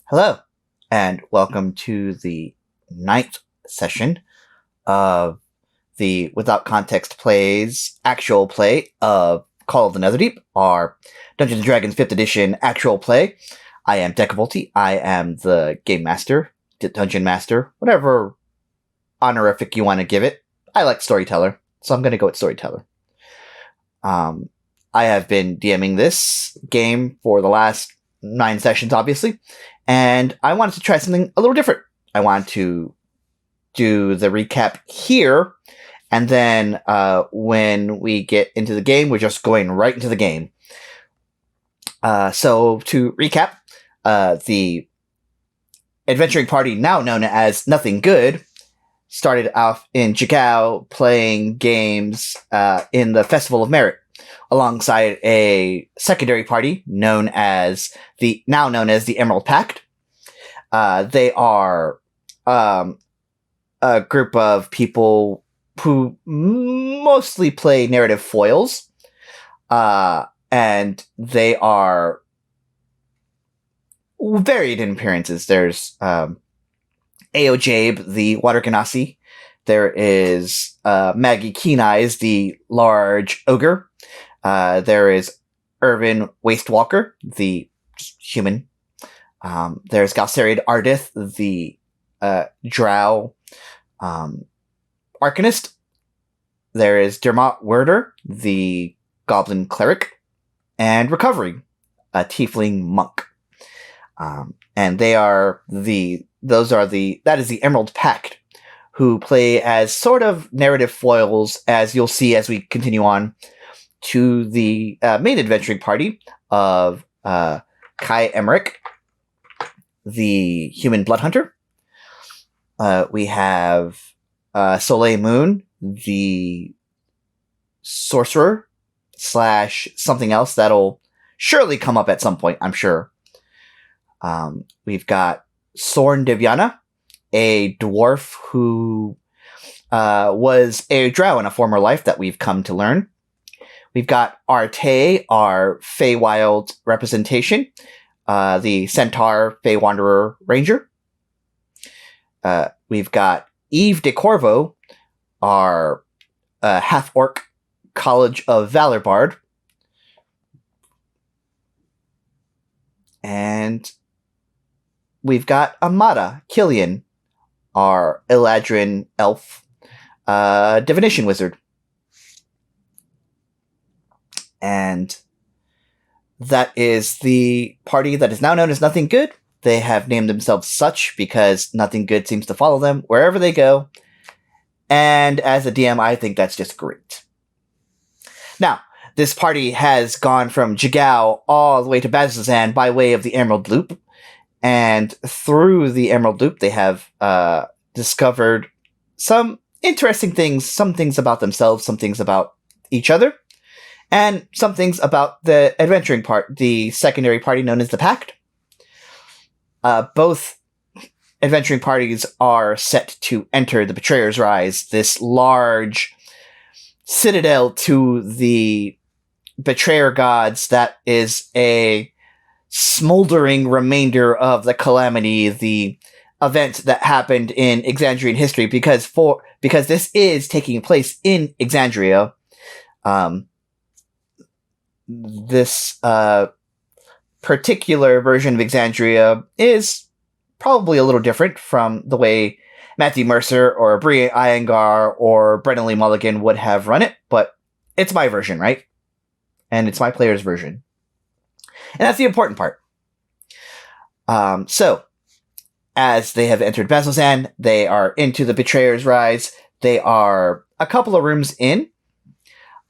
Hello, and welcome to the ninth session of the Without Context Plays actual play of Call of the Netherdeep, our Dungeons & Dragons 5th edition actual play. I am Decavolty. I am the Game Master, Dungeon Master, whatever honorific you want to give it. I like Storyteller, so I'm going to go with Storyteller. I have been DMing this game for the last 9 sessions, obviously, and I wanted to try something a little different. I wanted to do the recap here, and then when we get into the game, we're just going right into the game. So to recap, the adventuring party, now known as Nothing Good, started off in Jigao playing games in the Festival of Merit, alongside a secondary party known as the Emerald Pact. They are a group of people who mostly play narrative foils, and they are varied in appearances. There's Aojabe, the Water Ganassi. There is Maggie Keen-Eyes, the large ogre. There is Irvin Wastewalker, the human. There's Galceriad Ardith, the drow arcanist. There is Dermot Werder, the goblin cleric. And Recovery, a tiefling monk. And that is the Emerald Pact, who play as sort of narrative foils, as you'll see as we continue on, to the main adventuring party of Kai Emmerich, the human blood hunter. We have Soleil Moon, the sorcerer / something else that'll surely come up at some point, I'm sure. We've got Sorn Deviana, a dwarf who was a drow in a former life that we've come to learn. We've got Arteis, our Feywild representation, the Centaur Wanderer Ranger. We've got Eve de Corvo, our Half-Orc College of Valor Bard. And we've got Amada Killian, our Eladrin elf divination wizard. And that is the party that is now known as Nothing Good. They have named themselves such because nothing good seems to follow them wherever they go. And as a DM, I think that's just great. Now, this party has gone from Jigao all the way to Bazzoxan by way of the Emerald Loop. And through the Emerald Loop, they have discovered some interesting things, some things about themselves, some things about each other, and some things about the adventuring part, the secondary party known as the Pact. Both adventuring parties are set to enter the Betrayer's Rise, this large citadel to the Betrayer gods that is a smoldering remainder of the calamity, the event that happened in Exandrian history, because this is taking place in Exandria. This particular version of Exandria is probably a little different from the way Matthew Mercer or Bria Iyengar or Brennan Lee Mulligan would have run it, but it's my version, right? And it's my player's version. And that's the important part. So, as they have entered Bazzoxan, they are into the Betrayer's Rise. They are a couple of rooms in.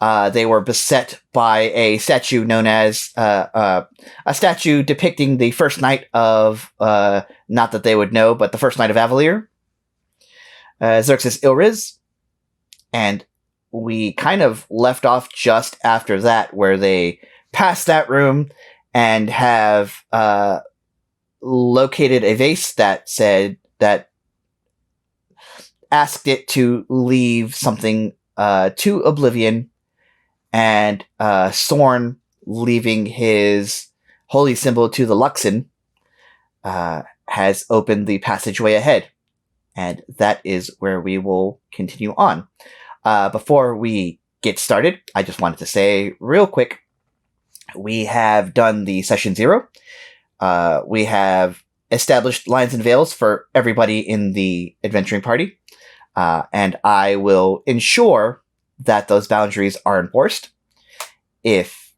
They were beset by a statue known as a statue depicting the first night of, not that they would know, but the first night of Avalier, Xerxes Ilriz. And we kind of left off just after that, where they passed that room and have located a vase that asked it to leave something to Oblivion, and Sorn leaving his holy symbol to the Luxon, has opened the passageway ahead, and that is where we will continue on. Before we get started, I just wanted to say real quick, we have done the session 0. We have established lines and veils for everybody in the adventuring party, and I will ensure that those boundaries are enforced. If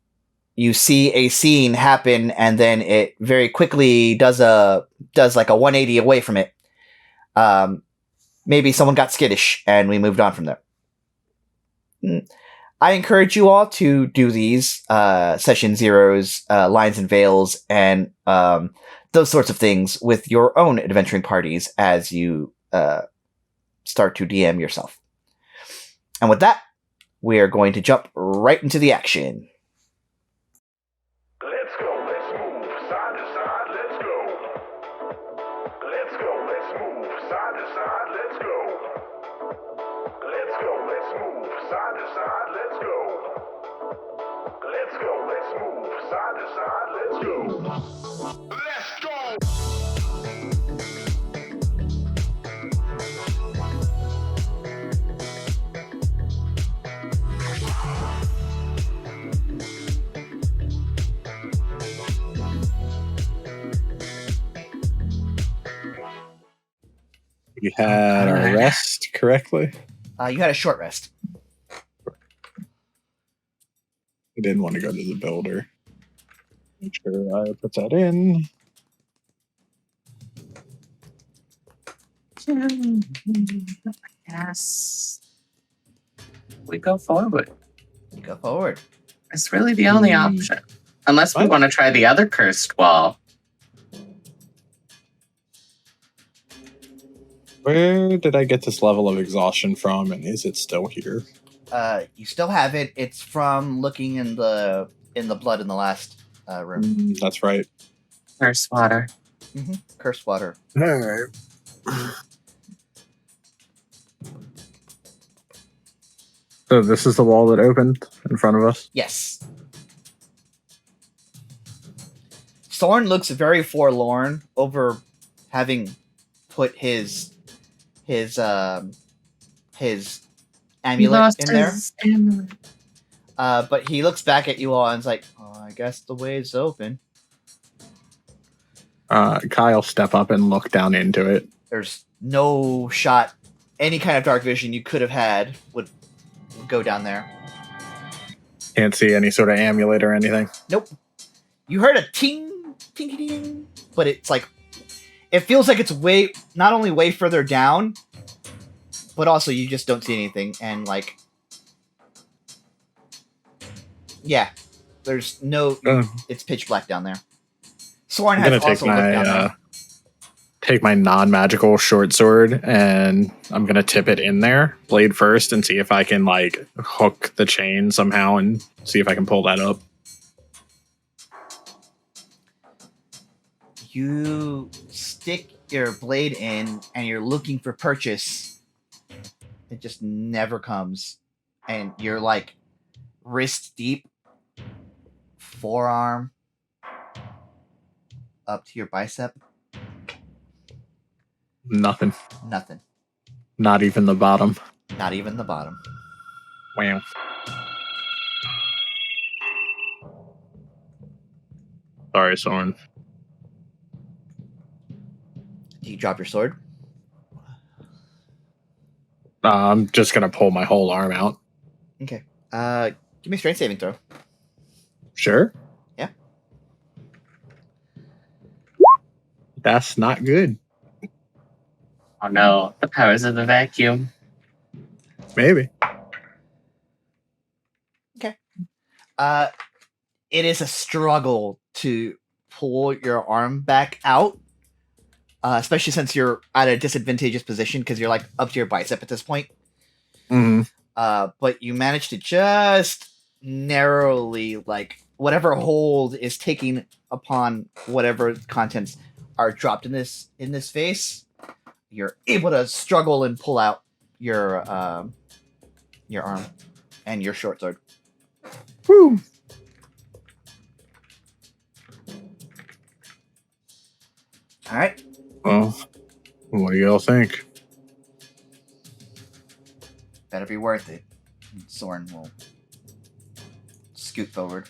you see a scene happen and then it very quickly does like a 180 away from it, maybe someone got skittish and we moved on from there. I encourage you all to do these session 0s, lines and veils, and those sorts of things with your own adventuring parties as you start to DM yourself. And with that, we are going to jump right into the action. Let's go, let's move side to side, let's go. Let's go, let's move side to side, let's go. Let's go, let's move side to side, let's go. Let's go, let's move side to side, let's go. Let's go! You had a rest correctly? You had a short rest. I didn't want to go to the builder. Make sure I put that in. Yes. We go forward. You go forward. It's really the only option. Unless we What? want to try the other cursed wall. Where did I get this level of exhaustion from, and is it still here? You still have it. It's from looking in the blood in the last room. That's right. Cursed water. Cursed water. All right. So this is the wall that opened in front of us? Yes. Sorn looks very forlorn over having put his amulet in there. Amulet. But he looks back at you all and is like, "Oh, I guess the way is open." Kyle step up and look down into it. There's no shot. Any kind of dark vision you could have had would go down there. Can't see any sort of amulet or anything. Nope. You heard a ting, ting, ting, but it's like, it feels like it's not only way further down, but also you just don't see anything. And like, yeah, there's no, it's pitch black down there. Sorn I'm has gonna also looked down there. take my non-magical short sword and I'm gonna tip it in there, blade first, and see if I can like hook the chain somehow and see if I can pull that up. You stick your blade in and you're looking for purchase. It just never comes. And you're like wrist deep, forearm up to your bicep. Nothing. Nothing. Not even the bottom. Not even the bottom. Wow. Sorry, Sorn. Do you drop your sword? I'm just gonna pull my whole arm out. Okay. Give me a strength saving throw. Sure. Yeah. That's not good. Oh no, the powers of the vacuum. Maybe. Okay. It is a struggle to pull your arm back out, especially since you're at a disadvantageous position because you're like up to your bicep at this point. Mm-hmm. But you manage to just narrowly, like, whatever hold is taking upon whatever contents are dropped in this vase, you're able to struggle and pull out your arm and your short sword. Woo! All right. Well, what do y'all think? Better be worth it. Sorn will scoot forward.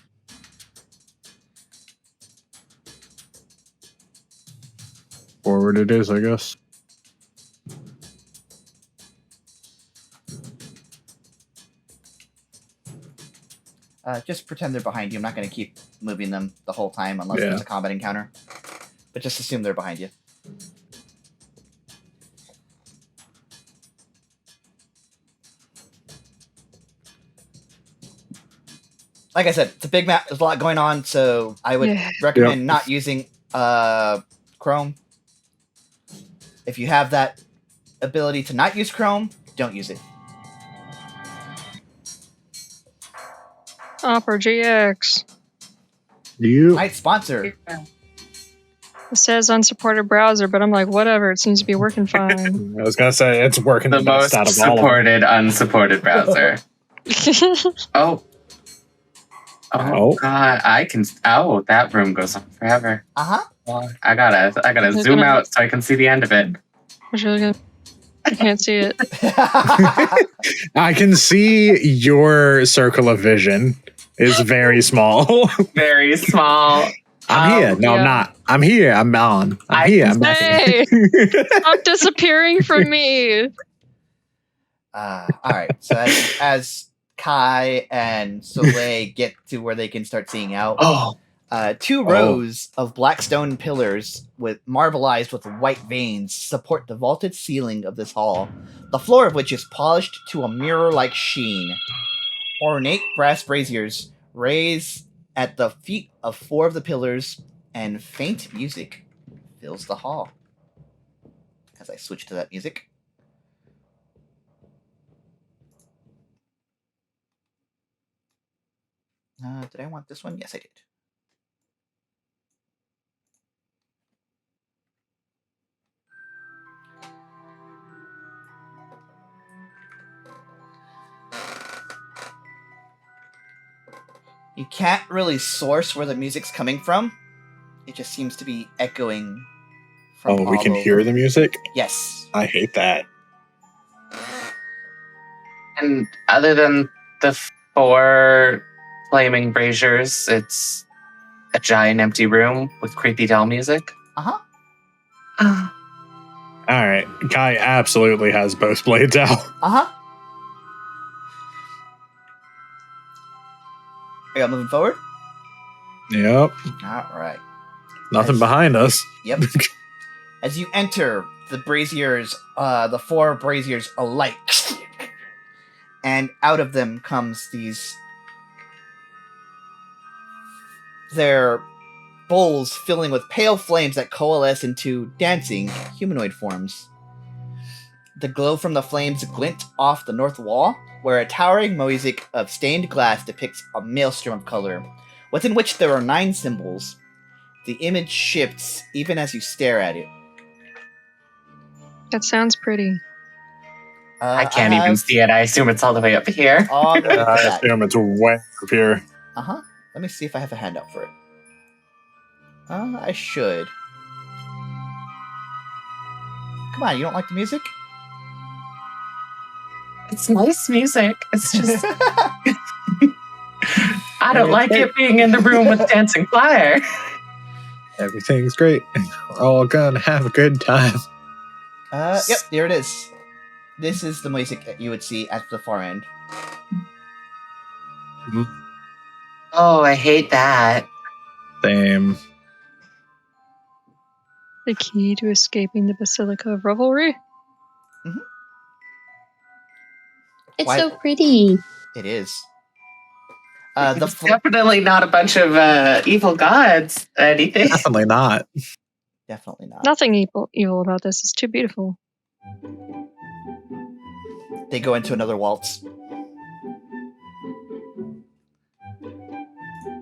Forward it is, I guess. Just pretend they're behind you. I'm not going to keep moving them the whole time unless Yeah. there's a combat encounter. But just assume they're behind you. Like I said, it's a big map. There's a lot going on, so I would recommend not using Chrome. If you have that ability to not use Chrome, don't use it. Opera GX. You Might sponsor. It says unsupported browser, but I'm like, whatever. It seems to be working fine. I was gonna say it's working The best most out of all of them. supported, unsupported browser. Oh. Oh. God, I can. Oh, that room goes on forever. Uh-huh. I gotta Who's zoom gonna- out so I can see the end of it. Which really good. I can't see it. I can see your circle of vision is very small. Very small. I'm here. No, yeah. I'm not. I'm here. I'm on. I'm I here. can I'm not Hey! here. Stop disappearing from me. All right. So as Kai and Soleil get to where they can start seeing out, Oh, two rows of black stone pillars with marbleized with white veins support the vaulted ceiling of this hall, the floor of which is polished to a mirror-like sheen. Ornate brass braziers raise at the feet of four of the pillars, and faint music fills the hall. As I switch to that music. Did I want this one? Yes, I did. You can't really source where the music's coming from. It just seems to be echoing from oh, we all can over. hear the music. Yes. I hate that. And other than the 4 flaming braziers, it's a giant empty room with creepy doll music. Uh-huh. All right, Kai absolutely has both blades out. Uh-huh. Are y'all moving forward? Yep. All right. Nothing Nice. behind us. Yep. As you enter, the braziers, the 4 braziers alight. And out of them comes these... They're bowls filling with pale flames that coalesce into dancing humanoid forms. The glow from the flames glint off the north wall, where a towering mosaic of stained glass depicts a maelstrom of color, within which there are 9 symbols. The image shifts even as you stare at it. That sounds pretty. I can't even see it. I assume it's all the way up here. All the way to I that. assume it's way up here. Uh-huh. Let me see if I have a handout for it. I should. Come on, you don't like the music? It's nice music. It's just I don't It's like great. it being in the room with dancing fire. Everything's great. We're all gonna have a good time. Yep, here it is. This is the music that you would see at the far end. Oh, I hate that. Same. The key to escaping the Basilica of Revelry? It's Why- so pretty. It is. The It's definitely not a bunch of evil gods or anything. Definitely not. Definitely not. Nothing evil about this. It's too beautiful. They go into another waltz.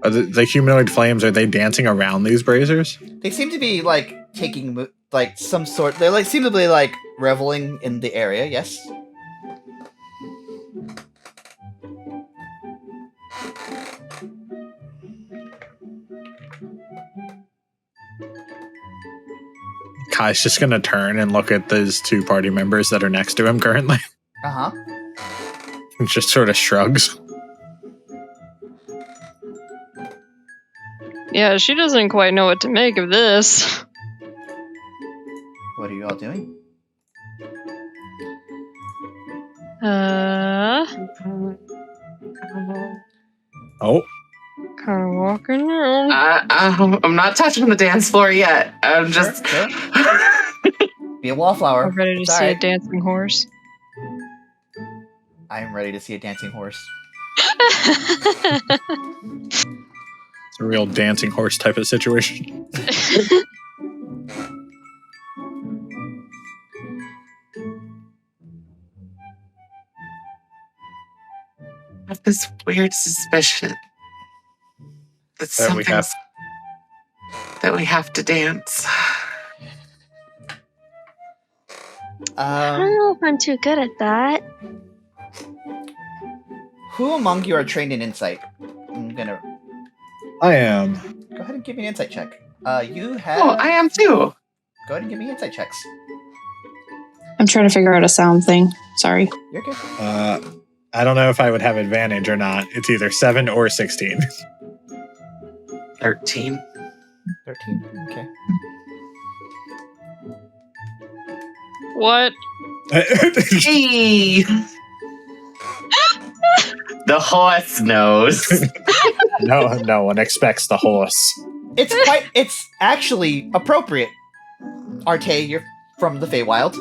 Are the humanoid flames, are they dancing around these braziers? They seem to be like taking like some sort. They like seem to be like reveling in the area. Yes. Kai's just gonna turn and look at those two party members that are next to him currently. Uh-huh. And just sort of shrugs. Yeah, she doesn't quite know what to make of this. What are you all doing? Oh, Kind of walking around. I'm not touching the dance floor yet. I'm just. Sure. Be a wallflower. I'm ready to It's see alright. a dancing horse. I am ready to see a dancing horse. it's a real dancing horse type of situation. I have this weird suspicion that That we have- that we have to dance. I don't know if I'm too good at that. Who among you are trained in insight? I'm gonna I am. go ahead and give me an insight check. You have. Oh, I am too. Go ahead and give me insight checks. I'm trying to figure out a sound thing. Sorry. You're good. I don't know if I would have advantage or not. It's either 7 or 16. 13. 13. Okay. What? Gee. The horse knows. no one expects the horse. It's actually appropriate. Arteis, you're from the Feywild.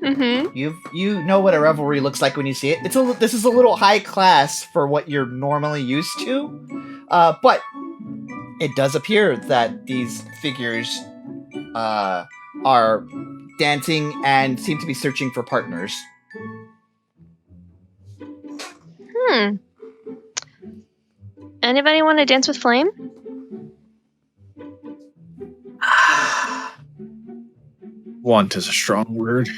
Mm-hmm. You know what a revelry looks like when you see it. This is a little high class for what you're normally used to, but it does appear that these figures are dancing and seem to be searching for partners. Anybody want to dance with Flame? Want is a strong word.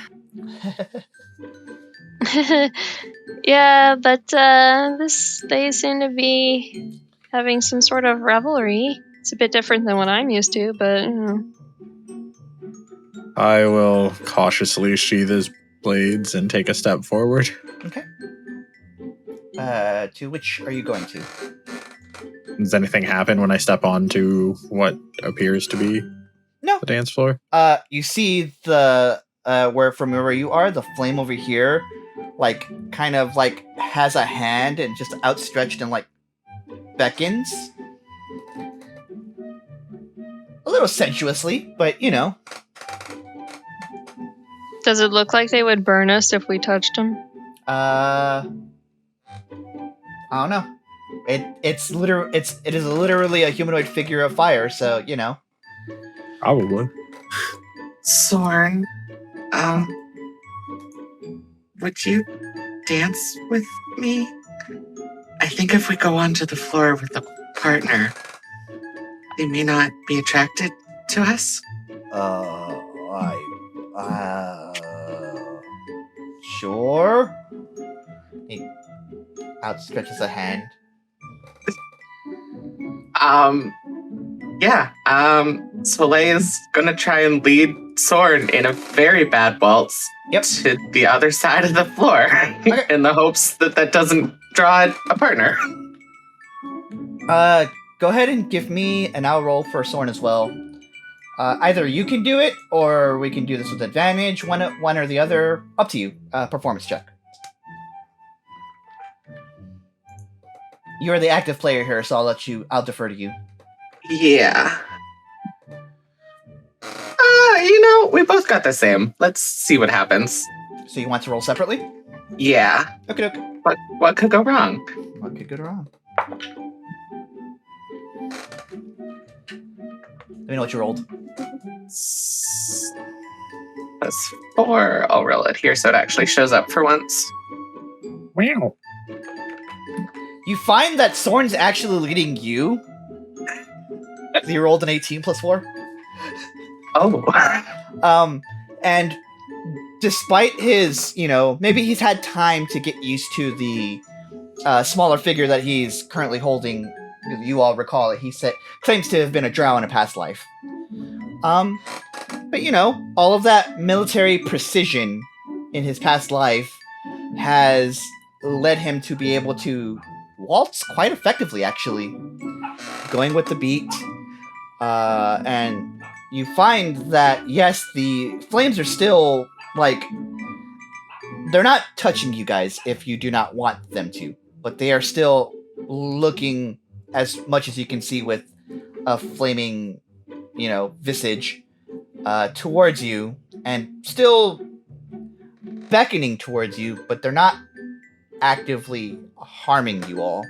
Yeah, but they seem to be having some sort of revelry. It's a bit different than what I'm used to, but you know. I will cautiously sheathe his blades and take a step forward. Okay. To which are you going to? Does anything happen when I step onto what appears to be No. the dance floor? You see the where you are, the flame over here, like kind of like has a hand and just outstretched and like beckons. A little sensuously, but you know. Does it look like they would burn us if we touched them? I don't know. It is literally a humanoid figure of fire, so you know. Probably. Sorn, would you dance with me? I think if we go onto the floor with a partner, they may not be attracted to us. Sure. He outstretches a hand. Soleil is gonna try and lead Sorn in a very bad waltz to the other side of the floor in the hopes that that doesn't draw a partner. Go ahead and give me an I'll roll for Sorn as well. Either you can do it, or we can do this with advantage. One or the other. Up to you. Performance check. You are the active player here, so I'll defer to you. Yeah. We both got the same. Let's see what happens. So you want to roll separately? Yeah. Okay. What could go wrong? What could go wrong? Let me know what you rolled. That's 4. I'll roll it here so it actually shows up for once. Wow. You find that Sorn's actually leading you. You rolled an 18 plus 4. Oh. And despite his, maybe he's had time to get used to the smaller figure that he's currently holding. You all recall that he claims to have been a drow in a past life. But all of that military precision in his past life has led him to be able to waltz quite effectively, actually. Going with the beat. And you find that, yes, the flames are still, they're not touching you guys if you do not want them to. But they are still looking as much as you can see with a flaming, visage towards you, and still beckoning towards you, but they're not actively harming you all.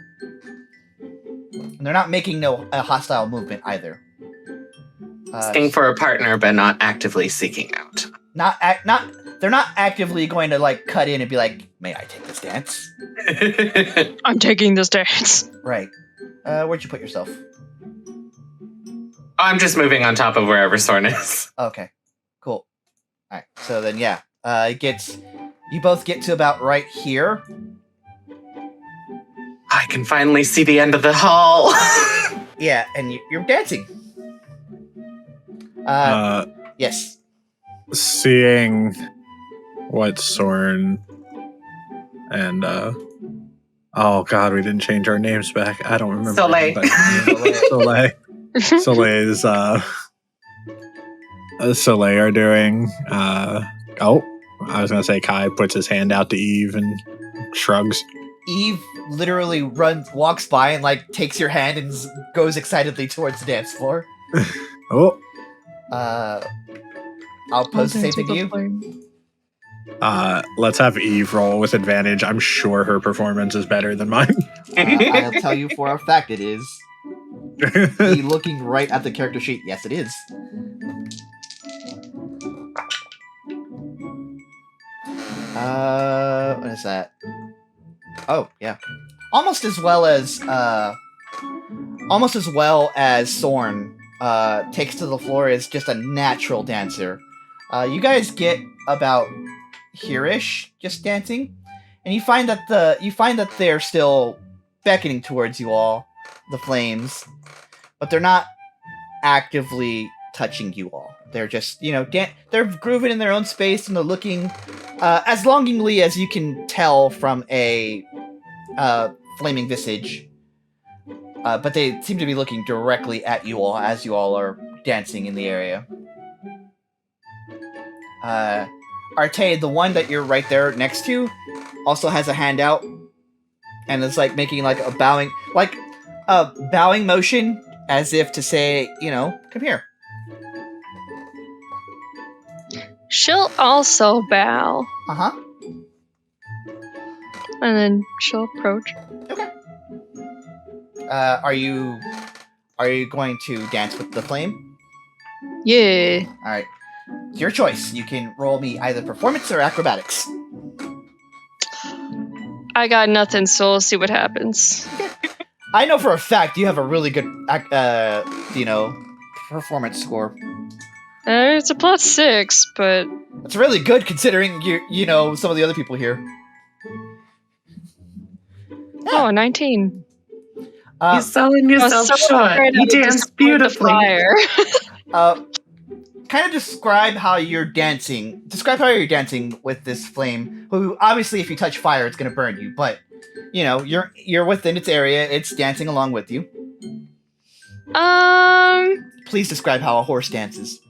And they're not making a hostile movement either. Asking for a partner, but not actively seeking out. They're not actively going to cut in and be like, "May I take this dance?" I'm taking this dance. Right. Where'd you put yourself? I'm just moving on top of wherever Sorn is. Okay. Cool. Alright. So then, yeah. You both get to about right here. I can finally see the end of the hall. Yeah, and you're dancing. Yes. Seeing what Sorn and oh god, we didn't change our names back. I don't remember. Soleil. Soleil's Soleil are doing. I was gonna say Kai puts his hand out to Eve and shrugs. Eve literally walks by and takes your hand and goes excitedly towards the dance floor. Oh. I'll pose the same thing to you. Let's have Eve roll with advantage. I'm sure her performance is better than mine. I'll tell you for a fact it is. Me looking right at the character sheet, yes it is. What is that? Oh, yeah. Almost as well as Sorn takes to the floor as just a natural dancer. You guys get about here-ish, just dancing, and you find that they're still beckoning towards you all, the flames, but they're not actively touching you all. They're just, they're grooving in their own space, and they're looking as longingly as you can tell from a flaming visage. But they seem to be looking directly at you all as you all are dancing in the area. Arteis, the one that you're right there next to, also has a hand out, and is making a bowing motion as if to say, come here. She'll also bow. Uh-huh. And then she'll approach. Okay. Are you going to dance with the flame? Yeah. Alright. It's your choice. You can roll me either performance or acrobatics. I got nothing, so we'll see what happens. I know for a fact you have a really good, performance score. It's a +6, but... It's really good considering some of the other people here. Oh, 19. You're selling yourself short. You dance beautifully. Kind of describe how you're dancing. Describe how you're dancing with this flame. Who obviously, if you touch fire, it's gonna burn you. But you're within its area. It's dancing along with you. Please describe how a horse dances.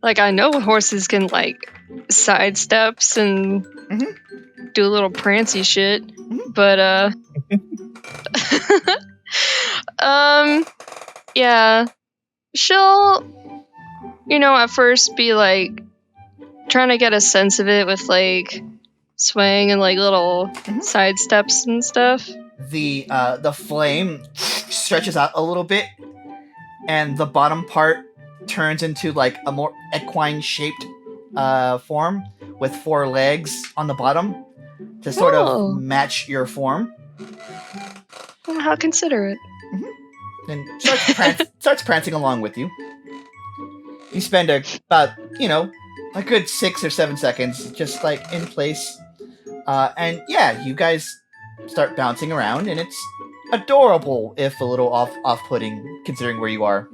I know horses can sidesteps and do a little prancy shit, but yeah, she'll at first be trying to get a sense of it with swaying and little sidesteps and stuff. The flame stretches out a little bit, and the bottom part turns into a more equine shaped form with 4 legs on the bottom to sort of match your form. Oh, how considerate. And starts prancing along with you. You spend about a good 6 or 7 seconds just in place, and yeah, you guys start bouncing around, and it's adorable, if a little off-putting, considering where you are.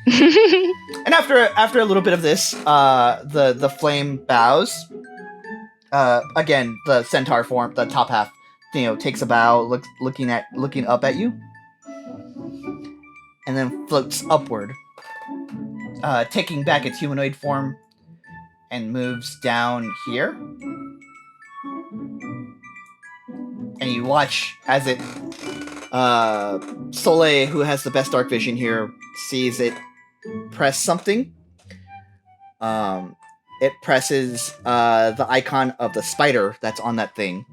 And after a little bit of this, the flame bows. Again, the centaur form, the top half, takes a bow, looking up at you, and then floats upward, taking back its humanoid form, and moves down here. And you watch as it, Soleil, who has the best dark vision here, sees it press something. It presses the icon of the spider that's on that thing.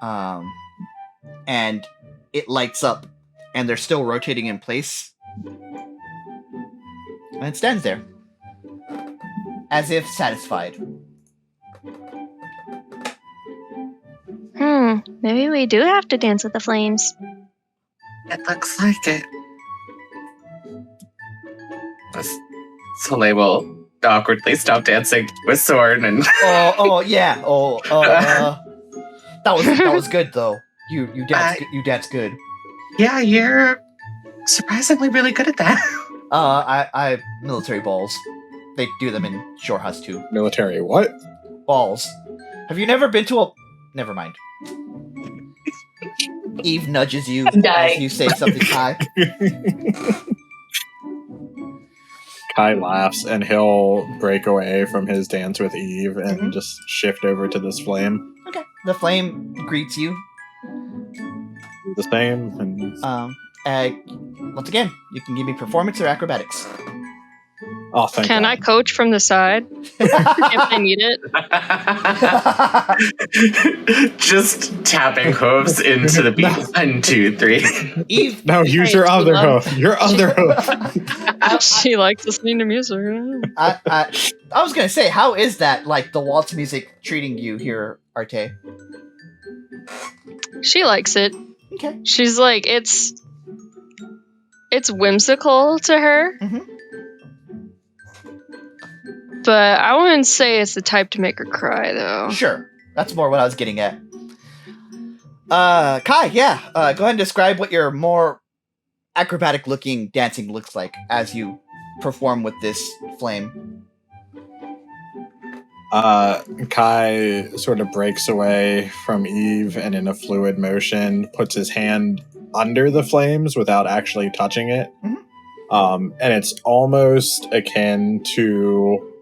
And it lights up, and they're still rotating in place. And it stands there, as if satisfied. Maybe we do have to dance with the flames. It looks like it. Soleil will awkwardly stop dancing with Sorn and. Yeah. That was good though. You dance good. Yeah, you're surprisingly really good at that. I military balls. They do them in Shore House too. Military what? Balls. Have you never been to a? Never mind. Eve nudges you as you say something high. Kai laughs, and he'll break away from his dance with Eve and just shift over to this flame. Okay. The flame greets you. The same. And once again, you can give me performance or acrobatics. oh, thank Can God. I coach from the side if I need it? Just tapping hooves into the beat. 1, 2, 3. Eve. No, use your other hoof. Your other hoof. She likes listening to music. I was gonna say, how is that like the waltz music treating you here, Arte? She likes it. Okay. She's like, it's whimsical to her. Mm-hmm. But I wouldn't say it's the type to make her cry, though. Sure. That's more what I was getting at. Kai, yeah. Go ahead and describe what your more acrobatic looking dancing looks like as you perform with this flame. Kai sort of breaks away from Eve and in a fluid motion puts his hand under the flames without actually touching it. Mm-hmm. And it's almost akin to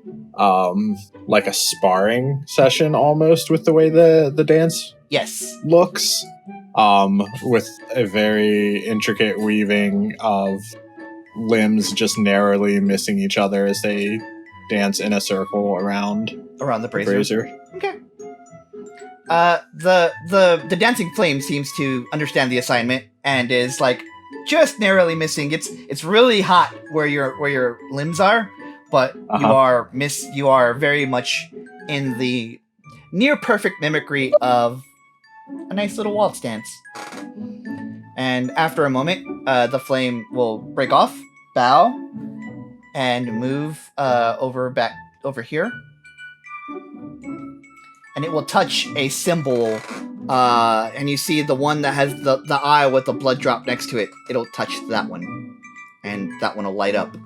like a sparring session almost with the way the dance Yes. looks, with a very intricate weaving of limbs just narrowly missing each other as they dance in a circle around Around the the brazier. brazier. Okay. The dancing flame seems to understand the assignment and is like just narrowly missing. It's really hot where your limbs are, but you are very much in the near perfect mimicry of a nice little waltz dance. And after a moment, the flame will break off, bow, and move over here. And it will touch a symbol, and you see the one that has the eye with the blood drop next to it. It'll touch that one, and that one will light up,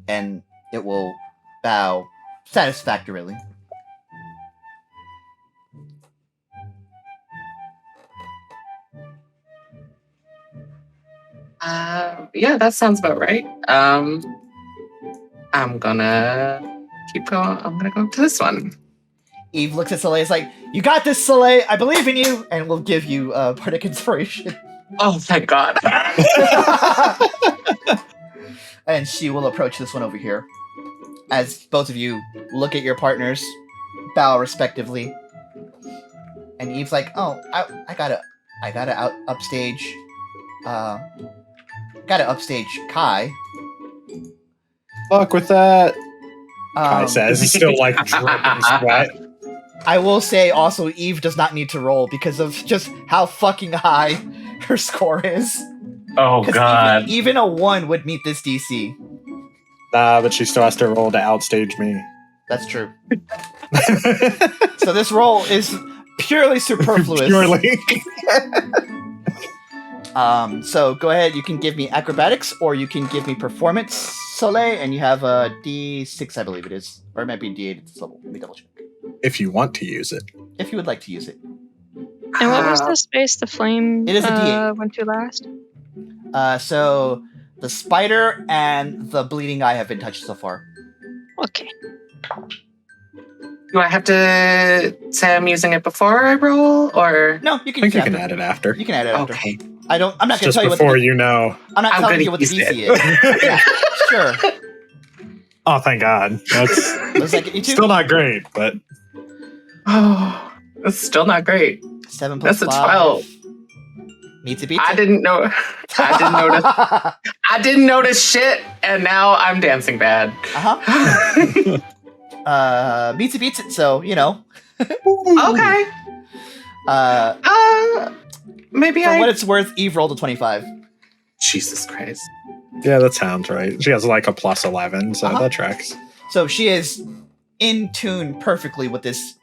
and it will bow satisfactorily. Yeah, that sounds about right. I'm gonna keep going. I'm gonna go up to this one. Eve looks at Soleil, is like, "You got this, Soleil. I believe in you," and we'll give you bardic inspiration. Oh, thank God. And she will approach this one over here. As both of you look at your partners, bow respectively. And Eve's like, "Oh, I gotta upstage. Gotta upstage Kai." Fuck with that. Kai says, he's still like dripping sweat. I will say also, Eve does not need to roll because of just how fucking high her score is. Oh, 'Cause God. even a 1 would meet this DC. Nah, but she still has to roll to outstage me. That's true. So this roll is Purely superfluous. Purely. So go ahead. You can give me acrobatics, or you can give me performance, Soleil, and you have a D6, I believe it is, or it might be D8 at this level. Let me double check. If you want to use it. If you would like to use it. And what was the space the flame It is a D8. went to last? So the spider and the bleeding eye have been touched so far. Okay. Do I have to say I'm using it before I roll, or? No, you I can. think use you it can after. add it after. You can add it after. Okay. I'm not going to Just tell you before what. you know. I'm not I'm telling gonna you what the use DC it. is. Yeah, sure. Oh, thank God. That's Looks like you too. still not great, but Oh, that's still not great. 7 plus That's a 5. 12. Meets a beat. I didn't know. I didn't notice. I didn't notice shit, and now I'm dancing bad. Meets it beats it. So you know. Okay. Maybe For I. what it's worth, Eve rolled a 25. Jesus Christ. yeah, that sounds right. She has like a plus 11, so Uh-huh. that tracks. So she is in tune perfectly with this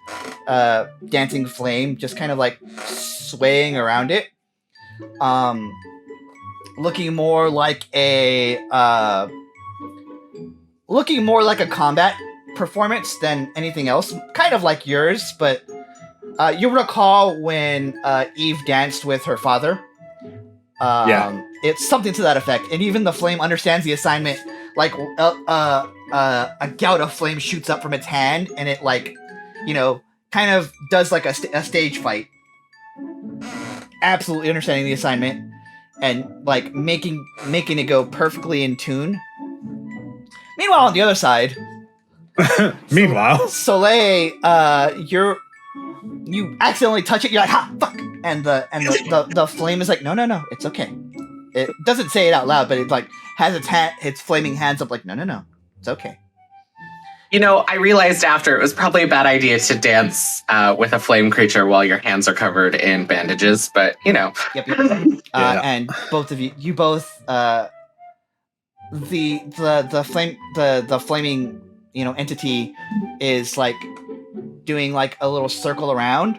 dancing flame, just kind of like swaying around it. Looking more like a combat performance than anything else. Kind of like yours, but you recall when Eve danced with her father. Yeah. It's something to that effect, and even the flame understands the assignment. Like a gout of flame shoots up from its hand, and it kind of does like a stage fight. Absolutely understanding the assignment, and like making it go perfectly in tune. Meanwhile, on the other side, Meanwhile, Soleil, you accidentally touch it. You're like, ha, fuck, and the flame is like, no, it's okay. It doesn't say it out loud, but it like has its flaming hands up, like, no, it's okay. You know, I realized after it was probably a bad idea to dance with a flame creature while your hands are covered in bandages, but you know. Yep. Yeah. And both of you both, the flaming, entity is like doing like a little circle around,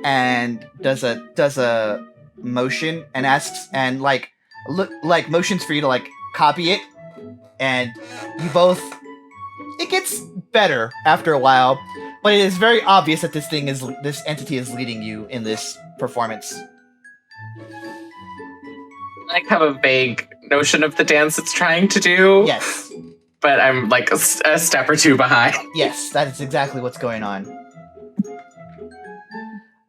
and does a motion and asks and like motions for you to like copy it, and you both. It gets better after a while, but it is very obvious that this entity is leading you in this performance. I have a vague notion of the dance it's trying to do. Yes. But I'm like a step or two behind. Yes, that is exactly what's going on.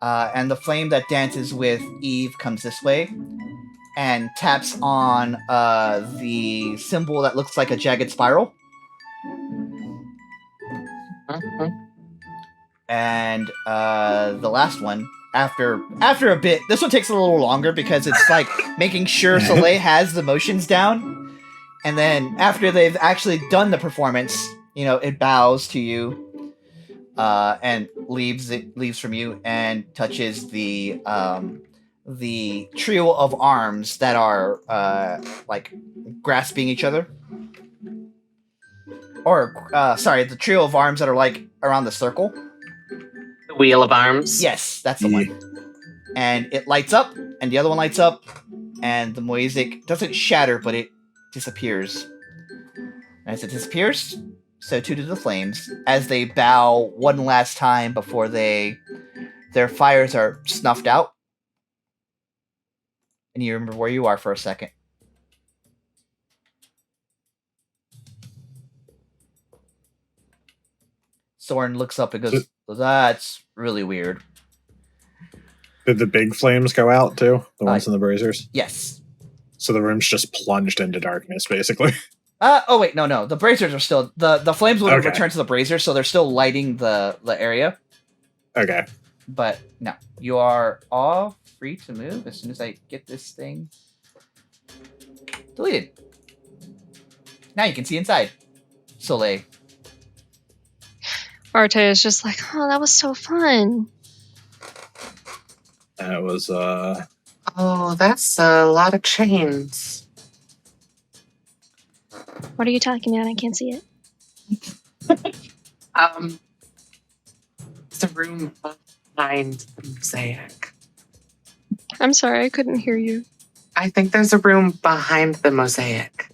And the flame that dances with Eve comes this way and taps on the symbol that looks like a jagged spiral. And the last one, after a bit, this one takes a little longer because it's like making sure Soleil has the motions down. And then after they've actually done the performance, it bows to you and leaves from you and touches the trio of arms that are like grasping each other. Or, the trio of arms that are like around the circle. The wheel of arms. Yes, that's the one. And it lights up, and the other one lights up, and the music doesn't shatter, but it disappears. As it disappears, so too do the flames, as they bow one last time before their fires are snuffed out. And you remember where you are for a second. Sorn looks up and goes, that's really weird. did the big flames go out too? The ones in the braziers? Yes. So the room's just plunged into darkness, basically. Oh wait, no. The braziers are still the flames would have Okay. returned to the braziers, so they're still lighting the area. Okay. But no, you are all free to move as soon as I get this thing deleted. Now you can see inside. Soleil. Arteis is just like, oh, that was so fun. That was Oh, that's a lot of chains. What are you talking about? I can't see it. It's a room behind the mosaic. I'm sorry, I couldn't hear you. I think there's a room behind the mosaic.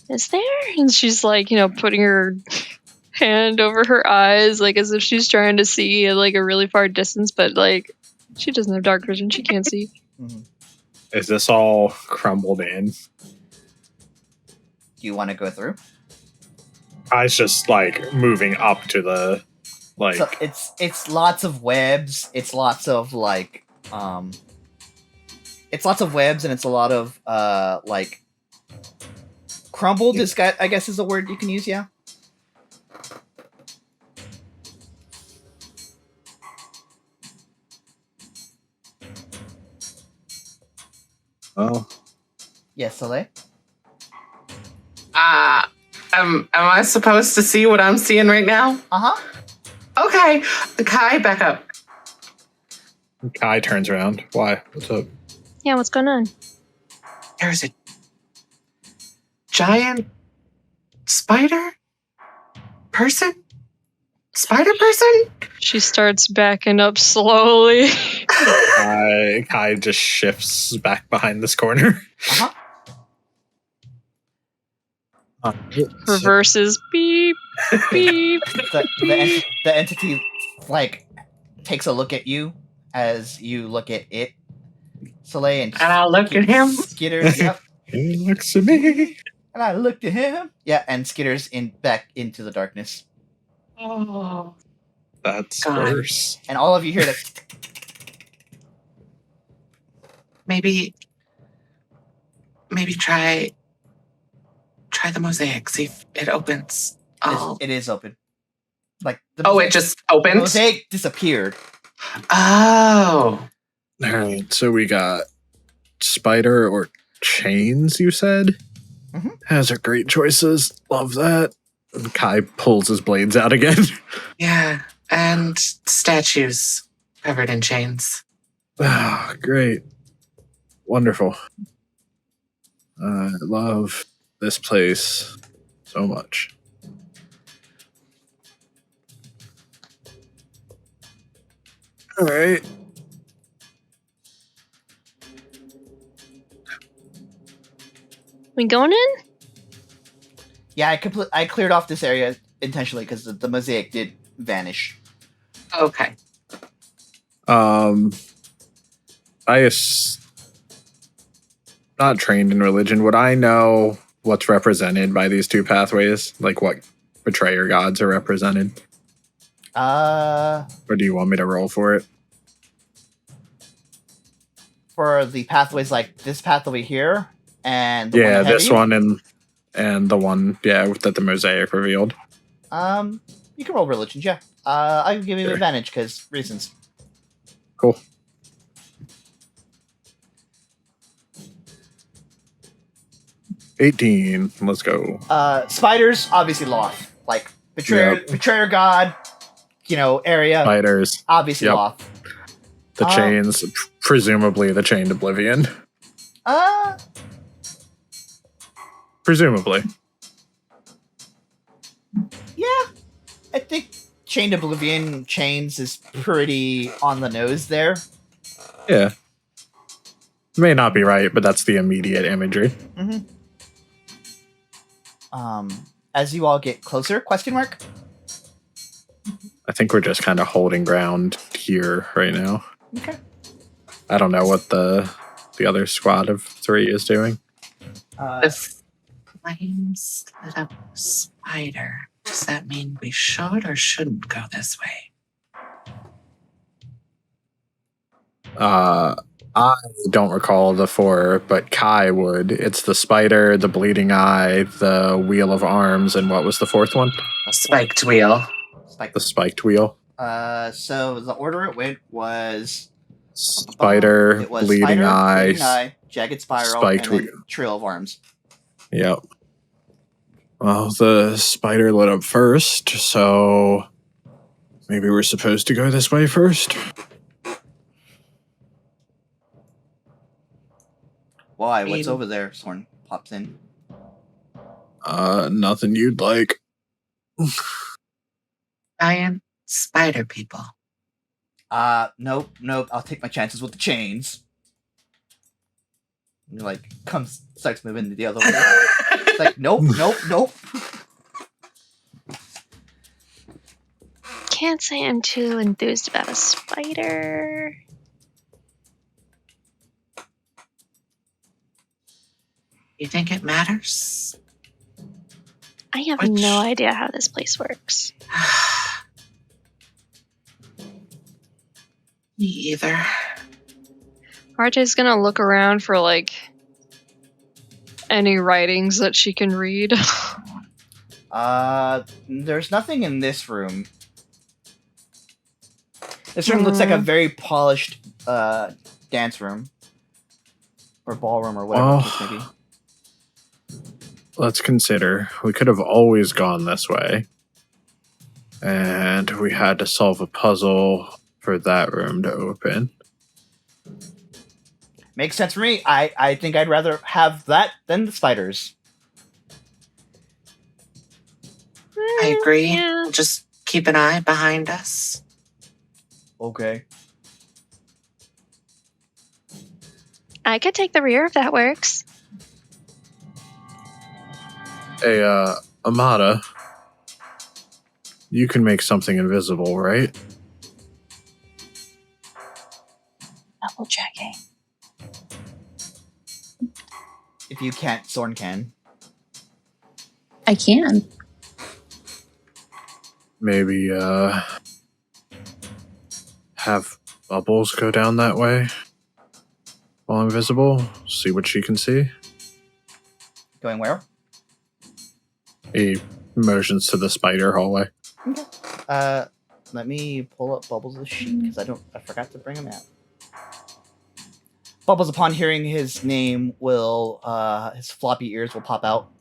Is there? And she's like, putting her hand over her eyes, like as if she's trying to see at like a really far distance, but like she doesn't have dark vision, she can't see. Mhm. Is this all crumbled in? Do you want to go through? Kai's just like moving up to the like. So it's lots of webs. It's lots of like it's lots of webs, and it's a lot of like crumbled. I guess is a word you can use. Yeah. Oh, Yes, Soleil. Am I supposed to see what I'm seeing right now? Uh-huh. Okay. Kai, back up. Kai turns around. Why? What's up? Yeah, what's going on? There's a giant spider person? Spider person? She starts backing up slowly. Kai just shifts back behind this corner. Uh-huh. Reverses beep, beep. The entity like takes a look at you as you look at it, Soleil, and I'll look at him. skitters. Yep. He looks at me. And I looked at him. Yeah, and skitters back into the darkness. Oh. That's God. worse. And all of you hear that. Maybe try the mosaic. See if it opens. Oh, It is open. Like it just opened. the mosaic disappeared. Oh, All right, so we got spider or chains, you said? Mhm. Those are great choices. Love that. And Kai pulls his blades out again. yeah, and statues covered in chains. Ah, great. Wonderful. I love this place so much. All right. We going in? Yeah, I cleared off this area intentionally because the mosaic did vanish. Okay. Not trained in religion. Would I know what's represented by these two pathways? Like what betrayer gods are represented? Or do you want me to roll for it? For the pathways like this pathway here, and the one Yeah, ahead this of you, one and the one, that the mosaic revealed. you can roll religion, yeah. I can give you Sure. advantage because reasons. Cool. $18. Let's go. Spiders, obviously Loth. Like betrayer god, area. Spiders. Obviously Yep. Loth. The chains, presumably the chained Oblivion. Presumably. Yeah. I think Chained Oblivion chains is pretty on the nose there. Yeah. May not be right, but that's the immediate imagery. Mm-hmm. As you all get closer, question mark? I think we're just kind of holding ground here right now. Okay. I don't know what the other squad of 3 is doing. The flames lit up a spider. Does that mean we should or shouldn't go this way? I don't recall the 4, but Kai would. It's the spider, the bleeding eye, the wheel of arms, and what was the 4th one? A spiked wheel. The spiked wheel. So the order it went was Spider, it was bleeding spider, eye, bleeding eye, jagged spiral, spiked and then wheel. trail of arms. Yep. Well, the spider lit up first, so maybe we're supposed to go this way first. Why? What's over there? Sorn pops in. Nothing you'd like. Giant spider people. Nope. I'll take my chances with the chains. And, like, starts moving the other way. It's like, nope. Can't say I'm too enthused about a spider. You think it matters? I have no idea how this place works. Me either. Arteis gonna look around for, like, any writings that she can read. There's nothing in this room. This room looks like a very polished dance room. Or ballroom or whatever the case may be. Let's consider. We could have always gone this way. And we had to solve a puzzle for that room to open. Makes sense for me. I think I'd rather have that than the spiders. I agree. Yeah. Just keep an eye behind us. Okay. I could take the rear if that works. Hey, Amada. You can make something invisible, right? Double checking. If you can't, Sorn can. I can. Maybe, have Bubbles go down that way while invisible. See what she can see. Going where? He motions to the spider hallway. Okay. Let me pull up Bubbles' sheet because I forgot to bring him out. Bubbles, upon hearing his name, his floppy ears will pop out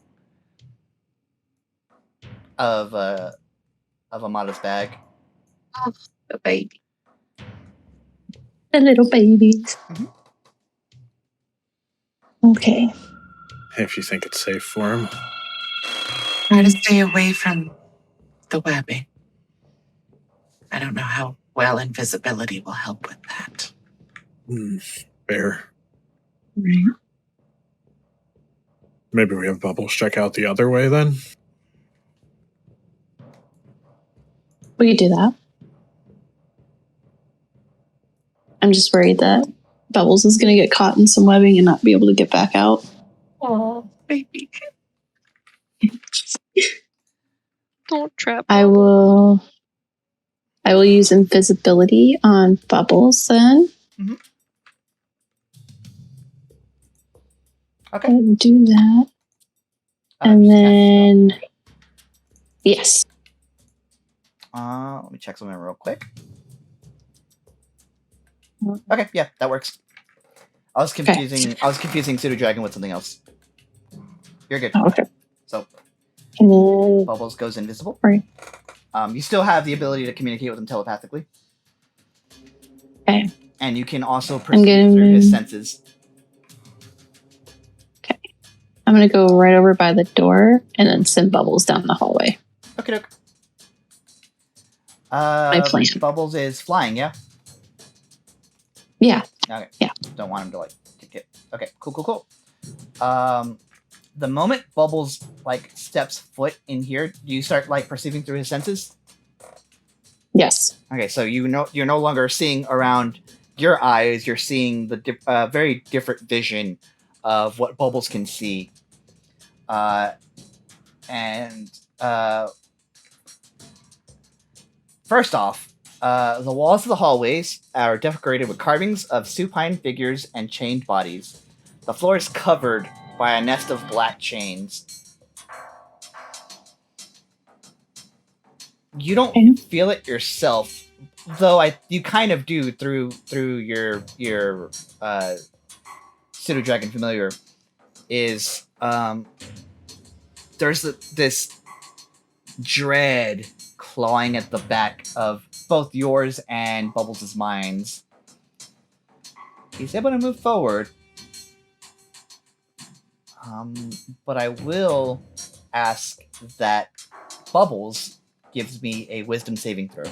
of Amada's bag. Oh, the baby. The little babies. Mm-hmm. Okay. If you think it's safe for him. Try to stay away from the webbing. I don't know how well invisibility will help with that. Fair. Right. Maybe we have Bubbles check out the other way then? We could do that. I'm just worried that Bubbles is going to get caught in some webbing and not be able to get back out. Oh, baby. Don't trap. I will use invisibility on Bubbles then. Mm-hmm. Okay. I'll do that. And then... Yes. Let me check something real quick. Okay, yeah, that works. I was confusing Pseudo Dragon with something else. You're good. Oh, okay. So, And then... Bubbles goes invisible. Right. You still have the ability to communicate with him telepathically. Okay. And you can also perceive through his senses. Okay. I'm going to go right over by the door and then send Bubbles down the hallway. Okay, doke. My plan. Bubbles is flying, yeah? Yeah. Okay. Yeah. Don't want him to, get... Okay, cool. The moment Bubbles, steps foot in here, do you start, perceiving through his senses? Yes. Okay, so you're no longer seeing around your eyes, you're seeing the very different vision of what Bubbles can see. First off, the walls of the hallways are decorated with carvings of supine figures and chained bodies. The floor is covered by a nest of black chains. You don't feel it yourself, though you kind of do through your Pseudo Dragon familiar. Is there's this dread clawing at the back of both yours and Bubbles' minds. He's able to move forward. But I will ask that Bubbles gives me a wisdom saving throw.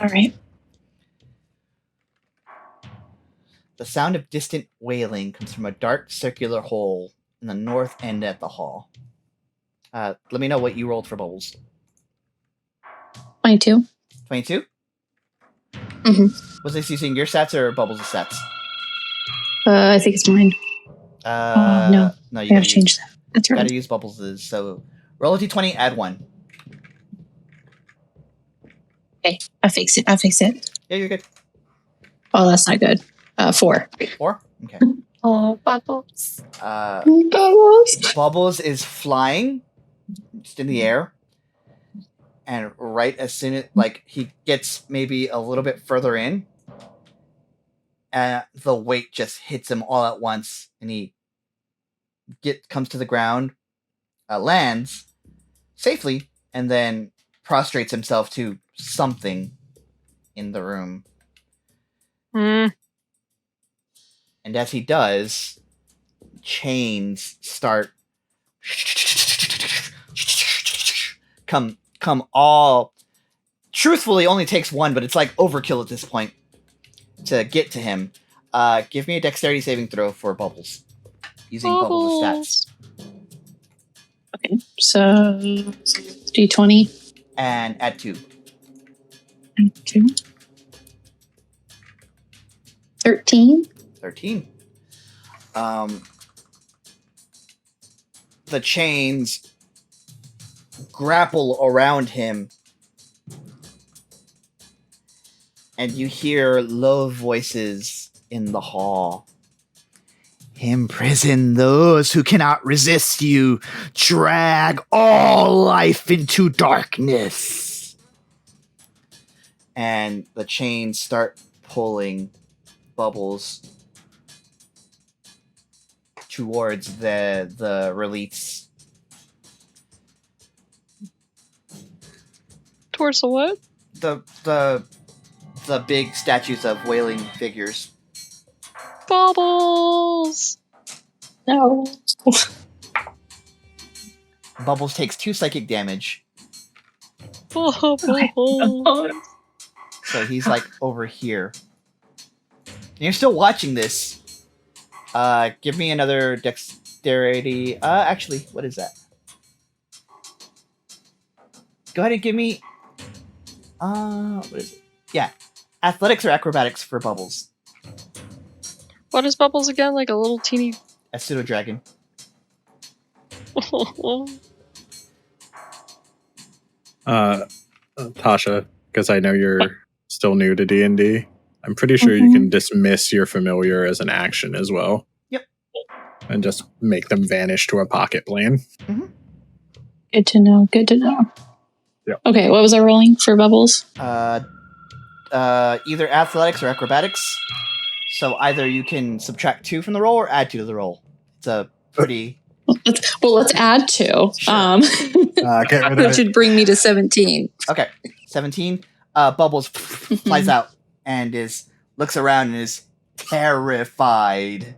All right. The sound of distant wailing comes from a dark circular hole in the north end at the hall. Let me know what you rolled for Bubbles. 22. 22? Mm-hmm. Was this using your stats or Bubbles' stats? I think it's mine. No. No, I gotta change that. That's You right. gotta use Bubbles'. So roll a d20, add 1. Okay, I fix it. Yeah, you're good. Oh, that's not good. 4. 4? Okay. Oh, Bubbles. Bubbles is flying just in the air. And right as soon as he gets maybe a little bit further in, the weight just hits him all at once, and he comes to the ground, lands safely, and then prostrates himself to something in the room. Mm. And as he does, chains start come all. Truthfully, only takes 1, but it's like overkill at this point to get to him. Give me a dexterity saving throw for Bubbles using Bubbles' stats. Okay, so D20 And add 2. and 2. 13. 13. The chains grapple around him, and you hear low voices in the hall. Imprison those who cannot resist you. Drag all life into darkness. And the chains start pulling Bubbles towards the release. Towards the what? The big statues of wailing figures. Bubbles! No. Bubbles takes 2 psychic damage, Bubbles! so he's over here. And you're still watching this. Give me another dexterity. Actually, what is that? Go ahead and give me. What is it? Yeah, athletics or acrobatics for Bubbles. What is Bubbles again? Like a little teeny. A pseudo dragon. Tasha, because I know you're still new to D&D, I'm pretty sure you can dismiss your familiar as an action as well. Yep. And just make them vanish to a pocket plane. Mm-hmm. Good to know. Yep. Okay, what was I rolling for Bubbles? Either athletics or acrobatics. So either you can subtract 2 from the roll or add 2 to the roll. It's a pretty. Let's add 2. Sure. That should bring me to 17. Okay, 17. Bubbles flies out and looks around and is terrified.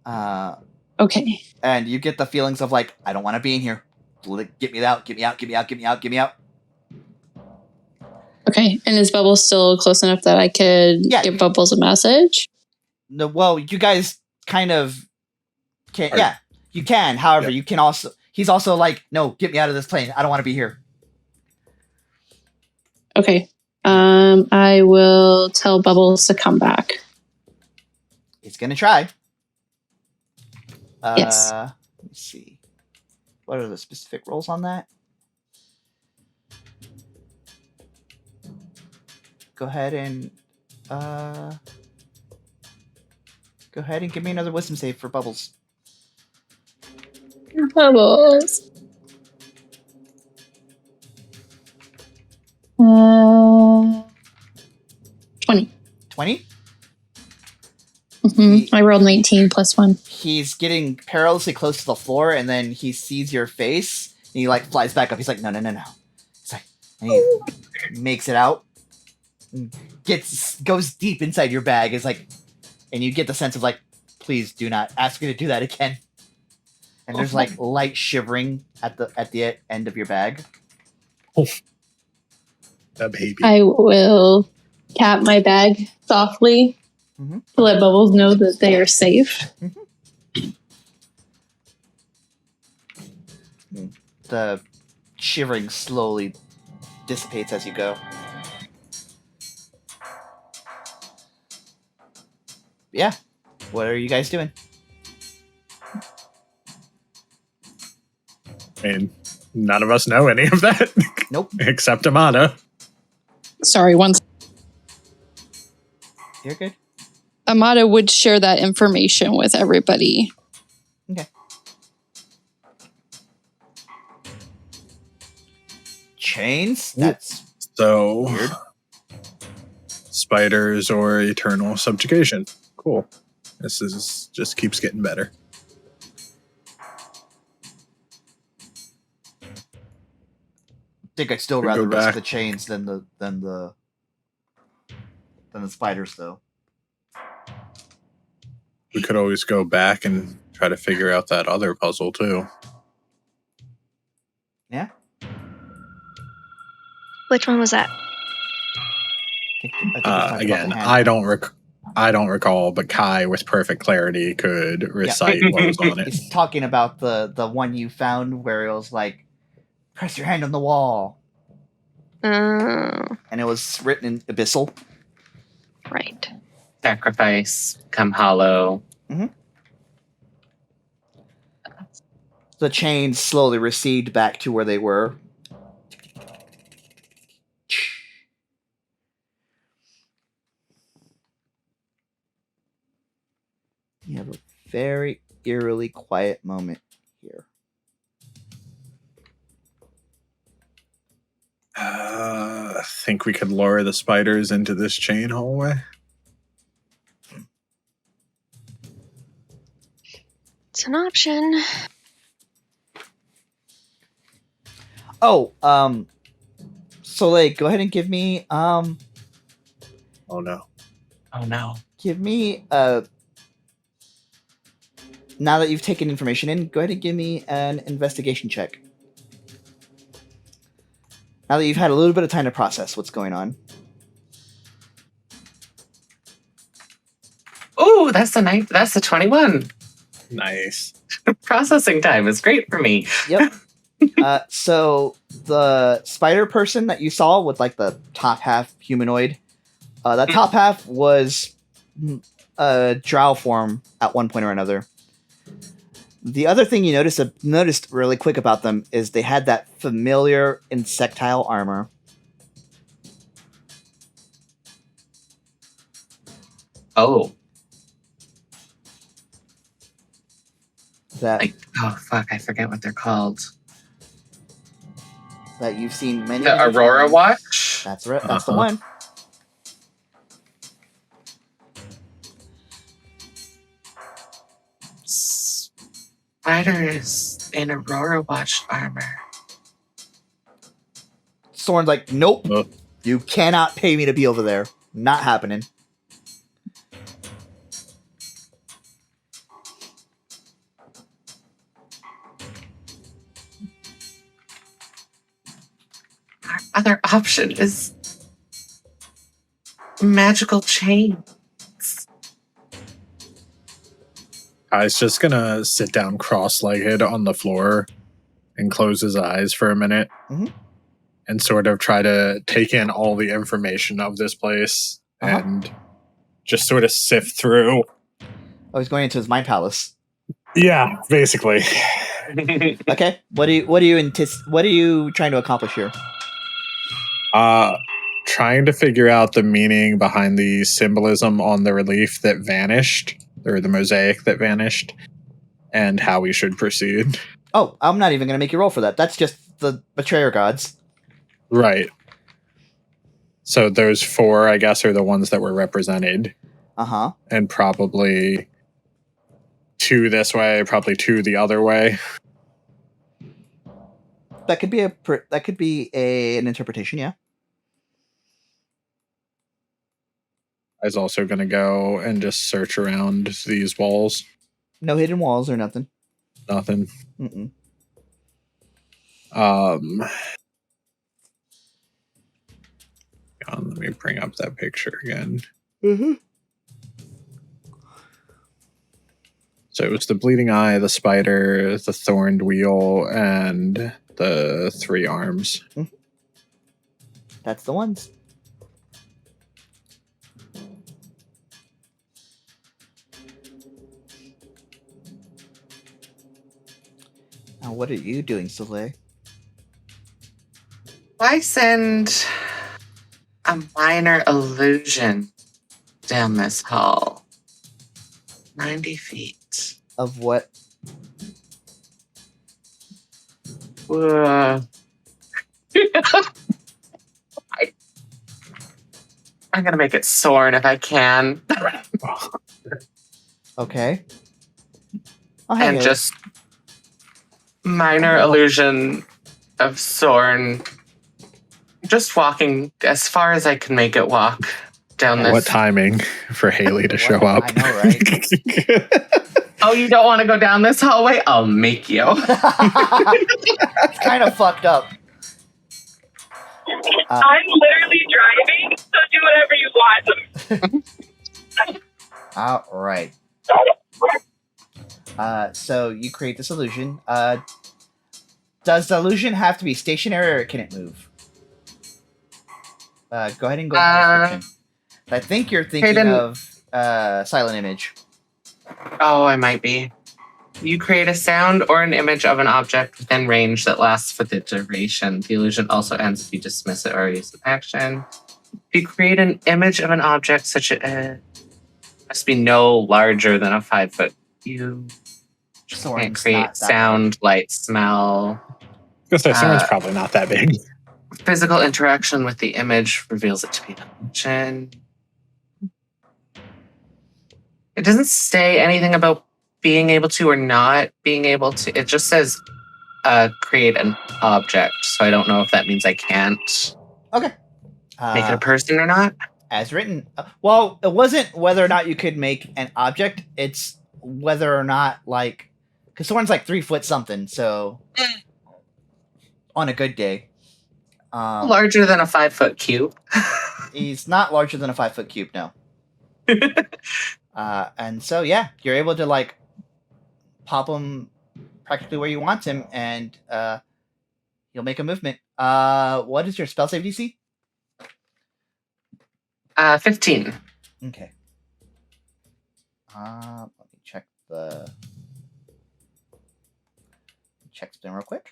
Okay. And you get the feelings of I don't want to be in here. Get me out, get me out, get me out, get me out, get me out. Okay, and is Bubbles still close enough that I could give Bubbles a message? No, well, you guys kind of can. Yeah, you can. However, you can also. He's also no, get me out of this plane. I don't want to be here. Okay. I will tell Bubbles to come back. It's gonna try. Yes. Let me see. What are the specific rolls on that? Go ahead and give me another wisdom save for Bubbles. Bubbles. 20. 20? I rolled 19 plus 1. He's getting perilously close to the floor, and then he sees your face, and he flies back up. He's like, no. It's and he makes it out, goes deep inside your bag, and you get the sense of please do not ask me to do that again. And there's light shivering at the end of your bag. That baby. I will tap my bag softly to let Bubbles know that they are safe. The shivering slowly dissipates as you go. Yeah. What are you guys doing? I mean, none of us know any of that. Nope. Except Amada. Sorry, once You're good. Amada would share that information with everybody. Okay. Chains? That's So, weird. Spiders or eternal subjugation. Cool. This is just keeps getting better. I think I'd still We rather go risk back. the chains than the spiders, though. We could always go back and try to figure out that other puzzle too. Yeah. Which one was that? I think it's talking about Again, the hand. I don't recall, but Kai, with perfect clarity, could recite what was on it. He's talking about the one you found where it was like, press your hand on the wall. Oh, And it was written in Abyssal. right. Sacrifice, come hollow. The chains slowly recede back to where they were. You have a very eerily quiet moment here. I think we could lure the spiders into this chain hallway. It's an option. Oh, Soleil, go ahead and give me Oh no. Oh no. give me now that you've taken information in, go ahead and give me an investigation check. Now that you've had a little bit of time to process what's going on. Oh, that's the 21. Nice. Processing time is great for me. Yep. So the spider person that you saw with like the top half humanoid, that top half was a drow form at one point or another. The other thing you noticed really quick about them is they had that familiar insectile armor. Oh. That Oh, fuck. I forget what they're called. that you've seen many. The Aurora Watch? That's right. That's the Uh-huh. one. Spiders in Aurora Watch armor. Sorn's like, nope. Oh. You cannot pay me to be over there. Not happening. Our other option is magical chain. Kai's just gonna sit down cross-legged on the floor and close his eyes for a minute and sort of try to take in all the information of this place and just sort of sift through. Oh, he's going into his mind palace. Yeah, basically. Okay. What are you trying to accomplish here? Trying to figure out the meaning behind the symbolism on the relief that vanished, or the mosaic that vanished, and how we should proceed. Oh, I'm not even going to make you roll for that. That's just the betrayer gods. Right. So those 4, I guess, are the ones that were represented. Uh-huh. And probably 2 this way, probably 2 the other way. That could be an interpretation, yeah. I was also going to go and just search around these walls. No hidden walls or nothing. Nothing. Mm-mm. Let me bring up that picture again. Mm-hmm. So it was the bleeding eye, the spider, the thorned wheel, and the 3 arms. That's the ones. Now, what are you doing, Soleil? I send a minor illusion down this hall. 90 feet. Of what? I'm gonna make it Sorn if I can. Okay. And just minor illusion of Sorn. Just walking as far as I can make it walk down this. What timing for Haley to show up? I know, right? Oh, you don't want to go down this hallway? I'll make you. It's kind of fucked up. I'm literally driving, so do whatever you want. All right. So you create this illusion. Does the illusion have to be stationary or can it move? Go ahead and go to description. I think you're thinking of silent image. Oh, I might be. You create a sound or an image of an object within range that lasts for the duration. The illusion also ends if you dismiss it or use an action. If you create an image of an object such as must be no larger than a 5-foot cube. Can't create sound, light, smell. Someone's probably not that big. Physical interaction with the image reveals it to be an illusion. It doesn't say anything about being able to or not being able to. It just says create an object. So I don't know if that means I can't make it a person or not. As written. Well, it wasn't whether or not you could make an object. It's whether or not, like, because Sorn's like 3 foot something. So on a good day. Larger than a 5-foot cube. He's not larger than a 5-foot cube, no. And so, yeah, you're able to, like, pop him practically where you want him, and you'll make a movement. What is your spell save DC? 15. Okay. Let me check the... Check spin real quick.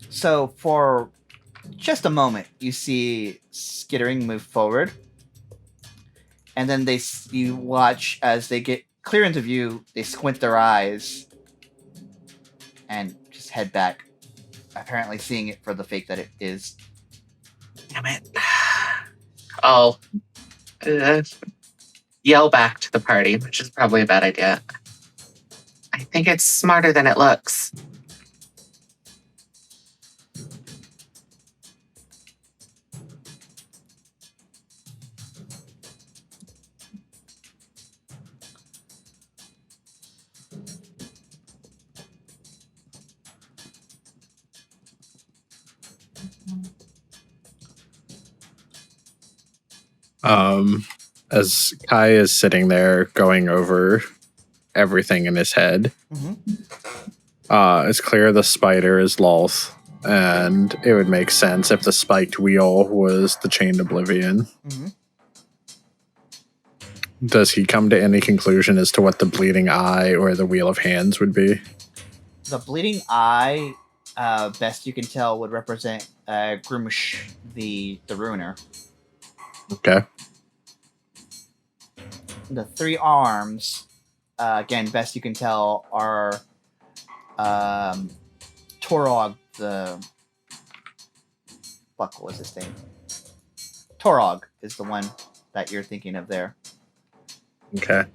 So for just a moment, you see Skittering move forward, and then you watch as they get clear into view. They squint their eyes and just head back, apparently seeing it for the fake that it is. Damn it! I'll yell back to the party, which is probably a bad idea. I think it's smarter than it looks. As Kai is sitting there going over everything in his head, it's clear the spider is Lolth, and it would make sense if the spiked wheel was the chained Oblivion. Does he come to any conclusion as to what the bleeding eye or the wheel of hands would be? The bleeding eye, best you can tell, would represent Grimsh, the ruiner. Okay. The 3 arms, again, best you can tell, are Torog, the... Fuck, what was his name? Torog is the one that you're thinking of there. Okay.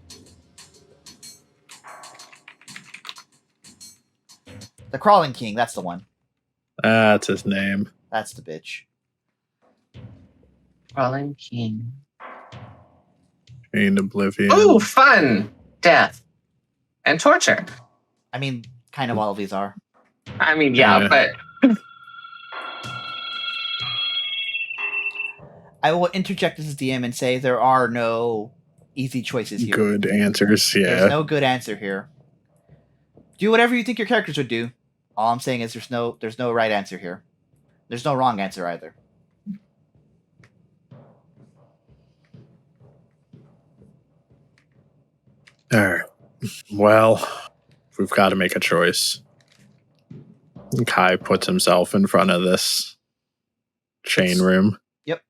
The Crawling King, that's the one. That's his name. That's the bitch. Crawling King. And Oblivion. Ooh, fun! Death. And torture. I mean, kind of all of these are. I mean, yeah. But... I will interject as DM and say there are no easy choices here. Good answers, yeah. There's no good answer here. Do whatever you think your characters would do. All I'm saying is there's no right answer here. There's no wrong answer either. All right. Well, we've got to make a choice. Kai puts himself in front of this chain room. Yep.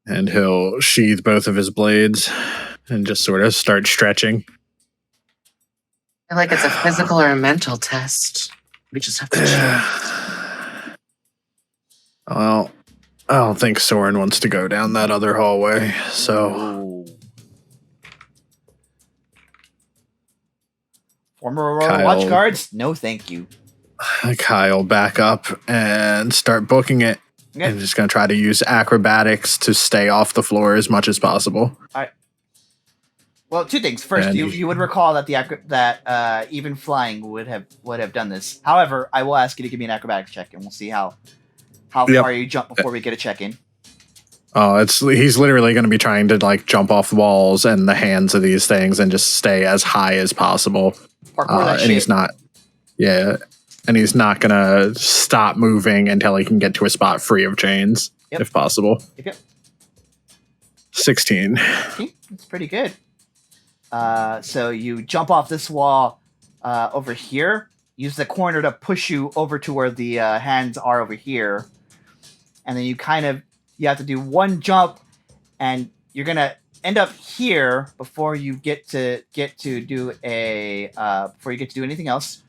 And he'll sheathe both of his blades and just sort of start stretching. I feel like it's a physical or a mental test. We just have to choose. Well, I don't think Sorn wants to go down that other hallway, so... Former Aurora watch guards? No, thank you. Kyle back up and start booking it. Okay. And just going to try to use acrobatics to stay off the floor as much as possible. All right. Well, two things. First, you would recall that even flying would have done this. However, I will ask you to give me an acrobatics check, and we'll see how far you jump before we get a check in. Oh, he's literally going to be trying to like jump off walls and the hands of these things and just stay as high as possible. And he's not. Yeah. And he's not going to stop moving until he can get to a spot free of chains, if possible. Yep. 16. That's pretty good. So you jump off this wall over here, use the corner to push you over to where the hands are over here. And then you have to do one jump, and you're going to end up here before you get to do anything else.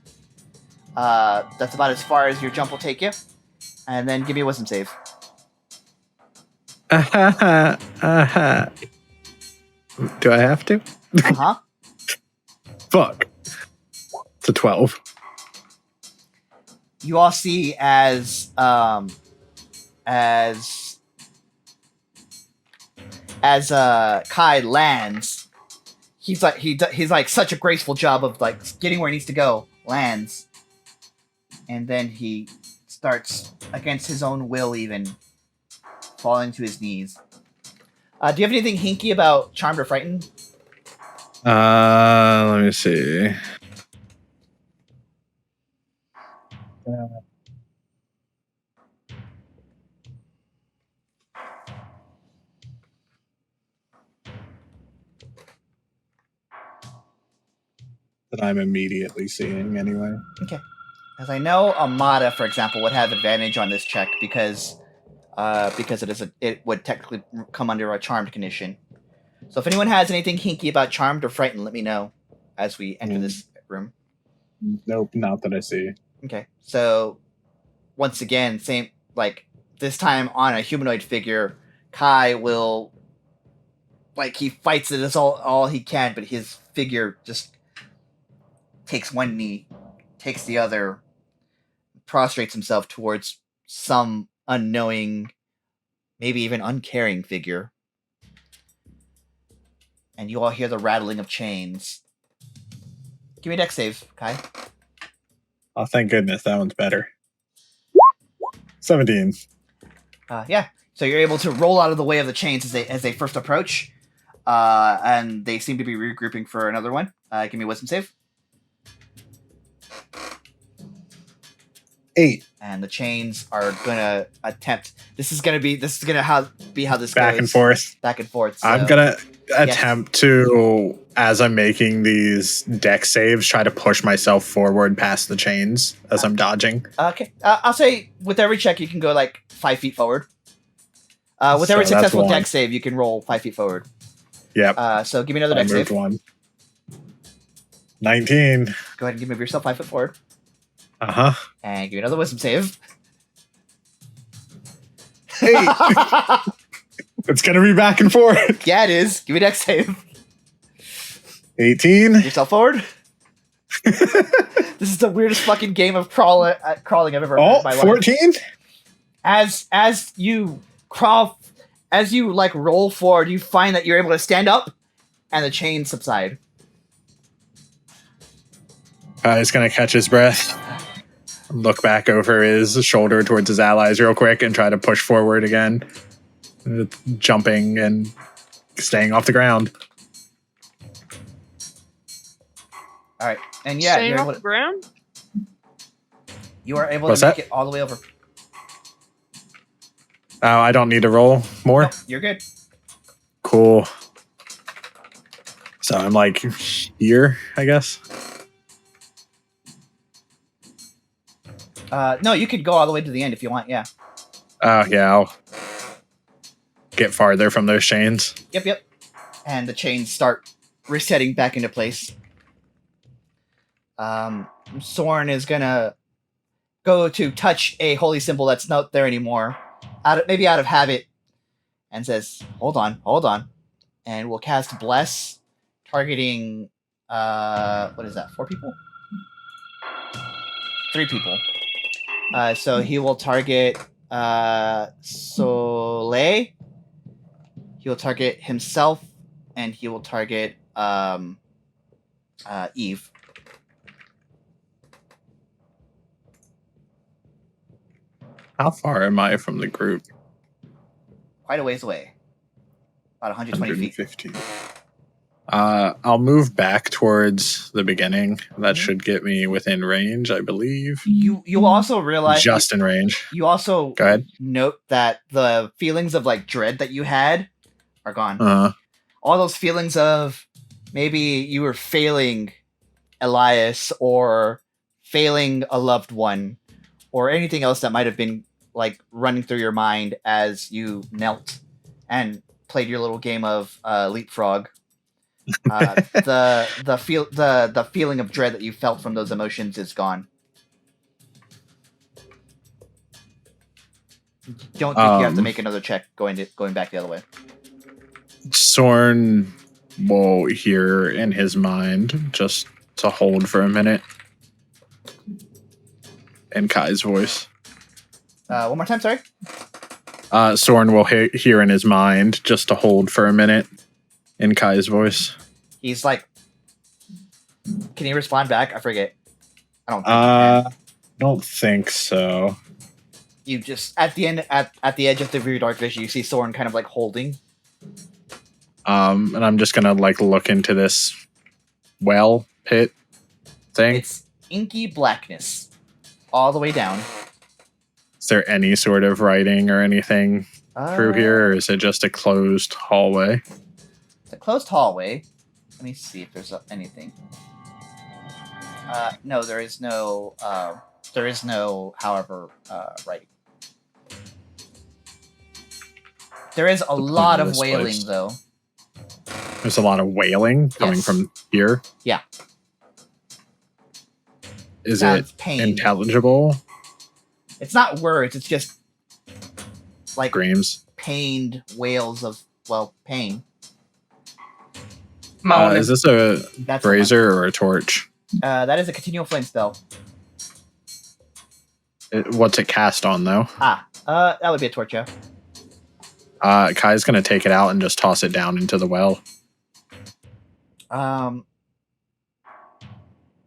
That's about as far as your jump will take you. And then give me a wisdom save. Do I have to? Uh-huh. Fuck. It's a 12. You all see as Kai lands, he's like such a graceful job of like getting where he needs to go, lands, and then he starts against his own will even falling to his knees. Do you have anything hinky about Charmed or Frightened? Let me see. That I'm immediately seeing anyway. Okay. As I know, Amada, for example, would have advantage on this check because it would technically come under a charmed condition. So if anyone has anything hinky about Charmed or Frightened, let me know as we enter this room. Nope, not that I see. Okay. So once again, same like this time on a humanoid figure, Kai will he fights it as all he can, but his figure just takes one knee, takes the other, prostrates himself towards some unknowing, maybe even uncaring figure. And you all hear the rattling of chains. Give me a dex save, Kai. Oh, thank goodness. That one's better. 17. Yeah. So you're able to roll out of the way of the chains as they first approach. And they seem to be regrouping for another one. Give me a wisdom save. 8. And the chains are gonna attempt. This is gonna be how this back goes. and forth. Back and forth. So. I'm gonna attempt to, as I'm making these deck saves, try to push myself forward past the chains as I'm dodging. Okay. I'll say with every check you can go 5 feet forward. With every successful deck save, you can roll 5 feet forward. Yep. So give me another deck save. One. 19. Go ahead and move yourself 5 foot forward. Uh-huh. And give me another wisdom save. 8. It's gonna be back and forth. Yeah, it is. Give me a deck save. 18. Yourself forward. This is the weirdest fucking game of crawling I've ever heard in my life. 14. As you crawl as you like roll forward, you find that you're able to stand up, and the chains subside. He's gonna catch his breath, look back over his shoulder towards his allies real quick, and try to push forward again, jumping and staying off the ground. All right, and yeah, Staying you're off able the to, ground? you are able What's to make that? it all the way over. Oh, I don't need to roll more? Nope, you're good. Cool. So I'm like here, I guess. No, you could go all the way to the end if you want. Yeah. Oh, yeah, I'll get farther from those chains. Yep. And the chains start resetting back into place. Sorn is gonna go to touch a holy symbol that's not there anymore, maybe out of habit, and says, "Hold on," and we'll cast Bless, targeting what is that? 4 people? 3 people. So he will target Soleil. He will target himself, and he will target Eve. How far am I from the group? Quite a ways away. About 120 feet. 150. I'll move back towards the beginning. That should get me within range, I believe. You also realize Just in range. You also Go ahead. note that the feelings of like dread that you had are gone. All those feelings of maybe you were failing Elias or failing a loved one or anything else that might have been like running through your mind as you knelt and played your little game of leapfrog. The feeling of dread that you felt from those emotions is gone. Don't think you have to make another check going back the other way. Sorn will hear in his mind just to hold for a minute. In Kai's voice. One more time, sorry. Sorn will hear in his mind just to hold for a minute. In Kai's voice. He's like, can he respond back? I forget. I don't think he can. Don't think so. You just at the end at the edge of your dark vision, you see Sorn kind of like holding. And I'm just gonna like look into this well pit thing. It's inky blackness all the way down. Is there any sort of writing or anything through here, or is it just a closed hallway? It's a closed hallway. Let me see if there's anything. No, there is no. However, writing. There is a lot of wailing, though. There's a lot of wailing coming from here. Yeah. Is Sounds it pain. intelligible? It's not words. It's just like Screams. Pained wails of pain. Is this a That's brazier or a torch? That is a continual flame spell. What's it cast on, though? That would be a torch, yeah. Kai's going to take it out and just toss it down into the well.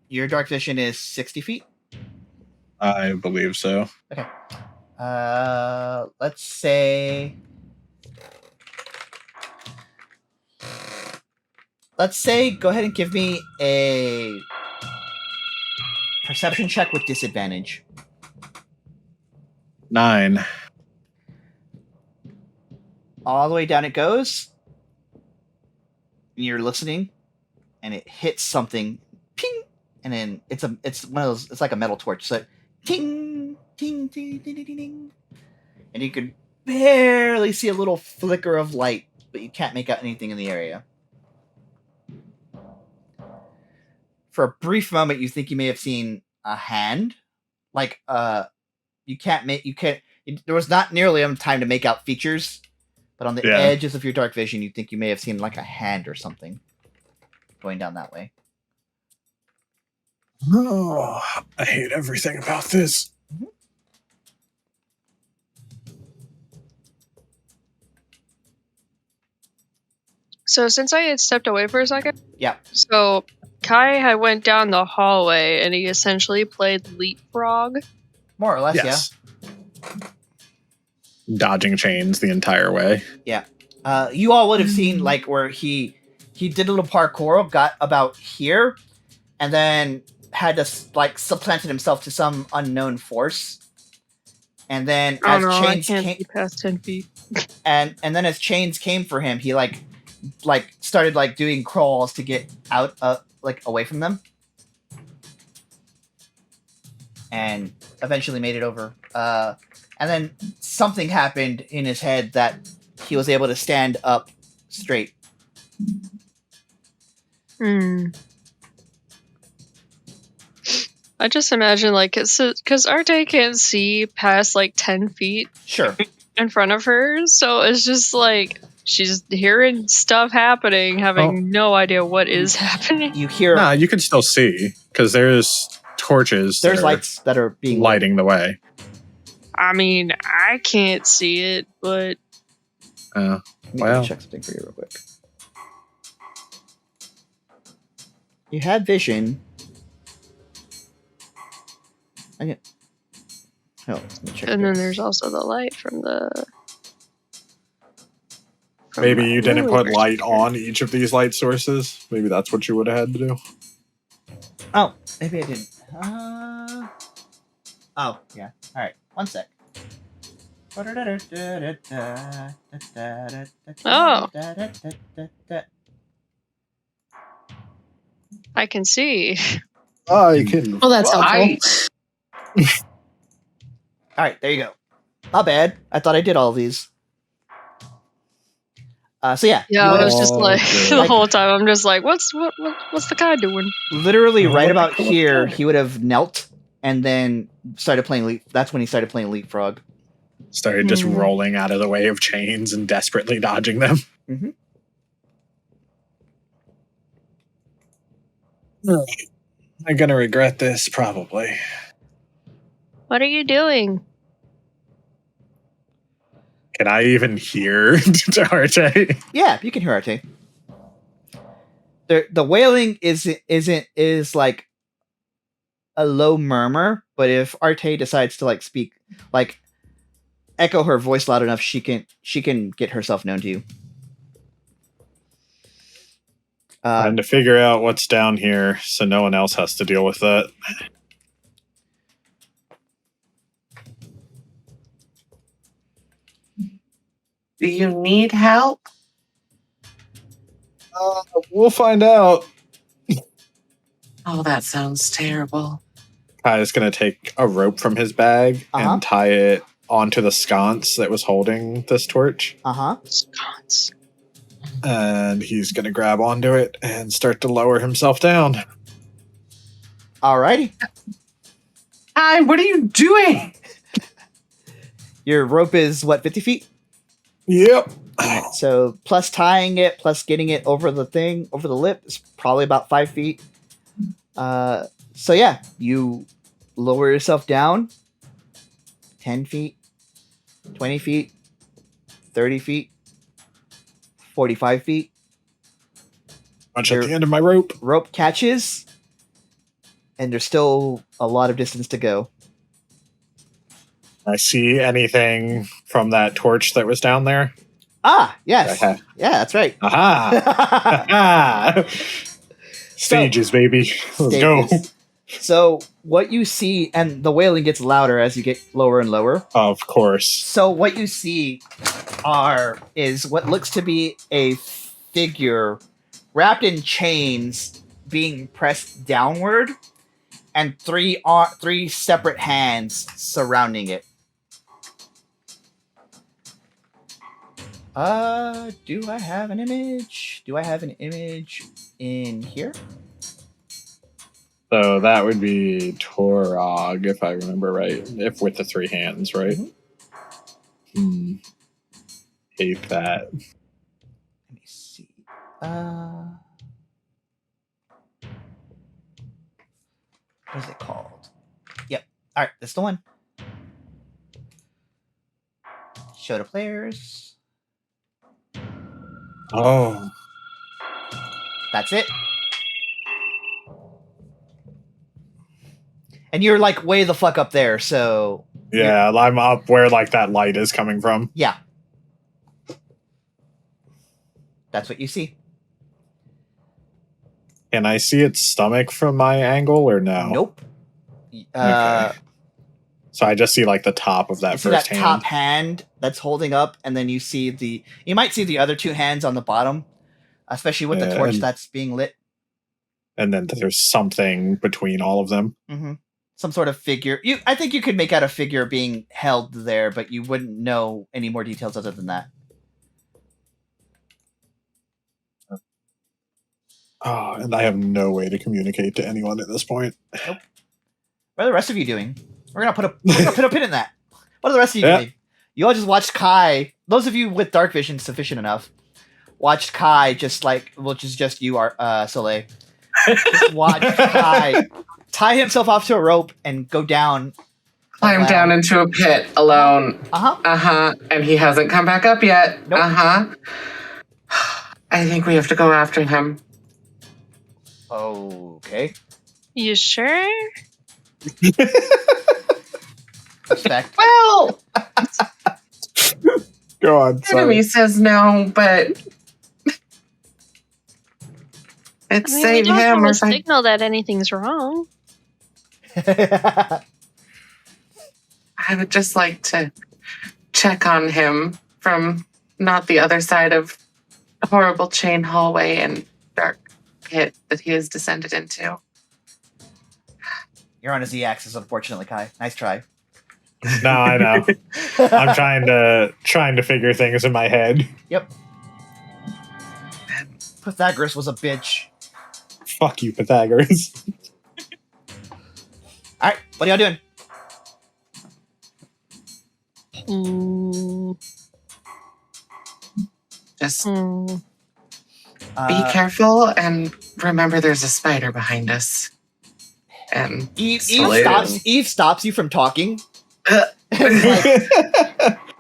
Your dark vision is 60 feet? I believe so. Okay. Let's say... go ahead and give me a perception check with disadvantage. 9. All the way down it goes. And you're listening, and it hits something, ping, and then it's one of those. It's like a metal torch. So, ting, ting, ting, ting, ting, ting, and you can barely see a little flicker of light, but you can't make out anything in the area. For a brief moment, you think you may have seen a hand, like there was not nearly enough time to make out features. But on the edges of your dark vision, you think you may have seen like a hand or something going down that way. Oh, I hate everything about this. So since I had stepped away for a second, Yeah. so Kai had went down the hallway and he essentially played leapfrog. More or less, Yes. Dodging chains the entire way. yeah. You all would have seen like where he did a little parkour, got about here, and then had to like supplanted himself to some unknown force. And then Oh as no, I chains can't came, see past 10 feet. and then as chains came for him, he like started like doing crawls to get out like away from them, and eventually made it over. And then something happened in his head that he was able to stand up straight. I just imagine like because Arte can't see past like 10 feet Sure. in front of her, so it's just like she's hearing stuff happening, having no idea what is happening. You hear Nah, you can still see because there's torches. there's that are lights that are being lighting the way. I mean, I can't see it, but Let me Well. check something for you real quick. You have vision. Oh, let me check and then this. there's also the light from the. Maybe you didn't put really light first on each of these light sources. Maybe that's what you would have had to do. Oh, maybe I didn't. Oh, yeah. All right. One sec. Oh. I can see. Oh, you can. Well, that's helpful. All right, there you go. Not bad. I thought I did all of these. So yeah. Yeah, you I would was have just like good. the whole time. I'm just like, what's the guy doing? literally right What about the fuck? here. He would have knelt and then started playing leap. That's when he started playing leapfrog. Started just Hmm. rolling out of the way of chains and desperately dodging them. Mm-hmm. I'm gonna regret this probably. What are you doing? Can I even hear Arte? Yeah, you can hear Arte. The wailing is like a low murmur, but if Arte decides to like speak, like echo her voice loud enough, she can get herself known to you. And to figure out what's down here so no one else has to deal with that. Do you need help? We'll find out. Oh, that sounds terrible. Kai is going to take a rope from his bag and tie it onto the sconce that was holding this torch. Sconce. And he's going to grab onto it and start to lower himself down. Alrighty. Hi, what are you doing? Your rope is what, 50 feet? Yep. Alright, so plus tying it, plus getting it over the thing, over the lip, is probably about 5 feet. So yeah, you lower yourself down 10 feet, 20 feet, 30 feet, 45 feet. Much at the end of my rope. Rope catches, and there's still a lot of distance to go. I see anything from that torch that was down there? Ah, yes. Aha. Yeah, that's right. Aha! Aha! Stages, baby. Let's go. Stages. So what you see, and the wailing gets louder as you get lower and lower. Of course. So what you see is what looks to be a figure wrapped in chains being pressed downward, and three separate hands surrounding it. Do I have an image? Do I have an image in here? So that would be Torog, if I remember right. If with the three hands, right? Hate that. Let me see. What is it called? Yep. All right, that's the one. Show to players. Oh. That's it. And you're like way the fuck up there, so Yeah, I'm up where like that light is coming from. yeah. That's what you see. Can I see its stomach from my angle or no? Nope. Okay. So I just see like the top of that You see first that hand. top hand that's holding up, and then you might see the other two hands on the bottom, especially with the Yeah, torch and- that's being lit. And then there's something between all of them. Mm-hmm. Some sort of figure. I think you could make out a figure being held there, but you wouldn't know any more details other than that. Oh, and I have no way to communicate to anyone at this point. What are the rest of you doing? We're gonna put a pin in that. What are the rest of you Yeah. doing? You all just watched Kai. Those of you with dark vision sufficient enough, watched Kai which is just you, Soleil. Just watch Kai tie himself off to a rope and go down. Climb down into a pit alone. And he hasn't come back up yet. Nope. I think we have to go after him. Okay. You sure? Respect. Well, Go on. enemy Sorry. says no, but it's I mean, we save don't him have or a something. signal that anything's wrong. I would just like to check on him from not the other side of a horrible chain hallway and dark pit that he has descended into. You're on a Z-axis, unfortunately, Kai. Nice try. No, I know. I'm trying to figure things in my head. Yep. Pythagoras was a bitch. Fuck you, Pythagoras. All right, what are y'all doing? Just Hmm. be careful and remember there's a spider behind us. And Eve Soleil. stops you from talking.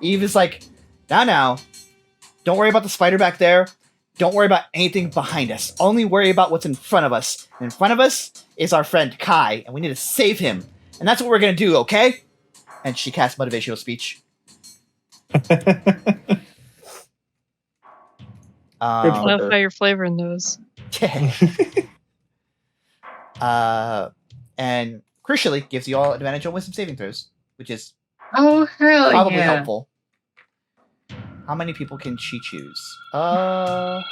Eve is like, now, don't worry about the spider back there. Don't worry about anything behind us. Only worry about what's in front of us. And in front of us is our friend Kai, and we need to save him. And that's what we're gonna do, okay? And she casts motivational speech. I love how you're flavoring those. And crucially, gives you all advantage on wisdom saving throws, which is oh hell probably yeah. helpful. How many people can she choose? 5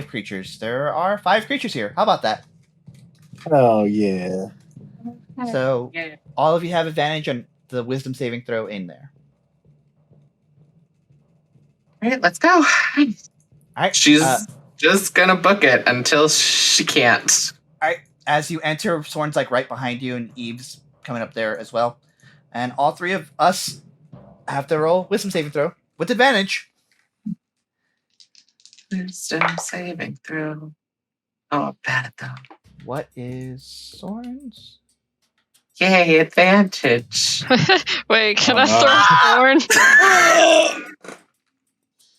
creatures. There are 5 creatures here. How about that? Oh yeah. So Yeah. all of you have advantage on the wisdom saving throw in there. All right, let's go. All right. She's just gonna book it until she can't. All right. As you enter, Sorn's like right behind you, and Eve's coming up there as well. And all 3 of us have to roll wisdom saving throw with advantage. Wisdom saving throw. Oh, I'm bad at them. What is Sorn's? Yay, advantage. Wait, can Oh, I no. throw Sorn?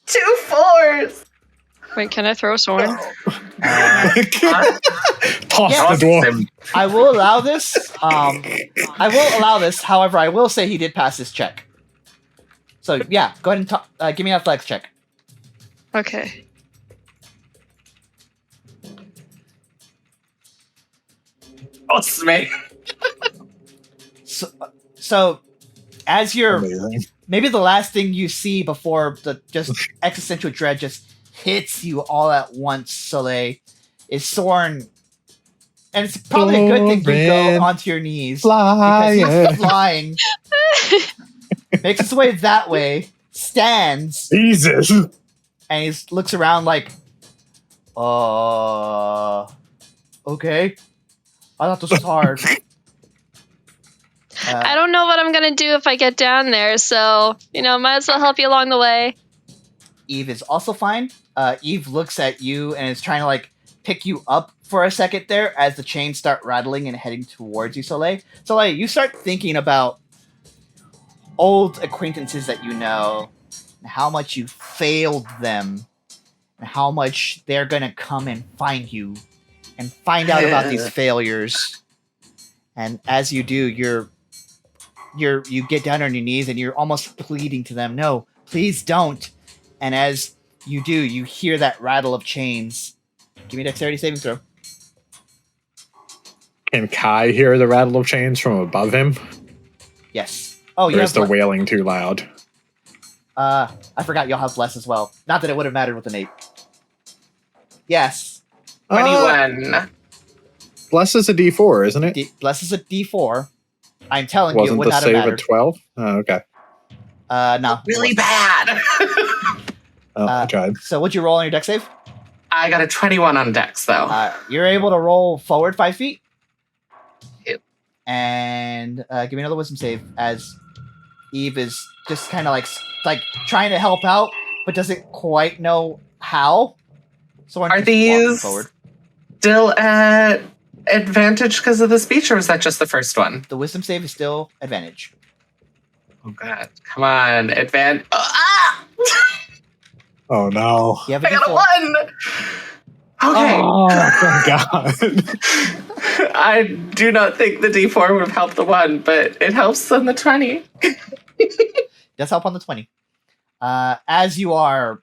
2 4s. Wait, can I throw Sorn? Toss Yeah. the dwarf. I will allow this. However, I will say he did pass his check. So yeah, go ahead and give me an athletics check. Okay. What's me? So as you're Amazing. maybe the last thing you see before the just existential dread just hits you all at once, Soleil, is Sorn. And it's probably a good thing you go Sorn. onto your knees because he's flying. Makes his way that way, stands, Jesus. and he looks around like, okay. I thought this was hard. I don't know what I'm gonna do if I get down there, so, might as well help you along the way. Eve is also fine. Eve looks at you and is trying to pick you up for a second there as the chains start rattling and heading towards you, Soleil. Soleil, you start thinking about old acquaintances that you know and how much you failed them and how much they're gonna come and find you and find out about these failures. And as you do, you get down on your knees and you're almost pleading to them, no, please don't. And as you do, you hear that rattle of chains. Give me a dexterity saving throw. Can Kai hear the rattle of chains from above him? Yes. Oh, or is the wailing too loud? I forgot y'all have bless as well. Not that it would have mattered with an 8. Yes. 21. Bless is a D4, isn't it? Bless is a D4. I'm telling you, it Wasn't would the not have save mattered. at 12? Oh, okay. No. Really bad. Oh, I tried. So what'd you roll on your dex save? I got a 21 on Dex, though. You're able to roll forward 5 feet. Yep. And give me another wisdom save as Eve is just kind of like trying to help out, but doesn't quite know how. So Are these still at advantage because of the speech, or was that just the first one? The wisdom save is still advantage. Oh god, come on, advantage! Oh no! You have a I got a D4. 1. Okay. Oh my god! I do not think the D4 would have helped the 1, but it helps on the 20. Does help on the 20. As you are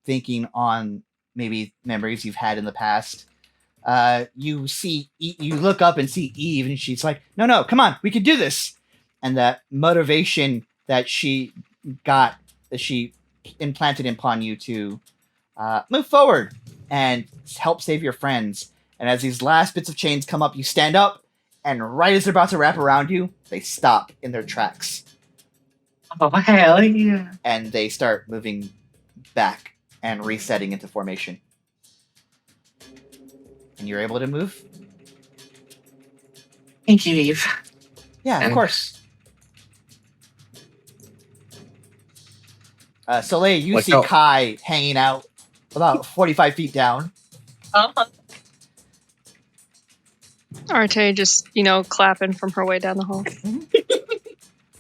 thinking on maybe memories you've had in the past, you look up and see Eve, and she's like, "No, come on, we can do this." And that motivation that she implanted upon you to move forward and help save your friends. And as these last bits of chains come up, you stand up, and right as they're about to wrap around you, they stop in their tracks. Oh, hell yeah. And they start moving back and resetting into formation. And you're able to move? Thank you, Eve. Yeah, of course. Soleil, you see Kai hanging out about 45 feet down. Arteis just, clapping from her way down the hall.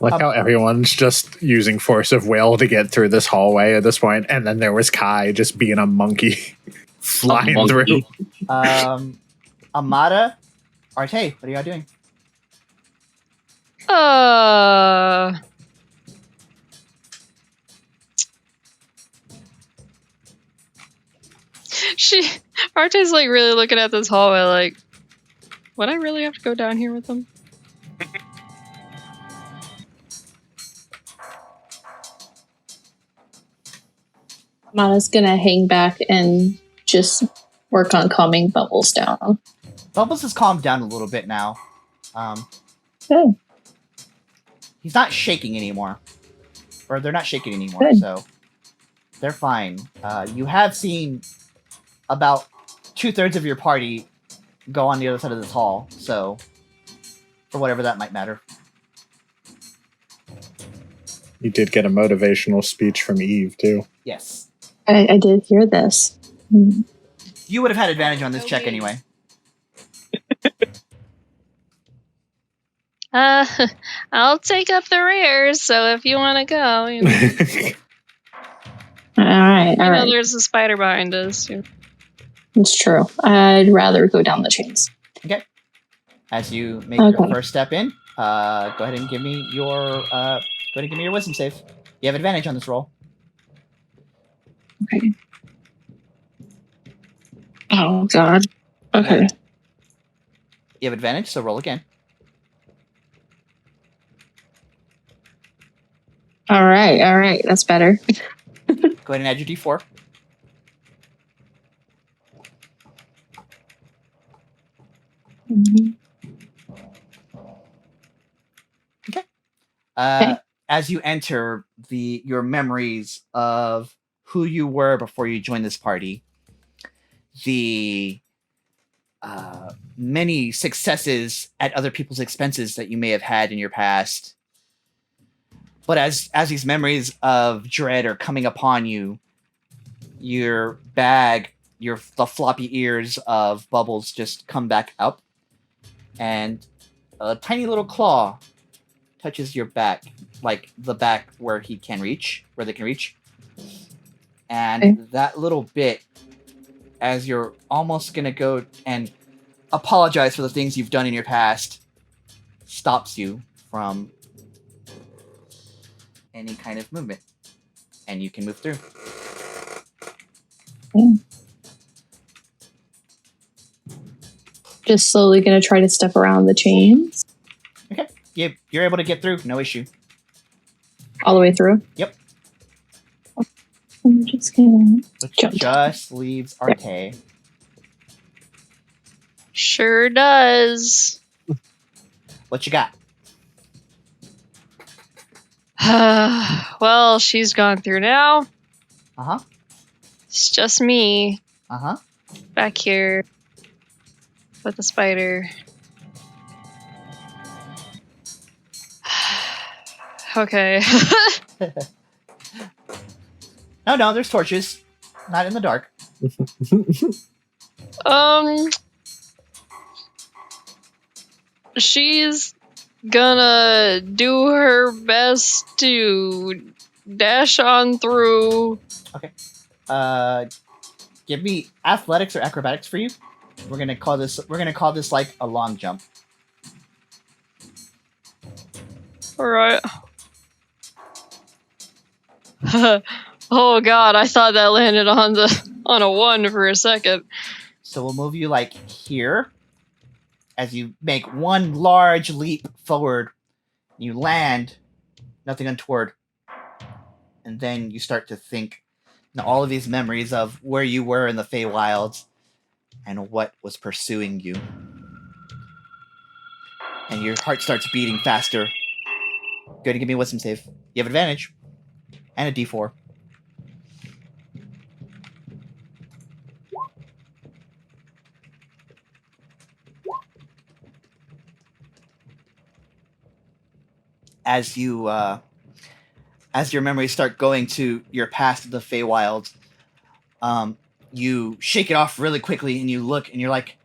Like how everyone's just using force of will to get through this hallway at this point, and then there was Kai just being a monkey flying through. Amada, Arteis, what are y'all doing? Arteis like really looking at this hallway like, would I really have to go down here with them? Amada's gonna hang back and just work on calming Bubbles down. Bubbles has calmed down a little bit now. Good. He's not shaking anymore. Or they're not shaking anymore, Good. So they're fine. You have seen about 2/3 of your party go on the other side of this hall, so for whatever that might matter. You did get a motivational speech from Eve, too. Yes. I did hear this. You would have had advantage on this check anyway. I'll take up the rear, so if you want to go, All right. there's a spider behind us. It's true. I'd rather go down the chains. Okay. As you make your first step in, go ahead and give me your wisdom save. You have advantage on this roll. Okay. Oh god. Okay. You have advantage, so roll again. All right. That's better. Go ahead and add your D4. Okay. As you enter your memories of who you were before you joined this party, the many successes at other people's expenses that you may have had in your past, but as these memories of dread are coming upon you, your bag, the floppy ears of Bubbles just come back up, and a tiny little claw touches your back, like the back where they can reach, And that little bit, as you're almost going to go and apologize for the things you've done in your past, stops you from any kind of movement. And you can move through. Just slowly going to try to step around the chains. Okay. You're able to get through. No issue. All the way through? Yep. I'm just going to jump. Just leaves Arteis. Sure does. What you got? Well, she's gone through now. Uh-huh. It's just me. Uh-huh. Back here. With the spider. Okay. No, there's torches. Not in the dark. She's gonna do her best to dash on through. Okay. Give me athletics or acrobatics for you. We're gonna call this like a long jump. Alright. Oh god, I thought that landed on a 1 for a second. So we'll move you like here. As you make one large leap forward, you land, nothing untoward. And then you start to think all of these memories of where you were in the Feywilds and what was pursuing you. And your heart starts beating faster. Go ahead and give me a wisdom save. You have advantage. And a d4. As your memories start going to your past of the Feywilds, you shake it off really quickly and you look and you're like,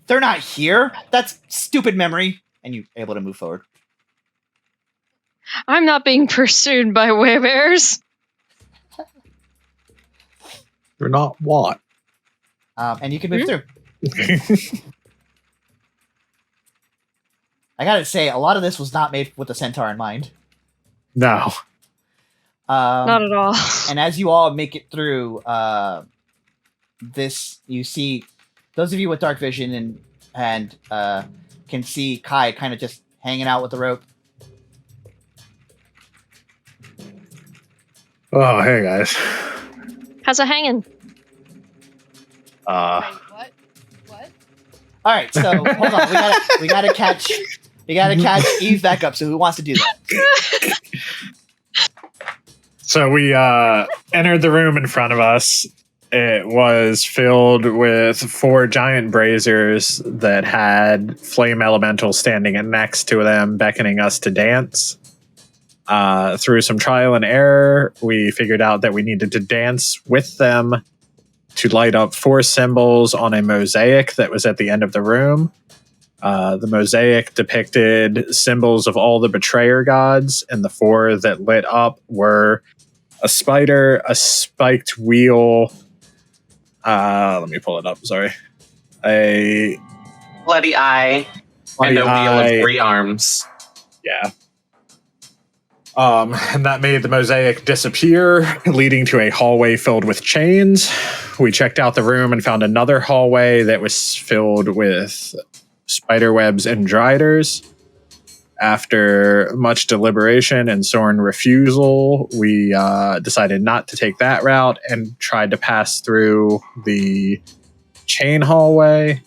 they're not here? That's stupid memory. And you're able to move forward. I'm not being pursued by waybears. You're not what? And you can move through. I gotta say, a lot of this was not made with the Centaur in mind. No. Not at all. And as you all make it through, this, you see, those of you with dark vision and can see Kai kind of just hanging out with the rope. Oh, hey guys. How's it hanging? What? All right, so hold on, we gotta catch Eve back up. So who wants to do that? So we entered the room in front of us. It was filled with 4 giant braziers that had flame elementals standing next to them, beckoning us to dance. Through some trial and error, we figured out that we needed to dance with them to light up 4 symbols on a mosaic that was at the end of the room. The mosaic depicted symbols of all the betrayer gods, and the 4 that lit up were a spider, a spiked wheel. Let me pull it up. Sorry. A bloody eye and a wheel of 3 arms. Yeah. And that made the mosaic disappear, leading to a hallway filled with chains. We checked out the room and found another hallway that was filled with spiderwebs and driders. After much deliberation and Sorn refusal, we decided not to take that route and tried to pass through the chain hallway.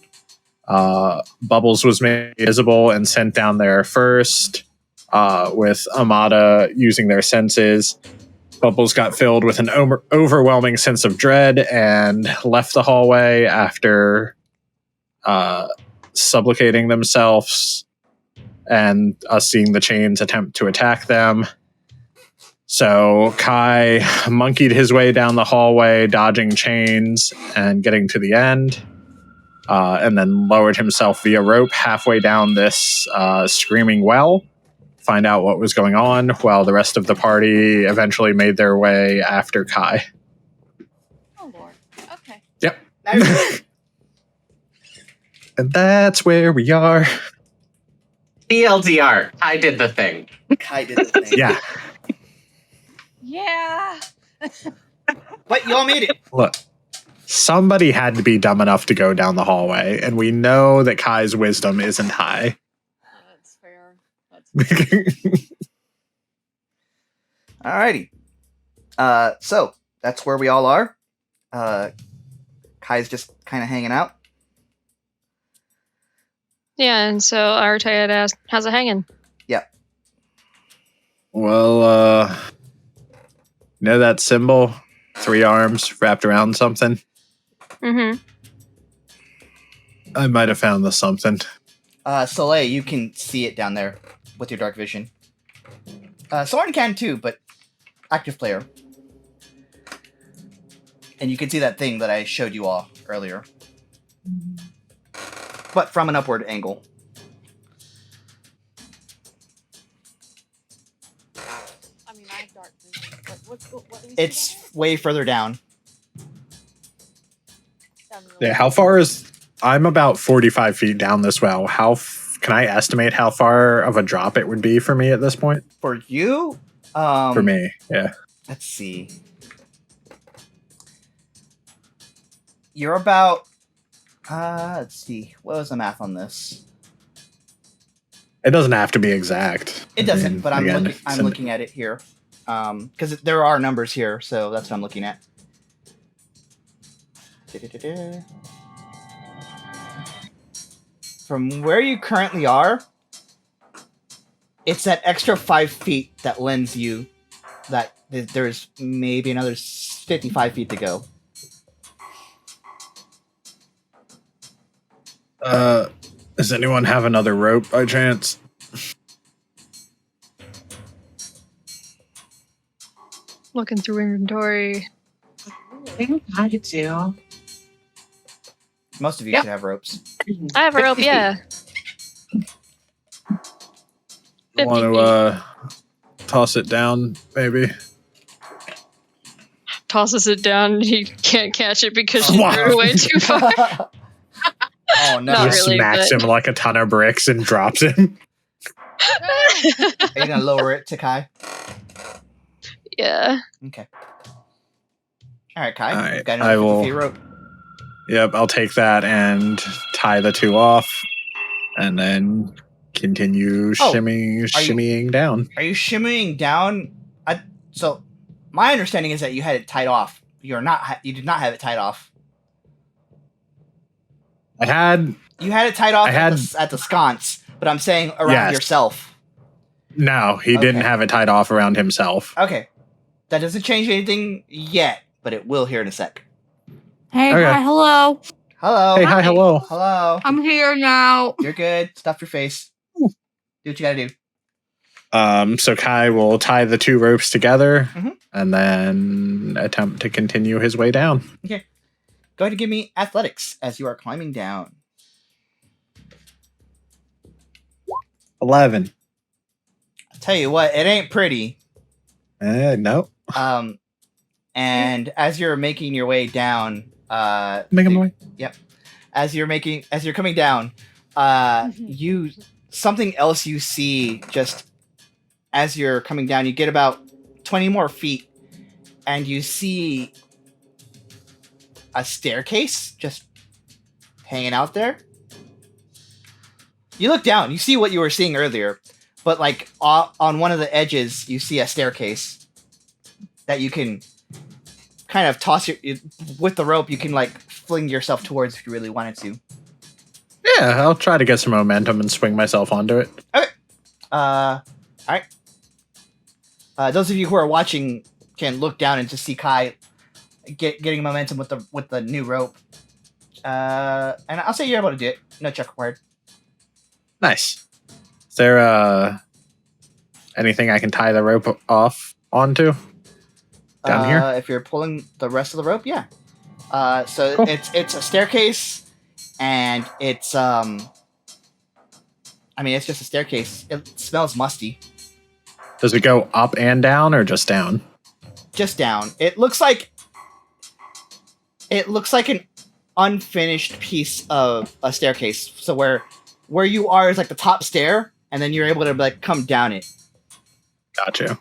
Bubbles was made visible and sent down there first. With Amada using their senses, Bubbles got filled with an overwhelming sense of dread and left the hallway after subluxating themselves and us seeing the chains attempt to attack them. So Kai monkeyed his way down the hallway, dodging chains and getting to the end, and then lowered himself via rope halfway down this screaming well. Find out what was going on, while the rest of the party eventually made their way after Kai. Okay. Yep. Now you're good. And that's where we are. TLDR, I did the thing. Kai did the thing. Yeah. Yeah. But you all made it. Look, somebody had to be dumb enough to go down the hallway, and we know that Kai's wisdom isn't high. That's fair. That's fair. Alrighty. So that's where we all are. Kai's just kind of hanging out. Yeah, and so Arteis had asked, how's it hanging? Well, you know that symbol? 3 arms wrapped around something? Mm-hmm. I might have found this something. Soleil, you can see it down there with your dark vision. Sorn can too, but active player. And you can see that thing that I showed you all earlier. But from an upward angle. I mean, I have dark vision. What is It's way further down. Yeah, how far is... I'm about 45 feet down this well. Can I estimate how far of a drop it would be for me at this point? For you? For me, yeah. Let's see. You're about... let's see. What was the math on this? It doesn't have to be exact. It doesn't, I mean, but I'm again, looking at it here. Because there are numbers here, so that's what I'm looking at. From where you currently are, it's that extra 5 feet that lends you that there's maybe another 55 feet to go. Does anyone have another rope by chance? Looking through inventory. I think I do. Most of you Yep. should have ropes. I have a rope, yeah. Want to toss it down, maybe? Tosses it down and he can't catch it because she Wow. threw it away too far. Oh no! Not Just really, smacks but- him like a ton of bricks and drops him. Are you gonna lower it to Kai? Yeah. Okay. All right, Kai. All right, You've got I another 50 will- feet rope. Yep, I'll take that and tie the 2 off, and then continue shimmying down. Are you shimmying down? So, my understanding is that you had it tied off. You did not have it tied off. I had You had it tied off I had- at the sconce, but I'm saying around Yes. yourself. no, he didn't Okay. have it tied off around himself. Okay. That doesn't change anything yet, but it will here in a sec. Hey, Okay. hi, hello. Hello. Hey, hi, hello. Hello. I'm here now. You're good. Stuff your face. Do what you gotta do. So Kai will tie the 2 ropes together Mhm. and then attempt to continue his way down. Go ahead and give me athletics as you are climbing down. 11. I'll tell you what, it ain't pretty. No. And as you're making your way down, Make him away. as you're coming down, something else you see just as you're coming down, you get about 20 more feet, and you see a staircase just hanging out there. You look down, you see what you were seeing earlier, but like on one of the edges, you see a staircase that you can kind of toss with the rope. You can like fling yourself towards if you really wanted to. Yeah, I'll try to get some momentum and swing myself onto it. All right. Those of you who are watching can look down and just see Kai getting momentum with the new rope. And I'll say you're able to do it. No check required. Nice. Is there anything I can tie the rope off onto down here? If you're pulling the rest of the rope, yeah. So Cool. it's a staircase, and it's it's just a staircase. It smells musty. Does it go up and down or just down? Just down. It looks like It looks like an unfinished piece of a staircase. So where you are is like the top stair, and then you're able to like come down it. Gotcha.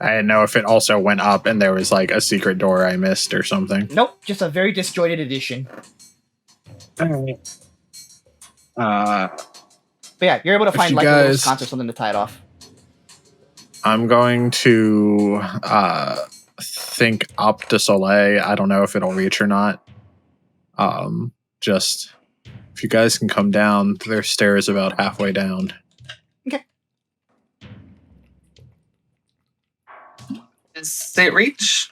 I didn't know if it also went up and there was like a secret door I missed or something. Nope, just a very disjointed addition. Alright. But yeah, you're able to find like a little sconce or something to tie it off. I'm going to think up to Soleil. I don't know if it'll reach or not. Just if you guys can come down, their stairs about halfway down. Okay. Does it reach?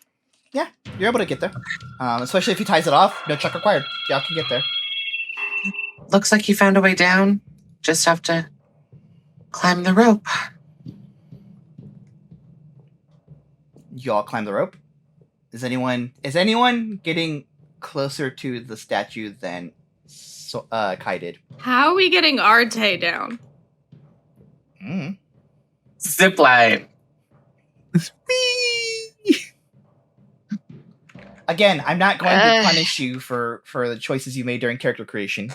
Yeah, you're able to get there. Especially if he ties it off. No check required. Y'all can get there. Looks like you found a way down. Just have to climb the rope. Y'all climb the rope. Is anyone getting closer to the statue than Kai did? How are we getting Arteis down? Zip line. Again, I'm not going to punish you for the choices you made during character creation.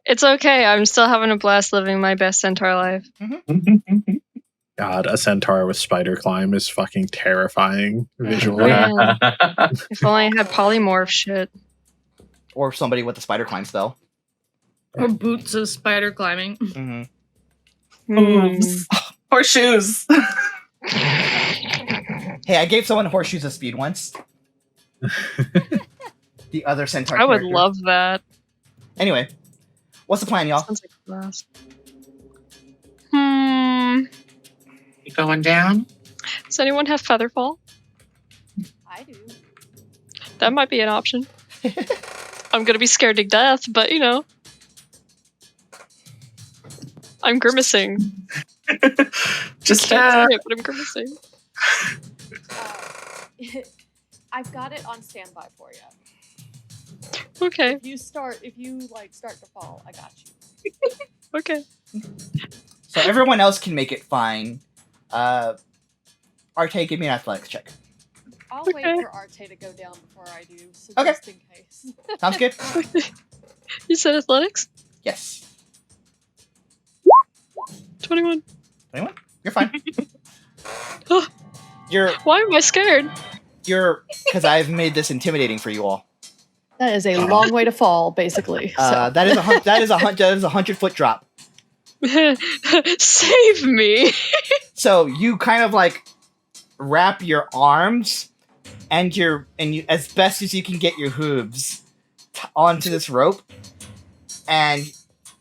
It's okay. I'm still having a blast living my best centaur life. Mm-hmm. God, a centaur with spider climb is fucking terrifying visually. Man. If only I had polymorph shit. Or somebody with a spider climb spell. Or boots of spider climbing. Mm-hmm. Hooves. Horseshoes. Hey, I gave someone horseshoes of speed once. The other centaur I would character. love that. Anyway, what's the plan, y'all? Sounds like a blast. You going down? Does anyone have Featherfall? I do. That might be an option. I'm gonna be scared to death, but you know. I'm grimacing. Just Can't see it, but I'm grimacing. I've got it on standby for you. Okay. If you start to fall, I got you. Okay. So everyone else can make it fine. Arteis, give me an athletics check. I'll Okay. wait for Arteis to go down before I do, so Okay. just in case. Sounds good? You said athletics? Yes. 21. 21? You're fine. Why am I scared? Because I've made this intimidating for you all. That is a long way to fall, basically. So. That is a 100-foot drop. Save me. So you kind of like wrap your arms and you as best as you can get your hooves onto this rope, and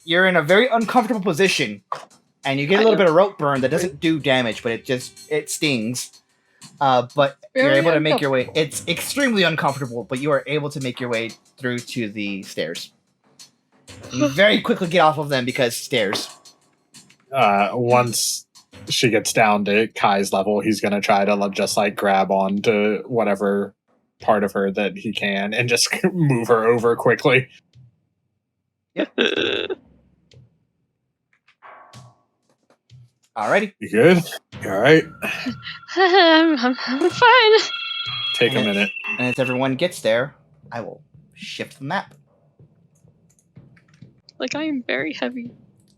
you're in a very uncomfortable position, and you get a little bit of rope burn that doesn't do damage, but it stings. But you're able to make your way. It's extremely uncomfortable, but you are able to make your way through to the stairs. You very quickly get off of them because stairs. Once she gets down to Kai's level, he's going to try to just like grab onto whatever part of her that he can and just move her over quickly. Yep. Alrighty. You good? You alright? I'm fine. Take a minute. And as everyone gets there, I will shift the map. Like, I am very heavy.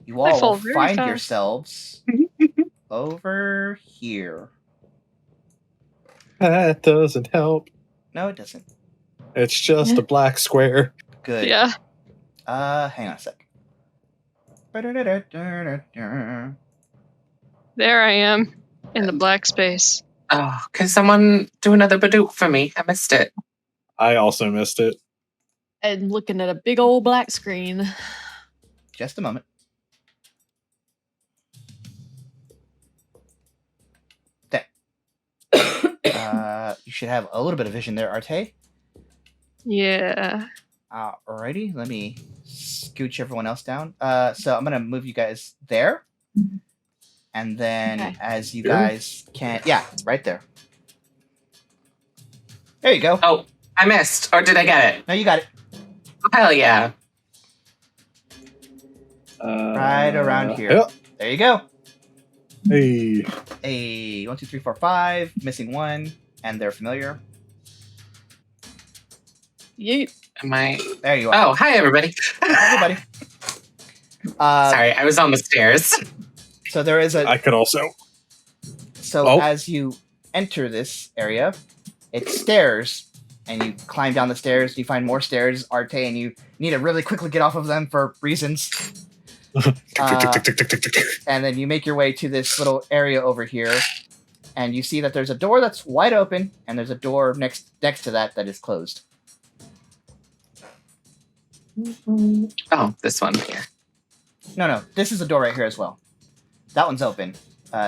You all fall will very find fast. yourselves over here. That doesn't help. No, it doesn't. It's just a black square. Good. Yeah. Hang on a sec. There I am. In the black space. Oh, can someone do another Badook for me? I missed it. I also missed it. And looking at a big old black screen. Just a moment. There. You should have a little bit of vision there, Arteis. Yeah. Alrighty, let me scooch everyone else down. So I'm gonna move you guys there. And then as you guys can... Yeah, right there. There you go. Oh, I missed. Or did I get it? No, you got it. Oh, hell yeah. Right around here. Yep. There you go. Hey. A 1, 2, 3, 4, 5. Missing 1. and they're familiar. Yeet. Am I? There you are. Oh, hi everybody. Everybody. Sorry, I was on the stairs. So there is a. I could also. So as you enter this area, it's stairs, and you climb down the stairs. You find more stairs, Arte, and you need to really quickly get off of them for reasons. And then you make your way to this little area over here, and you see that there's a door that's wide open, and there's a door next to that is closed. Oh, this one here. No, this is a door right here as well. That one's open.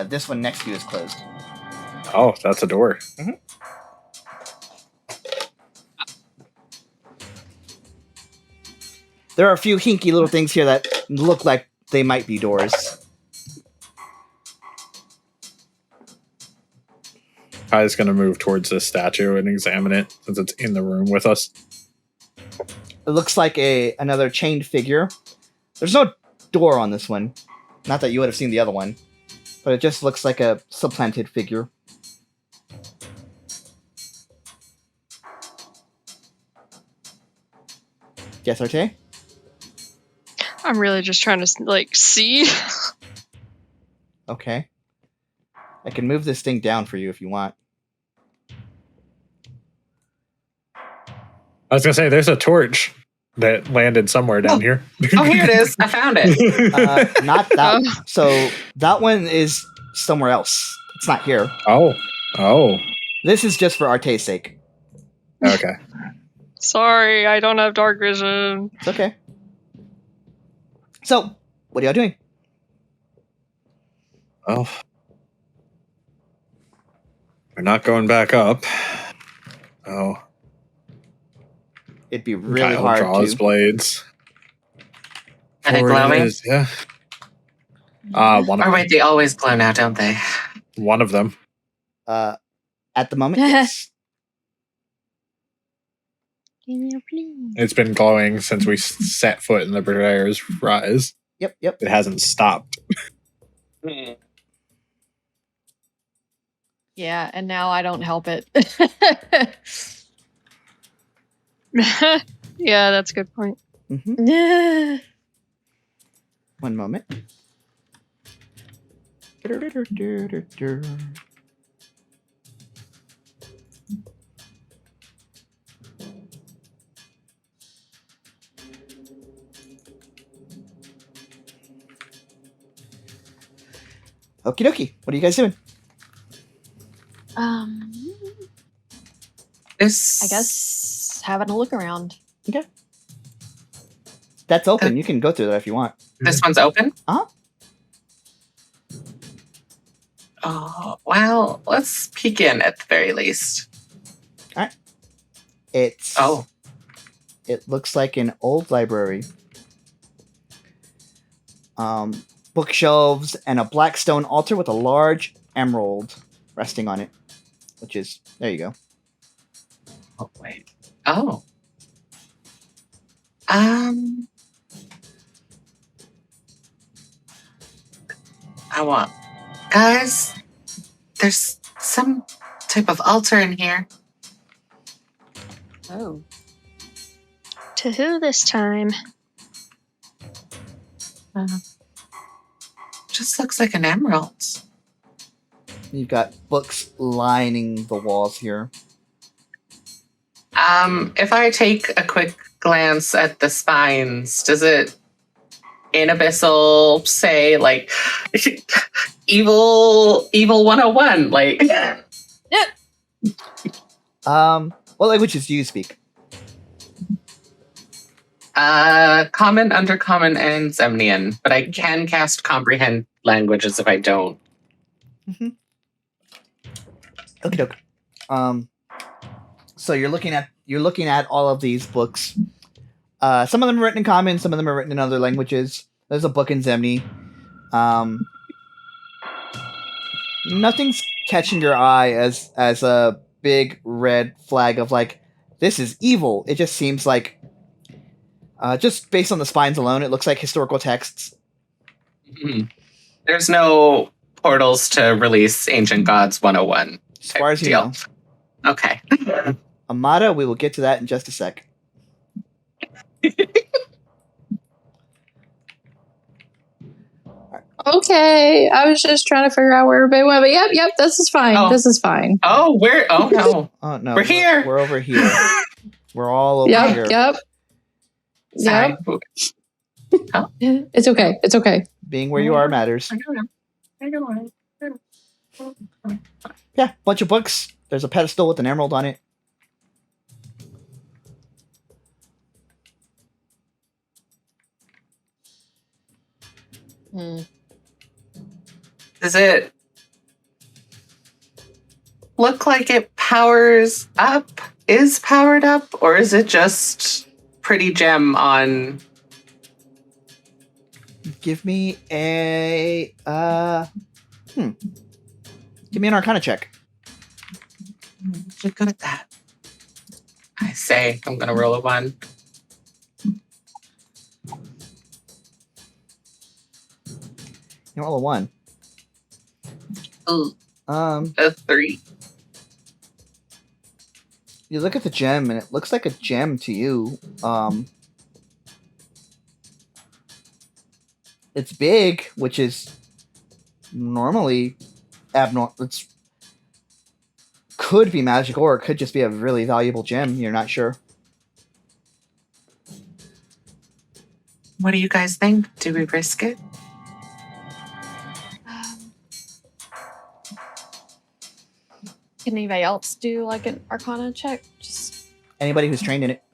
This one next to you is closed. Oh, that's a door. Mm-hmm. There are a few hinky little things here that look like they might be doors. Kai's going to move towards this statue and examine it since it's in the room with us. It looks like another chained figure. There's no door on this one. Not that you would have seen the other one. But it just looks like a supplanted figure. Yes, Arte? I'm really just trying to, like, see. Okay. I can move this thing down for you if you want. I was going to say, there's a torch that landed somewhere down here. Oh, here it is. I found it. Not that. So that one is somewhere else. It's not here. Oh. This is just for Arte's sake. Okay. Sorry, I don't have dark vision. It's okay. So, what are y'all doing? Oh. We're not going back up. Oh. It'd be really Kyle hard draws to. blades. Are they Or it glowing? is, yeah. One of Or them. wait, they always glow now, don't they? One of them. At the moment, yes. Can you please? It's been glowing since we set foot in the Betrayer's Rise. Yep. It hasn't stopped. Yeah, and now I don't help it. Yeah, that's a good point. Mm-hmm. One moment. Okie dokie. What are you guys doing? This, I guess having a look around. Okay. That's open. You can go through that if you want. This one's open? Uh-huh. Oh, well, let's peek in at the very least. It's. Oh. It looks like an old library. Bookshelves and a black stone altar with a large emerald resting on it. Which is. There you go. Oh, wait. Oh. Guys, there's some type of altar in here. Oh. To who this time? Just looks like an emerald. You've got books lining the walls here. If I take a quick glance at the spines, does it in Abyssal say like evil 101? Like what languages do you speak? Common, Undercommon, and Zemnian, but I can cast comprehend languages if I don't. Mm-hmm. Okie doke. So you're looking at all of these books. Some of them are written in Common, some of them are written in other languages. There's a book in Zemni. Nothing's catching your eye as a big red flag of like, this is evil. It just seems like, just based on the spines alone, it looks like historical texts. Mm-hmm. There's no portals to release Ancient Gods 101. As far as you know. Okay. Amada, we will get to that in just a sec. Okay, I was just trying to figure out where everybody went, but yep, this is fine. Oh. This is fine. Oh, oh no. Oh no, We're here. We're over here. We're all over here. Yep. Sorry. Oh. It's okay. It's okay. Being where you are matters. Yeah, bunch of books. There's a pedestal with an emerald on it. Does it look like it powers up? Is powered up? Or is it just pretty gem on? Give me a Give me an Arcana check. You're good at that. I say I'm gonna roll a 1. You roll a 1. Ooh, A a 3. You look at the gem, and it looks like a gem to you. It's big, which is normally abnormal. It's could be magical, or it could just be a really valuable gem. You're not sure. What do you guys think? Do we risk it? Can anybody else do like an Arcana check? Just Anybody who's trained in it.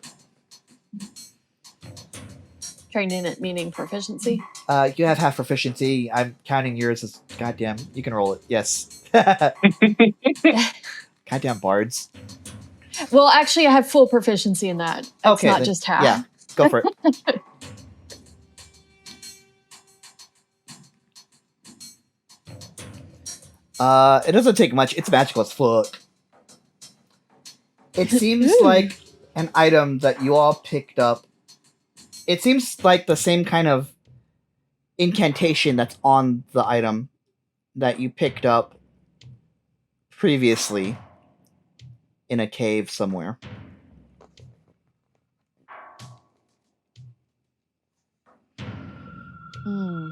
trained in it, meaning proficiency. You have half proficiency. I'm counting yours as goddamn. You can roll it. Yes. Goddamn bards. Well, actually, I have full proficiency in that. It's Okay, not then- just half. Yeah, go for it. It doesn't take much. It's magical as fuck. It seems like an item that you all picked up. It seems like the same kind of incantation that's on the item that you picked up previously in a cave somewhere. Hmm.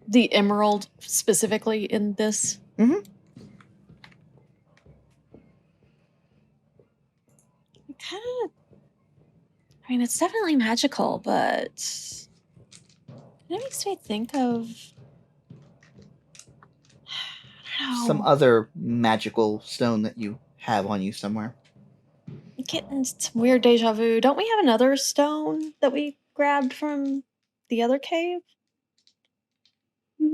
The emerald specifically in this. Mhm. Kind of. I mean, it's definitely magical, but it makes me think of. I don't know. Some other magical stone that you have on you somewhere. Getting some weird deja vu. Don't we have another stone that we grabbed from the other cave? I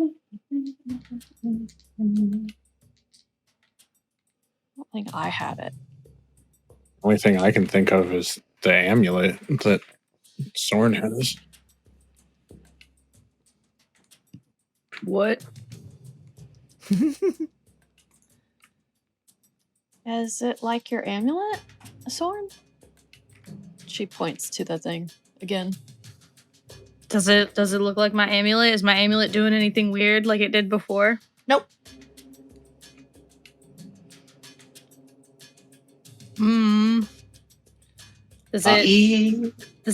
don't think I had it. Only thing I can think of is the amulet that Sorn has. What? Is it like your amulet, Sorn? She points to the thing again. Does it look like my amulet? Is my amulet doing anything weird like it did before? Nope. Does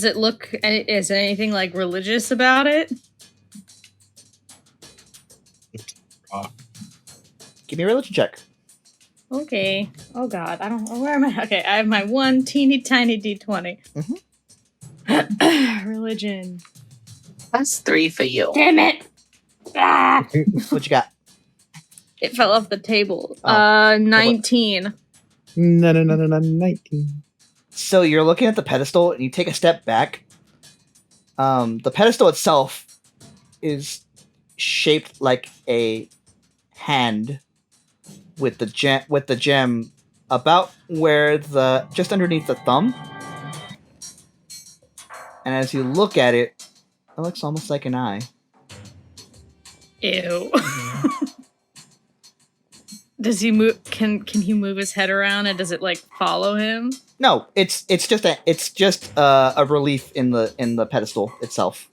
it look? Is there anything like religious about it? Give me a religion check. Okay. Oh God, I don't know where am I. Okay, I have my one teeny tiny D20. Religion. That's 3 for you. Damn it! Ah! What you got? It fell off the table. Oh. 19. No, 19. So you're looking at the pedestal, and you take a step back. The pedestal itself is shaped like a hand with the gem about where just underneath the thumb. And as you look at it, it looks almost like an eye. Ew. Does he move? Can he move his head around, and does it like follow him? No, it's just a relief in the pedestal itself.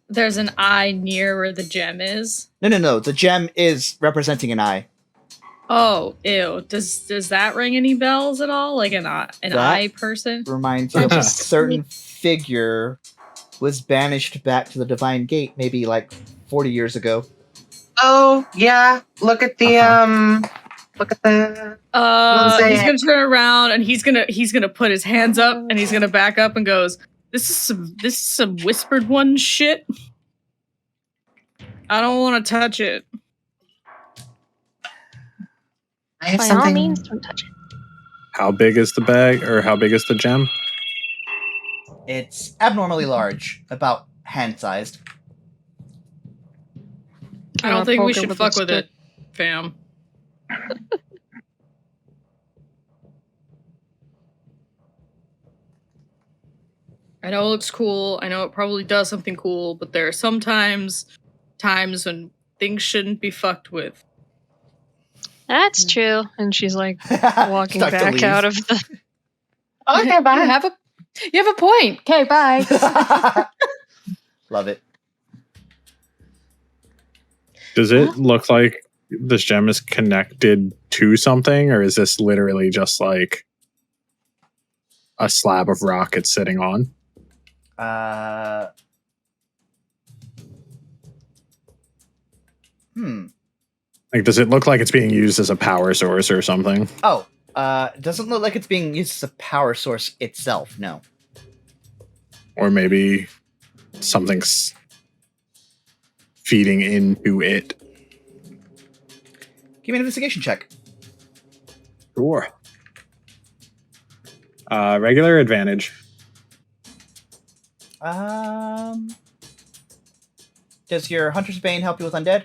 there's an eye near where the gem is? No. The gem is representing an eye. Oh, ew. Does that ring any bells at all? Like an eye person? Reminds you of a certain figure was banished back to the Divine Gate maybe like 40 years ago. Oh, yeah. Look at the he's gonna turn around and he's gonna put his hands up and he's gonna back up and goes, This is some whispered one shit. I don't wanna touch it. I have By something. all means, don't touch it. How big is the bag, or how big is the gem? It's abnormally large, about hand-sized. I don't think we should fuck with it, fam. I know it looks cool. I know it probably does something cool, but there are times when things shouldn't be fucked with. That's true. And she's like walking back out of the. Okay, bye. You have a point. Okay, bye. Love it. Does it look like this gem is connected to something, or is this literally just like a slab of rock it's sitting on? Like, does it look like it's being used as a power source or something? Oh, it doesn't look like it's being used as a power source itself, no. Or maybe something's feeding into it. Give me an investigation check. Sure. Regular advantage. Does your Hunter's Bane help you with undead?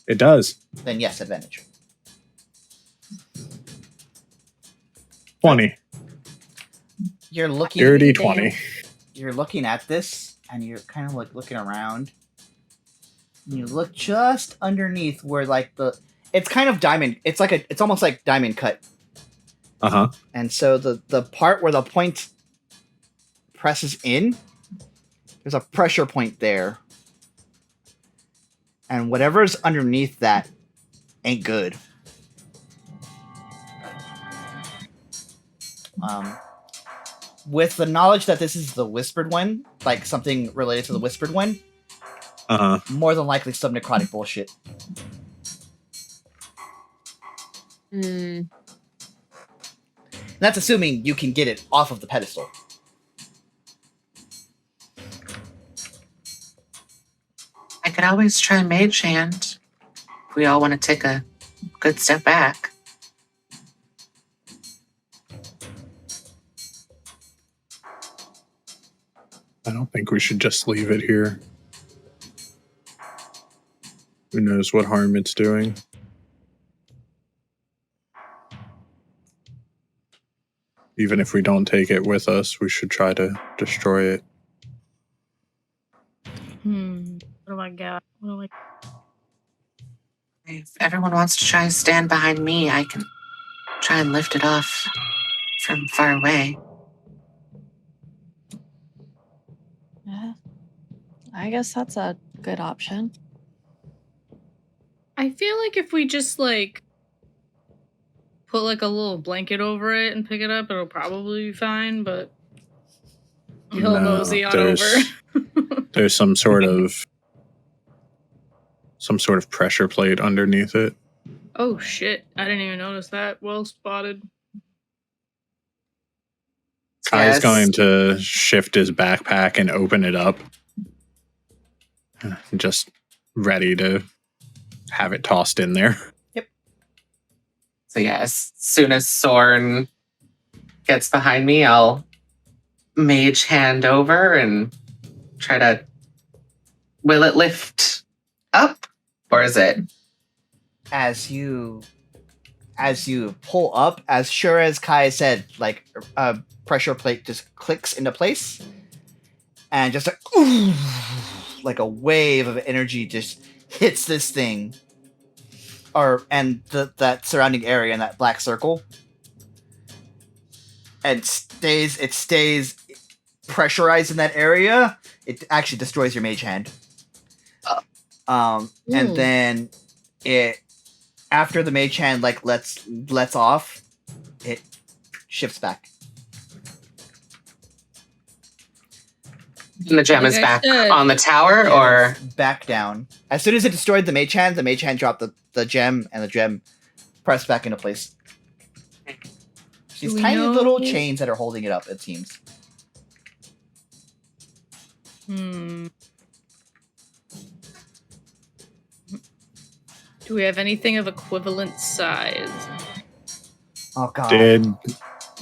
It does. Then yes, advantage. 20. You're looking. Dirty 20. You're looking at this, and you're kind of like looking around. And you look just underneath where like it's kind of diamond. It's almost like diamond cut. Uh-huh. And so the part where the point presses in, there's a pressure point there. And whatever's underneath that ain't good. With the knowledge that this is the Whispered One, like something related to the Whispered One, more than likely some necrotic bullshit. And that's assuming you can get it off of the pedestal. I could always try Mage Hand if we all want to take a good step back. I don't think we should just leave it here. Who knows what harm it's doing? Even if we don't take it with us, we should try to destroy it. What do I got? If everyone wants to try and stand behind me, I can try and lift it off from far away. Yeah. I guess that's a good option. I feel like if we just like put like a little blanket over it and pick it up, it'll probably be fine, but he'll mosey on over. There's some sort of pressure plate underneath it. Oh shit, I didn't even notice that. Well spotted. Kai's going to shift his backpack and open it up. Just ready to have it tossed in there. Yep. So yeah, as soon as Sorn gets behind me, I'll Mage Hand over and try to... Will it lift up? Or is it... As you pull up, as sure as Kai said, like a pressure plate just clicks into place, and just like a wave of energy just hits this thing, and that surrounding area in that black circle, and it stays pressurized in that area, It actually destroys your mage hand. And then it, after the mage hand like lets off, it shifts back. And the gem Like is I back said- on the tower, or Back down. As soon as it destroyed the mage hand dropped the gem, and the gem pressed back into place. These Do we tiny know- little chains that are holding it up, it seems. Do we have anything of equivalent size? Oh god.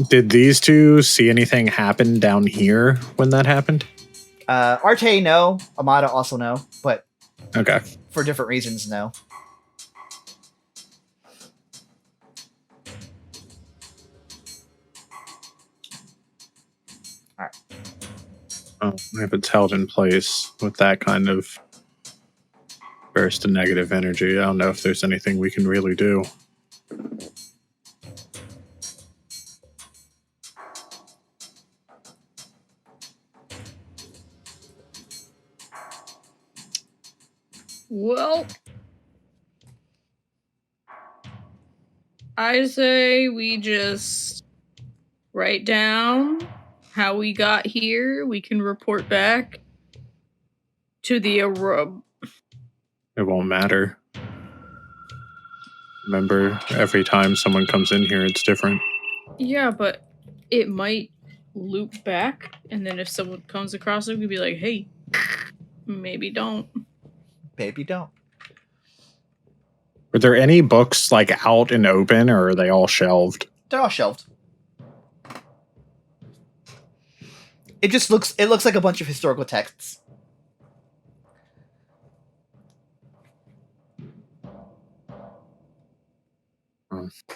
Did these two see anything happen down here when that happened? Arteis, no. Amada also no, but Okay. for different reasons, no. If it's held in place with that kind of burst of negative energy, I don't know if there's anything we can really do. Well, I say we just write down how we got here. We can report back to the It won't matter. Remember, every time someone comes in here, it's different. Yeah, but it might loop back, and then if someone comes across it, we could be like, hey, maybe don't. Maybe don't. Are there any books like out and open, or are they all shelved? They're all shelved. It looks like a bunch of historical texts.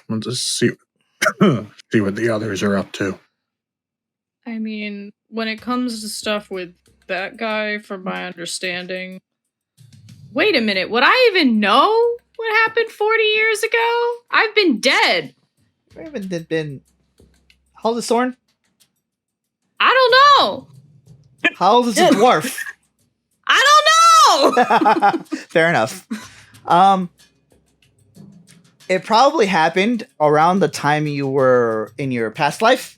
We'll just see see what the others are up to. I mean, when it comes to stuff with that guy, from my understanding... Wait a minute, would I even know what happened 40 years ago? I've been dead. You haven't been... How old is Sorn? I don't know. How old is a dwarf? I don't know. Fair enough. It probably happened around the time you were in your past life.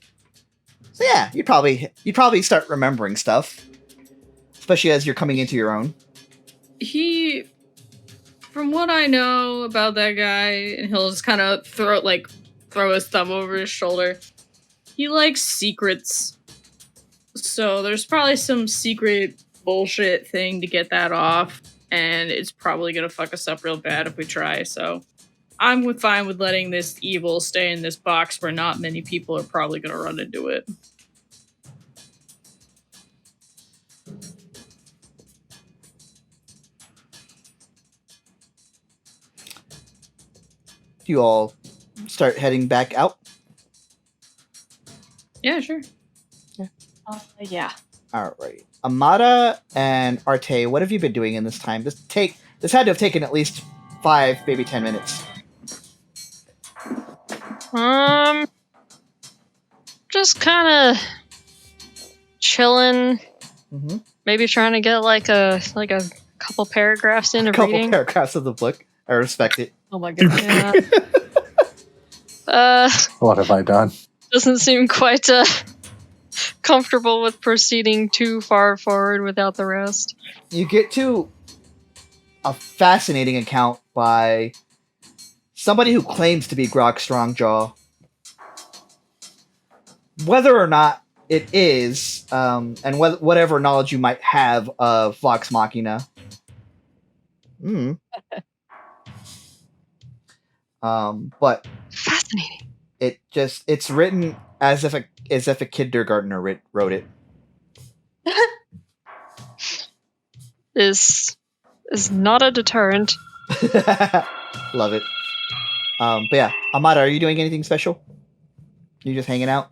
So yeah, you'd probably start remembering stuff, especially as you're coming into your own. From what I know about that guy, and he'll just kind of throw his thumb over his shoulder. He likes secrets. So there's probably some secret bullshit thing to get that off, and it's probably gonna fuck us up real bad if we try, so I'm fine with letting this evil stay in this box where not many people are probably gonna run into it. Do you all start heading back out? Yeah, sure. Yeah. Alright. Amada and Arteis, what have you been doing in this time? This had to have taken at least 5, maybe 10 minutes. Just kind of chilling. Mm-hmm. Maybe trying to get like a couple paragraphs in A of couple reading. paragraphs of the book. I respect it. Oh my god. Yeah. What have I done? Doesn't seem quite comfortable with proceeding too far forward without the rest. You get to a fascinating account by somebody who claims to be Grog Strongjaw. Whether or not it is, and whatever knowledge you might have of Vox Machina. But Fascinating. it's written as if a kindergartner wrote it. Is not a deterrent. Love it. But yeah, Amada, are you doing anything special? You just hanging out?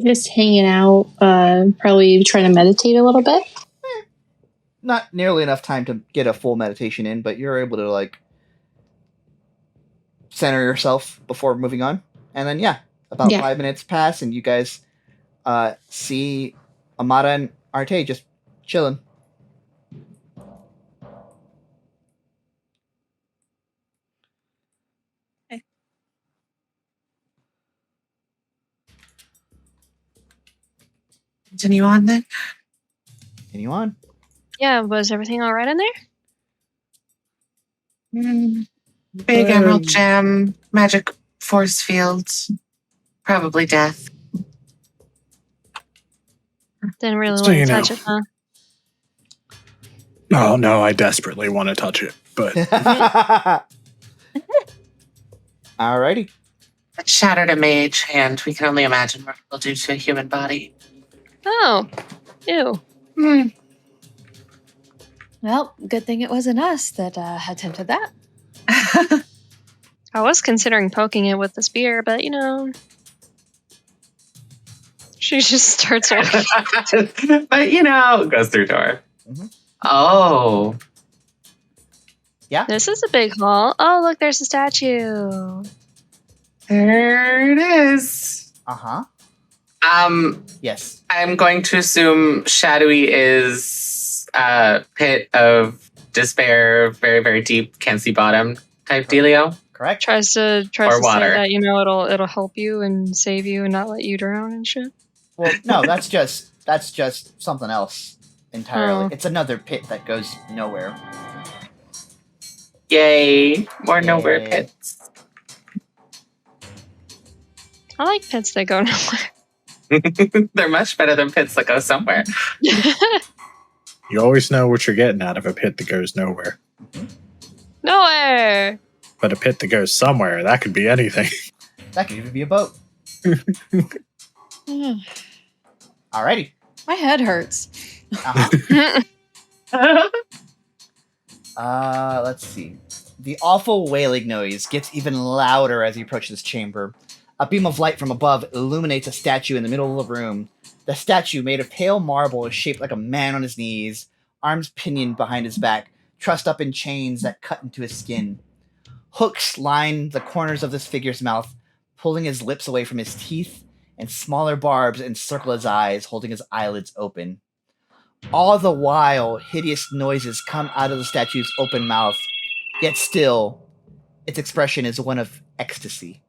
Just hanging out, probably trying to meditate a little bit. Not nearly enough time to get a full meditation in, but you're able to center yourself before moving on. And then about 5 minutes pass and you guys see Amada and Arteis just chilling. Continue on then. Continue on. Yeah, was everything all right in there? Big emerald gem, magic force fields, probably death. Didn't really So want you to know. touch it, huh? Oh no, I desperately want to touch it, but Alrighty. It shattered a mage, and we can only imagine what it'll do to a human body. Oh, ew. Well, good thing it wasn't us that attempted that. I was considering poking it with the spear, but she just starts walking. But goes through door. Mhm. Oh. This is a big hall. Oh, look, there's a statue. There it is. Uh-huh. Yes. I'm going to assume Shadowy is pit of despair, very, very deep, can't see bottom type dealio. Correct. Tries to Or water. say that it'll help you and save you and not let you drown and shit. Well, no, that's just something else entirely. Oh. It's another pit that goes nowhere. Yay. More nowhere Yay. pits. I like pits that go nowhere. They're much better than pits that go somewhere. you always know what you're getting out of a pit that goes nowhere. Nowhere. But a pit that goes somewhere, that could be anything. That could even be a boat. Alrighty. My head hurts. Uh-huh. Let's see. The awful wailing noise gets even louder as you approach this chamber. A beam of light from above illuminates a statue in the middle of the room. The statue, made of pale marble, is shaped like a man on his knees, arms pinioned behind his back, trussed up in chains that cut into his skin. Hooks line the corners of this figure's mouth, pulling his lips away from his teeth, and smaller barbs encircle his eyes, holding his eyelids open. All the while, hideous noises come out of the statue's open mouth, yet still, its expression is one of ecstasy.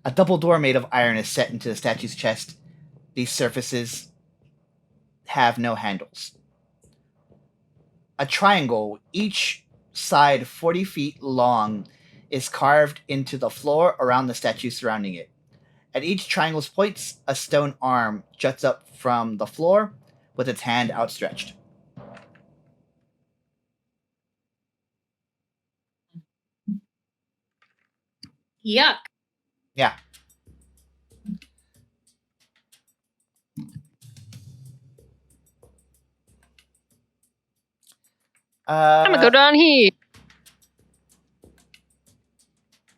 A double door made of iron is set into the statue's chest. These surfaces have no handles. A triangle, each side 40 feet long, is carved into the floor around the statue surrounding it. At each triangle's points, a stone arm juts up from the floor with its hand outstretched. Yuck. Yeah. I'm gonna go down here.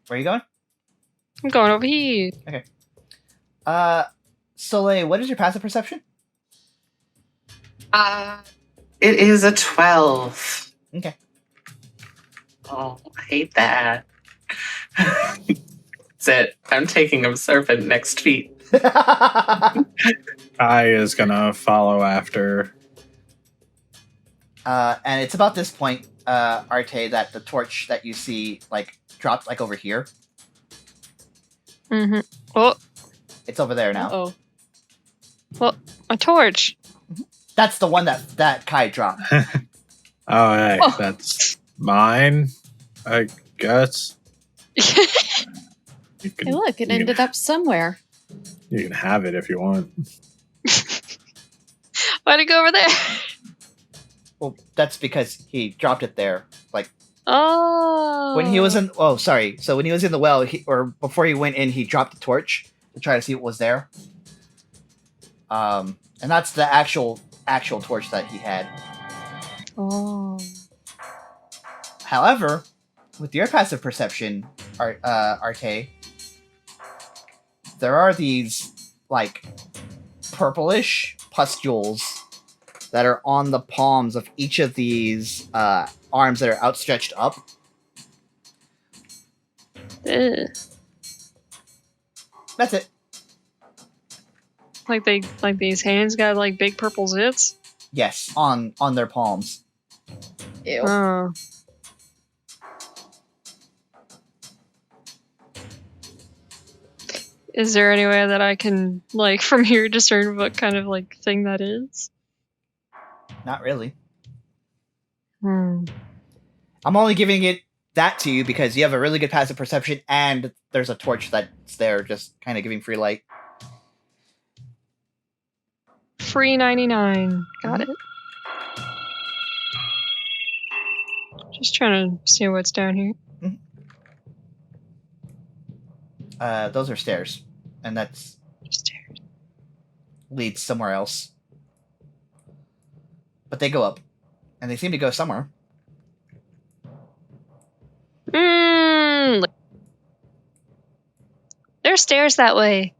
Where are you going? I'm going over here. Okay. Soleil, what is your passive perception? It is a 12. Okay. Oh, I hate that. That's it. I'm taking a serpent next feet. I is gonna follow after. And it's about this point, Arte, that the torch that you see, dropped, over here. Mm-hmm. Oh, It's over there now. Oh, well, a torch. That's the one that Kai dropped. Oh, hey, Oh. that's mine, I guess. You hey, can, look, it you ended up somewhere. you can have it if you want. Why'd it go over there? Well, that's because he dropped it there. Oh. When he was in... Oh, sorry. So when he was in the well, or before he went in, he dropped the torch to try to see what was there. And that's the actual torch that he had. Oh. However, with your passive perception, Arte, there are these, purplish pustules that are on the palms of each of these arms that are outstretched up. Ugh. That's it. Like these hands got like big purple zits? Yes, on their palms. Ew. Oh. Is there any way that I can, like, from here discern what kind of, like, thing that is? Not really. Hmm. I'm only giving it that to you because you have a really good passive perception and there's a torch that's there just kind of giving free light. Free 99. Got it. Just trying to see what's down here. Those are stairs. And that's Stairs. leads somewhere else. But they go up. And they seem to go somewhere. There's stairs that way.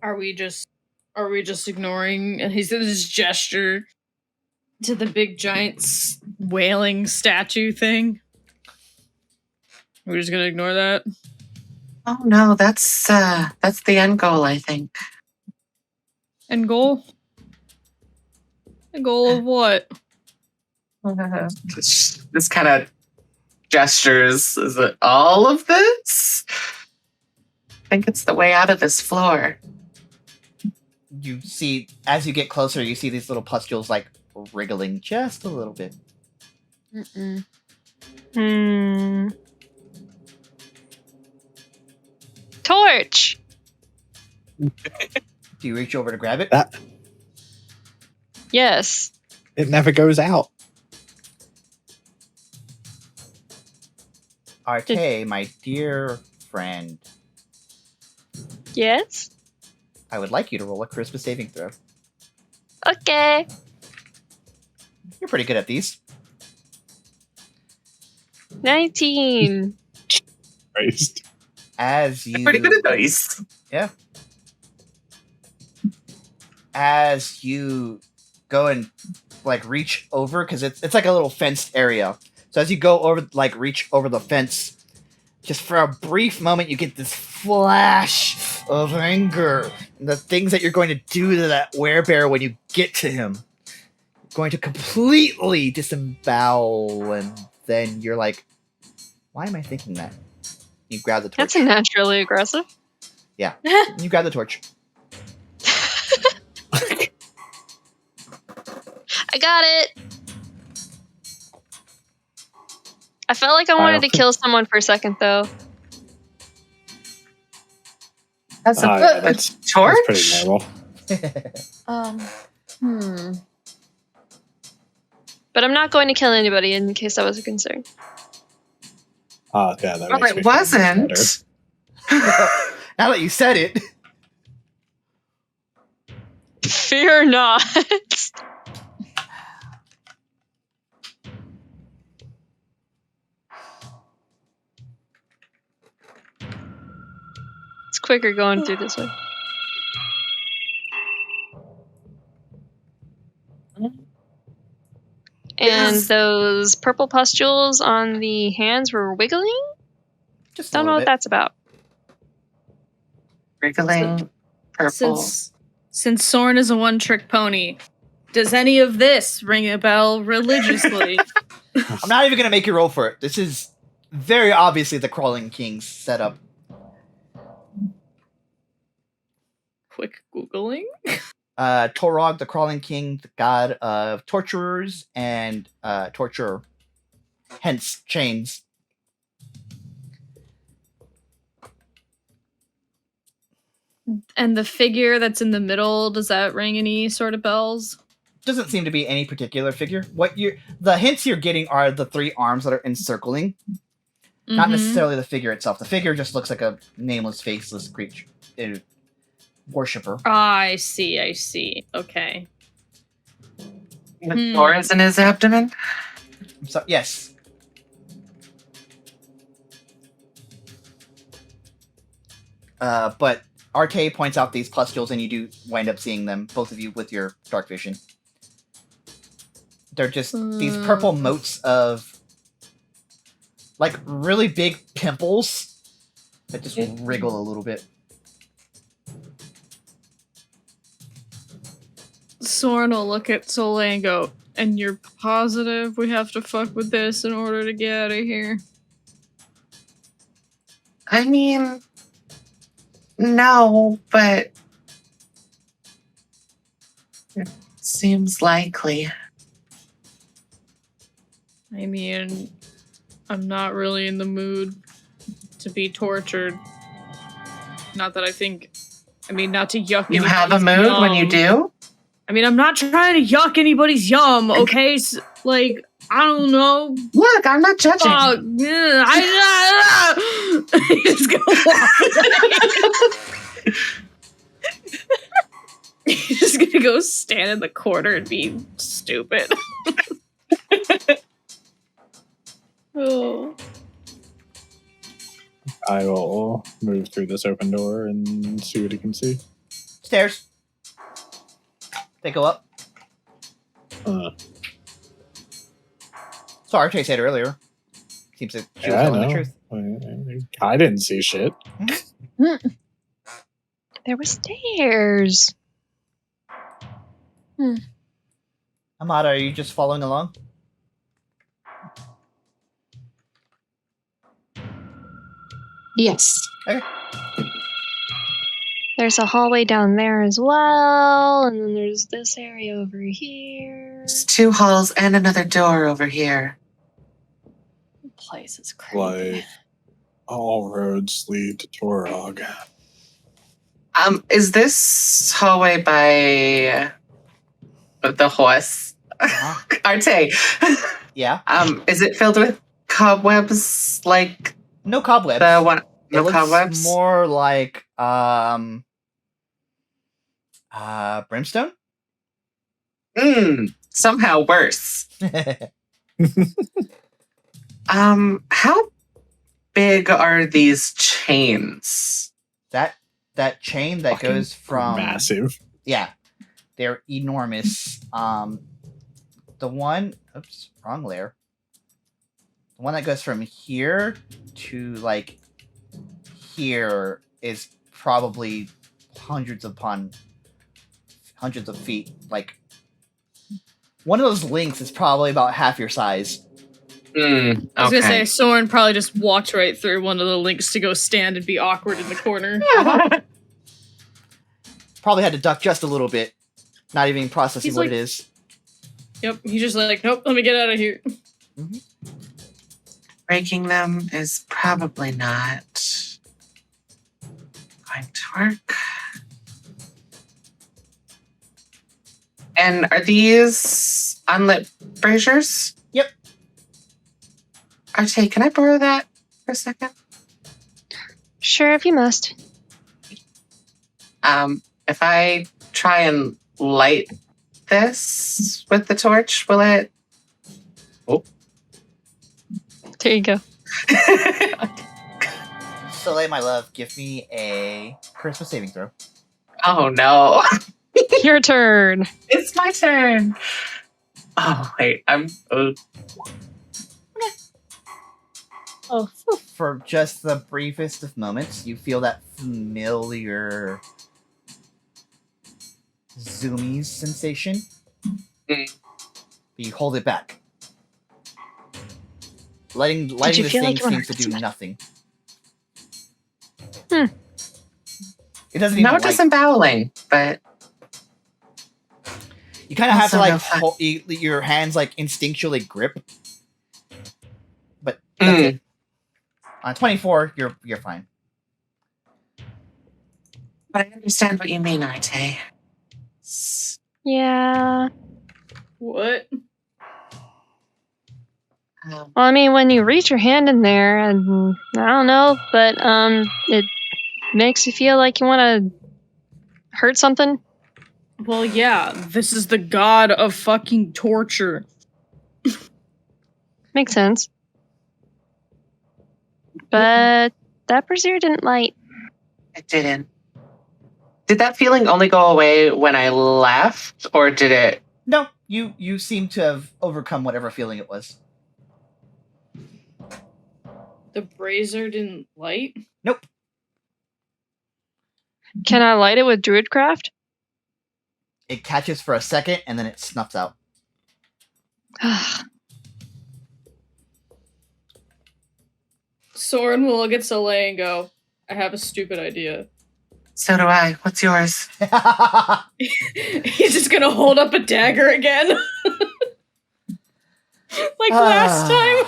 Are we just ignoring? And he did this gesture to the big giant wailing statue thing. We're just gonna ignore that. Oh no, that's the end goal, I think. End goal? End goal of what? This kind of gestures. Is it all of this? I think it's the way out of this floor. You see, as you get closer, you see these little pustules like wriggling just a little bit. Torch! Do you reach over to grab it? Yes. It never goes out. Arteis, my dear friend, Yes? I would like you to roll a charisma saving throw. Okay. You're pretty good at these. 19. Christ. As you Pretty good at those. Yeah. As you go and like reach over, because it's like a little fenced area. So as you go over, like reach over the fence, just for a brief moment, you get this flash of anger. And the things that you're going to do to that werebear when you get to him. You're going to completely disembowel, and then you're like, why am I thinking that? You grab the torch. That's naturally aggressive. Yeah. You grab the torch. I got it. I felt like I wanted to kill someone for a second, though. That's That's torch? pretty normal. But I'm not going to kill anybody in case that was a concern. Oh, yeah, that Well, makes it me feel wasn't. better. Now that you said it. Fear not. It's quicker going through this way. And those purple pustules on the hands were wiggling? Just Don't know what that's about. Wriggling purple. Since Sorn is a one-trick pony, does any of this ring a bell religiously? I'm not even going to make you roll for it. This is very obviously the Crawling King's setup. Quick Googling. Torog, the Crawling King, the god of torturers and torture. Hence, chains. And the figure that's in the middle, does that ring any sort of bells? Doesn't seem to be any particular figure. The hints you're getting are the three arms that are encircling. Not necessarily the figure itself. The figure just looks like a nameless, faceless creature. Worshipper. I see. Okay. With thorns in his abdomen? So, yes. But Arteis points out these pustules, and you do wind up seeing them, both of you, with your dark vision. They're just these purple motes of, like, really big pimples that just wriggle a little bit. Sorn will look at Soleil and go, and you're positive we have to fuck with this in order to get out of here? I mean, no, but it seems likely. I mean, I'm not really in the mood to be tortured. Not that I think... I mean, not to yuck You have a mood yum. when you do? I mean, I'm not trying to yuck anybody's yum, okay? So, like, I don't know. Look, I'm not judging. He's gonna walk. He's just gonna go stand in the corner and be stupid. Oh. I will move through this open door and see what he can see. Stairs. They go up. Uh, So Arteis said earlier. Seems that she was yeah, I telling know. the truth. I didn't see shit. There were stairs. Amada, are you just following along? Yes. Okay. There's a hallway down there as well, and then there's this area over here. There's 2 halls and another door over here. The place is crazy. Like, all roads lead to Torog. Is this hallway by the horse? Arte. Yeah. Is it filled with cobwebs like No cobwebs. the one? It No looks cobwebs? more like brimstone. Somehow worse. How big are these chains? that chain that Fucking goes from massive. Yeah, they're enormous. The one, oops, wrong layer. The one that goes from here to like here is probably hundreds of feet. Like one of those links is probably about half your size. I was gonna say, Sorn probably just walked right through one of the links to go stand and be awkward in the corner. Probably had to duck just a little bit, not even processing He's what like- it is. Yep, he's just like, nope, let me get out of here. Breaking them is probably not going to work. And are these unlit braziers? Yep. Arte, can I borrow that for a second? Sure, if you must. If I try and light this with the torch, will it? Oh. There you go. Soleil, my love, give me a charisma saving throw. Oh no. Your turn. It's my turn. Oh wait, Oh, For just the briefest of moments, you feel that familiar zoomies sensation. But you hold it back. Lighting you this feel thing like you wanna seems to hurt do somebody? nothing. It doesn't even no like, disemboweling, but you kind of have to also like no fun. hold, your hands like instinctually grip. But that's it. On 24, you're fine. But I understand what you mean, Arte. Yeah. What? Well, I mean, when you reach your hand in there, and I don't know, but it makes you feel like you want to hurt something. Well, yeah, this is the god of fucking torture. Makes sense. But that brazier didn't light. It didn't. Did that feeling only go away when I left, or did it? No, you seem to have overcome whatever feeling it was. The brazier didn't light? Nope. Can I light it with Druidcraft? It catches for a second and then it snuffs out. Sorn will look at Soleil and go, I have a stupid idea. So do I. What's yours? He's just gonna hold up a dagger again. Like last time.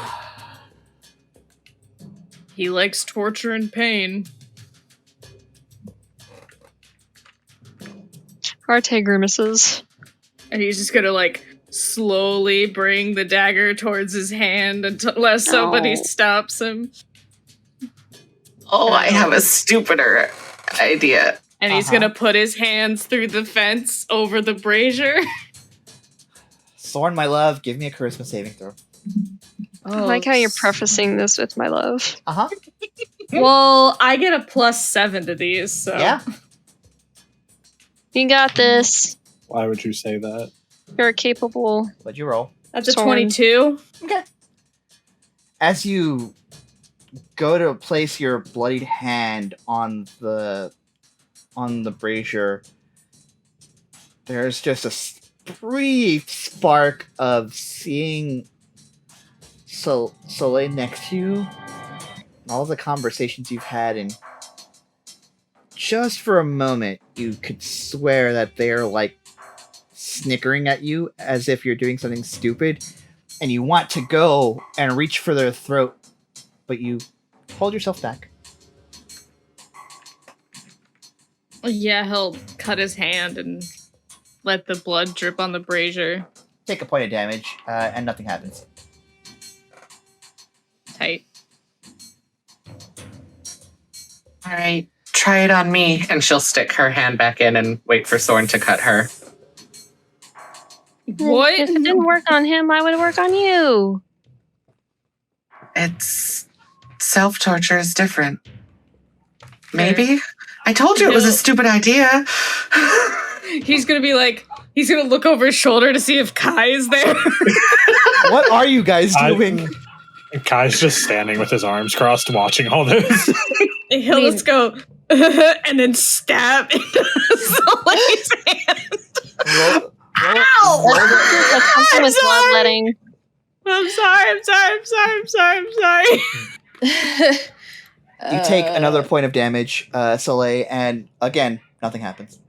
He likes torture and pain. Arte grimaces. And he's just gonna like slowly bring the dagger towards his hand unless somebody stops him. Oh, I have a stupider idea. And he's gonna put his hands through the fence over the brazier. Sorn, my love, give me a charisma saving throw. I like how you're prefacing this with my love. Well, I get a +7 to these, so. Yeah. You got this. Why would you say that? You're capable. What'd you roll? That's a Sorn. 22. Okay. As you go to place your bloodied hand on the brazier, there's just a brief spark of seeing Soleil next to you, all the conversations you've had, and just for a moment, you could swear that they're like snickering at you as if you're doing something stupid, and you want to go and reach for their throat, but you hold yourself back. Yeah, he'll cut his hand and let the blood drip on the brazier. Take a point of damage, and nothing happens. Tight. All right, try it on me. And she'll stick her hand back in and wait for Sorn to cut her. What? If it didn't work on him, I would work on you. It's self-torture is different. Maybe? I told you it was a stupid idea. He's gonna be like, he's gonna look over his shoulder to see if Kai is there. What are you guys doing? Kai's just standing with his arms crossed watching all this. He'll just go, and then stab into Soleil's hand. Ow! Something with bloodletting. I'm sorry. You take another point of damage, Soleil, and again, nothing happens.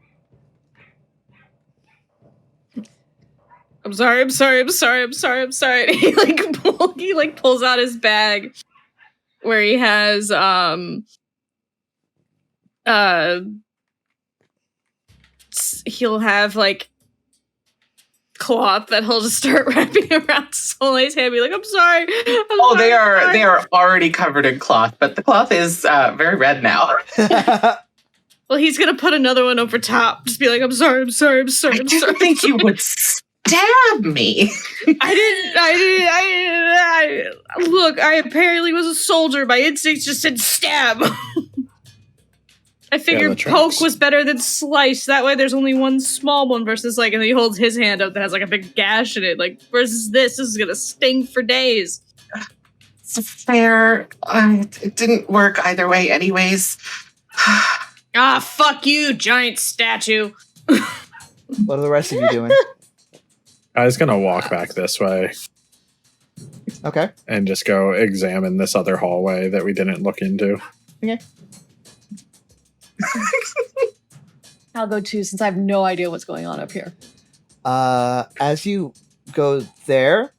I'm sorry. He pulls out his bag where he has he'll have like cloth that he'll just start wrapping around Soleil's hand. Be like, I'm sorry. They are already covered in cloth, but the cloth is very red now. Well, he's gonna put another one over top. Just be like, I'm sorry. I didn't think you would stab me. I look, I apparently was a soldier. My instincts just said stab. I figured poke was better than slice. That way there's only one small one versus like, and he holds his hand up that has like a big gash in it. Like, versus this is gonna sting for days. It's fair. It didn't work either way anyways. Fuck you, giant statue. What are the rest of you doing? I was gonna walk back this way. Okay. And just go examine this other hallway that we didn't look into. Okay. I'll go too, since I have no idea what's going on up here. As you go there,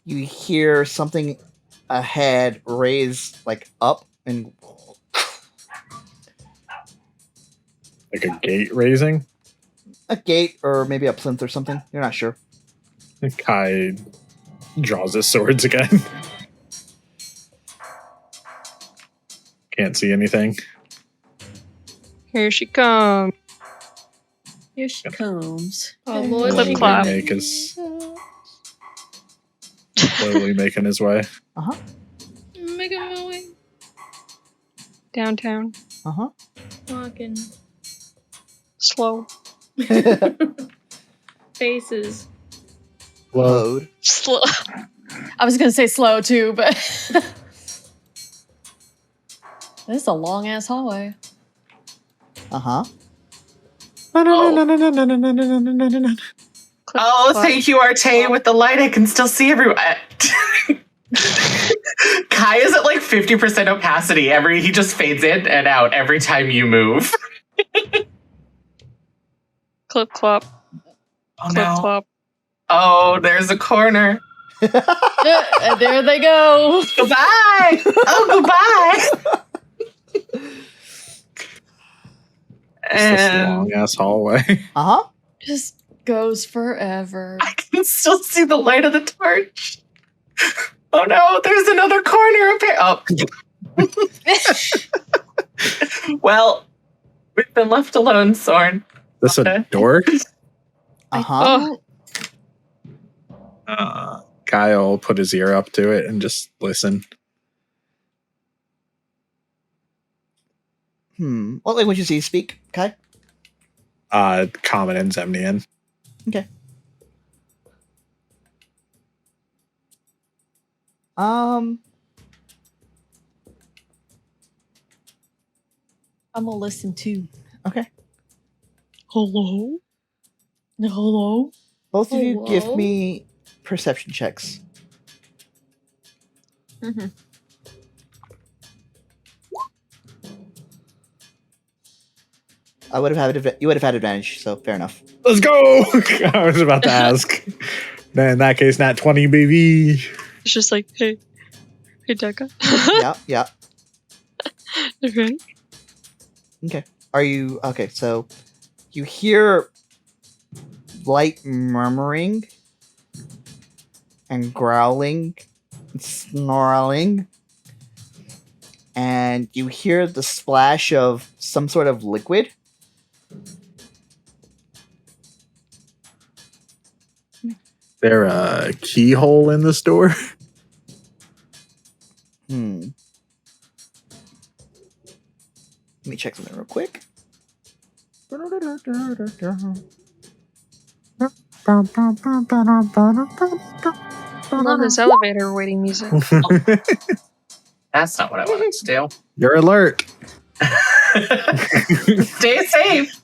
you hear something ahead raise like up and like a gate raising? A gate or maybe a plinth or something. You're not sure. Kai draws his swords again. Can't see anything. Here she comes. Here she comes. Oh, Lord. Clip clop. Slowly making his way. Making my way. Downtown. Walking. Slow. Faces. Load. Slow. I was gonna say slow too, but this is a long ass hallway. Uh-huh. Oh, thank you, Arteis. With the light, I can still see everyone. Kai is at like 50% opacity. He just fades in and out every time you move. Clip clop. Oh, Clip no. clop. Oh, there's a corner. And there they go. Goodbye. Oh, goodbye. This long ass hallway. Uh-huh. Just goes forever. I can still see the light of the torch. Oh no, there's another corner up here. Oh. Well, we've been left alone, Sorn. This a door? Uh-huh. Kyle put his ear up to it and just listen. What languages do you speak, Kai? Common and Zemnian. Okay. I'm gonna listen too. Okay. Hello? Hello? Both of you Hello? give me perception checks. Mm-hmm. You would have had advantage, so fair enough. Let's go! I was about to ask. In that case, not 20, baby. It's just like, hey, Deca. Yeah. Okay. Okay. Are you okay? So you hear light murmuring and growling and snarling, and you hear the splash of some sort of liquid. There a keyhole in this door? Let me check something real quick. I love this elevator waiting music. That's not what I wanted to do. You're alert. Stay safe.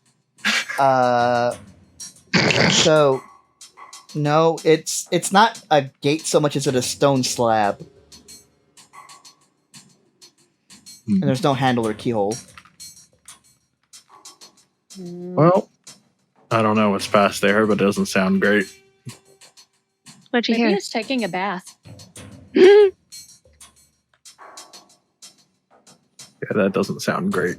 So no, it's not a gate so much as it a stone slab. And there's no handle or keyhole. Well, I don't know what's past there, but it doesn't sound great. What'd you Maybe hear? it's taking a bath. Yeah, that doesn't sound great.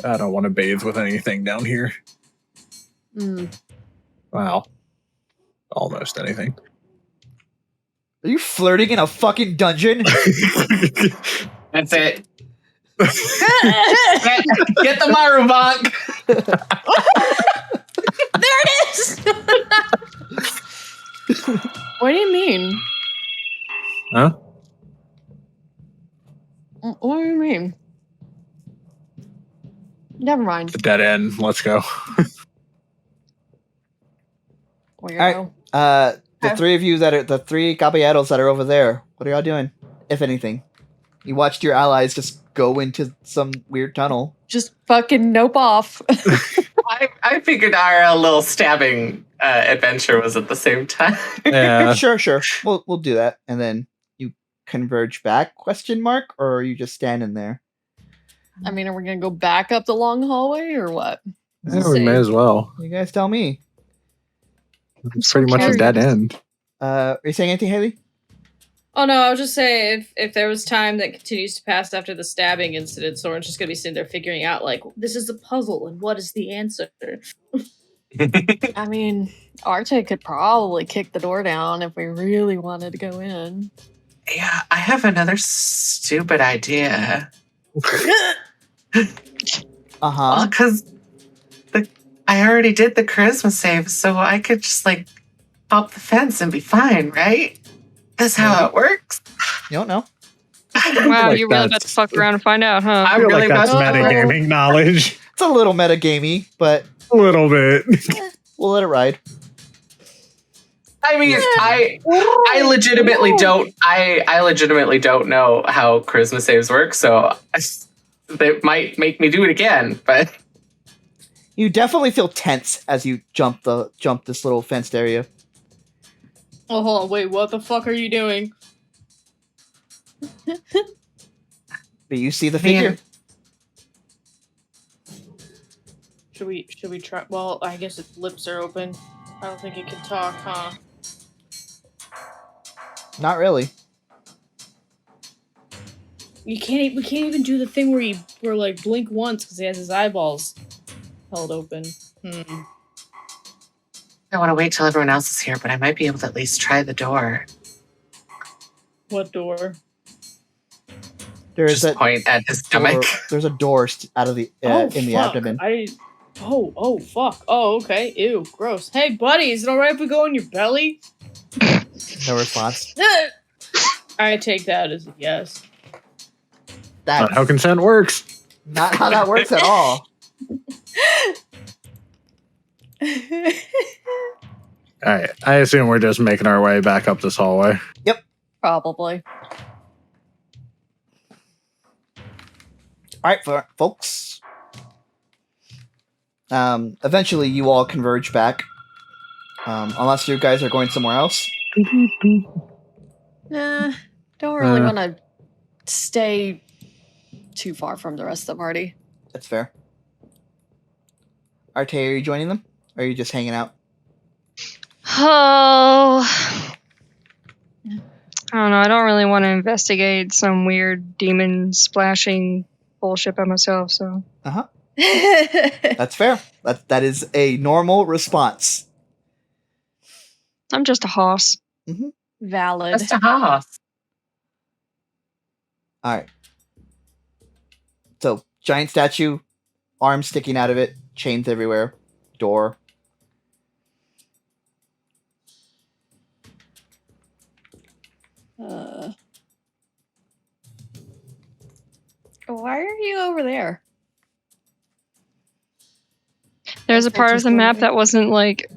I don't want to bathe with anything down here. Wow. Almost anything. Are you flirting in a fucking dungeon? That's it. Get the Marubonk. There it is! What do you mean? Huh? What do you mean? Never mind. The dead end. Let's go. Weirdo. Alright. The three of you the three caballeros that are over there, what are y'all doing? If anything. You watched your allies just go into some weird tunnel. Just fucking nope off. I figured our little stabbing adventure was at the same time. Yeah. Sure. We'll do that. And then you converge back, ? Or are you just standing there? I mean, are we gonna go back up the long hallway or what? Yeah, we may as well. You guys tell me. It's pretty much a dead end. Are you saying anything, Haley? Oh no, I was just saying if there was time that continues to pass after the stabbing incident, Sorn's just gonna be sitting there figuring out like, this is a puzzle and what is the answer? I mean, Arteis could probably kick the door down if we really wanted to go in. Yeah, I have another stupid idea. Uh-huh. Because I already did the charisma save, so I could just like hop the fence and be fine, right? That's how it works. You don't know. Wow, Like you're really about to fuck around and find out, huh? I'm I feel really like that's about to. metagaming knowledge. It's a little metagamey, but A little bit. we'll let it ride. I mean, I legitimately don't. I legitimately don't know how charisma saves work. So that might make me do it again, but You definitely feel tense as you jump this little fenced area. Oh, hold on. Wait, what the fuck are you doing? But you see the figure. Should we try? Well, I guess its lips are open. I don't think it can talk, huh? Not really. We can't even do the thing where like blink once because he has his eyeballs held open. I want to wait till everyone else is here, but I might be able to at least try the door. What door? There's Just point at his stomach. There's a door out of the in the abdomen. Oh, fuck. Oh, okay. Ew, gross. Hey, buddy, is it alright if we go in your belly? No response. I take that as a yes. That's not how consent works. Not how that works at all. Alright, I assume we're just making our way back up this hallway. Yep. Probably. Alright, folks. Eventually you all converge back. Unless you guys are going somewhere else. Nah, don't really want to stay too far from the rest of the party. That's fair. Arteis, are you joining them? Or are you just hanging out? Oh. I don't know. I don't really want to investigate some weird demon splashing bullshit by myself, so. Uh-huh. That's fair. That is a normal response. I'm just a hoss. Mm-hmm. Valid. Just a hoss. Alright. So, giant statue, arms sticking out of it, chains everywhere, door. Why are you over there? There's a part of the map that wasn't like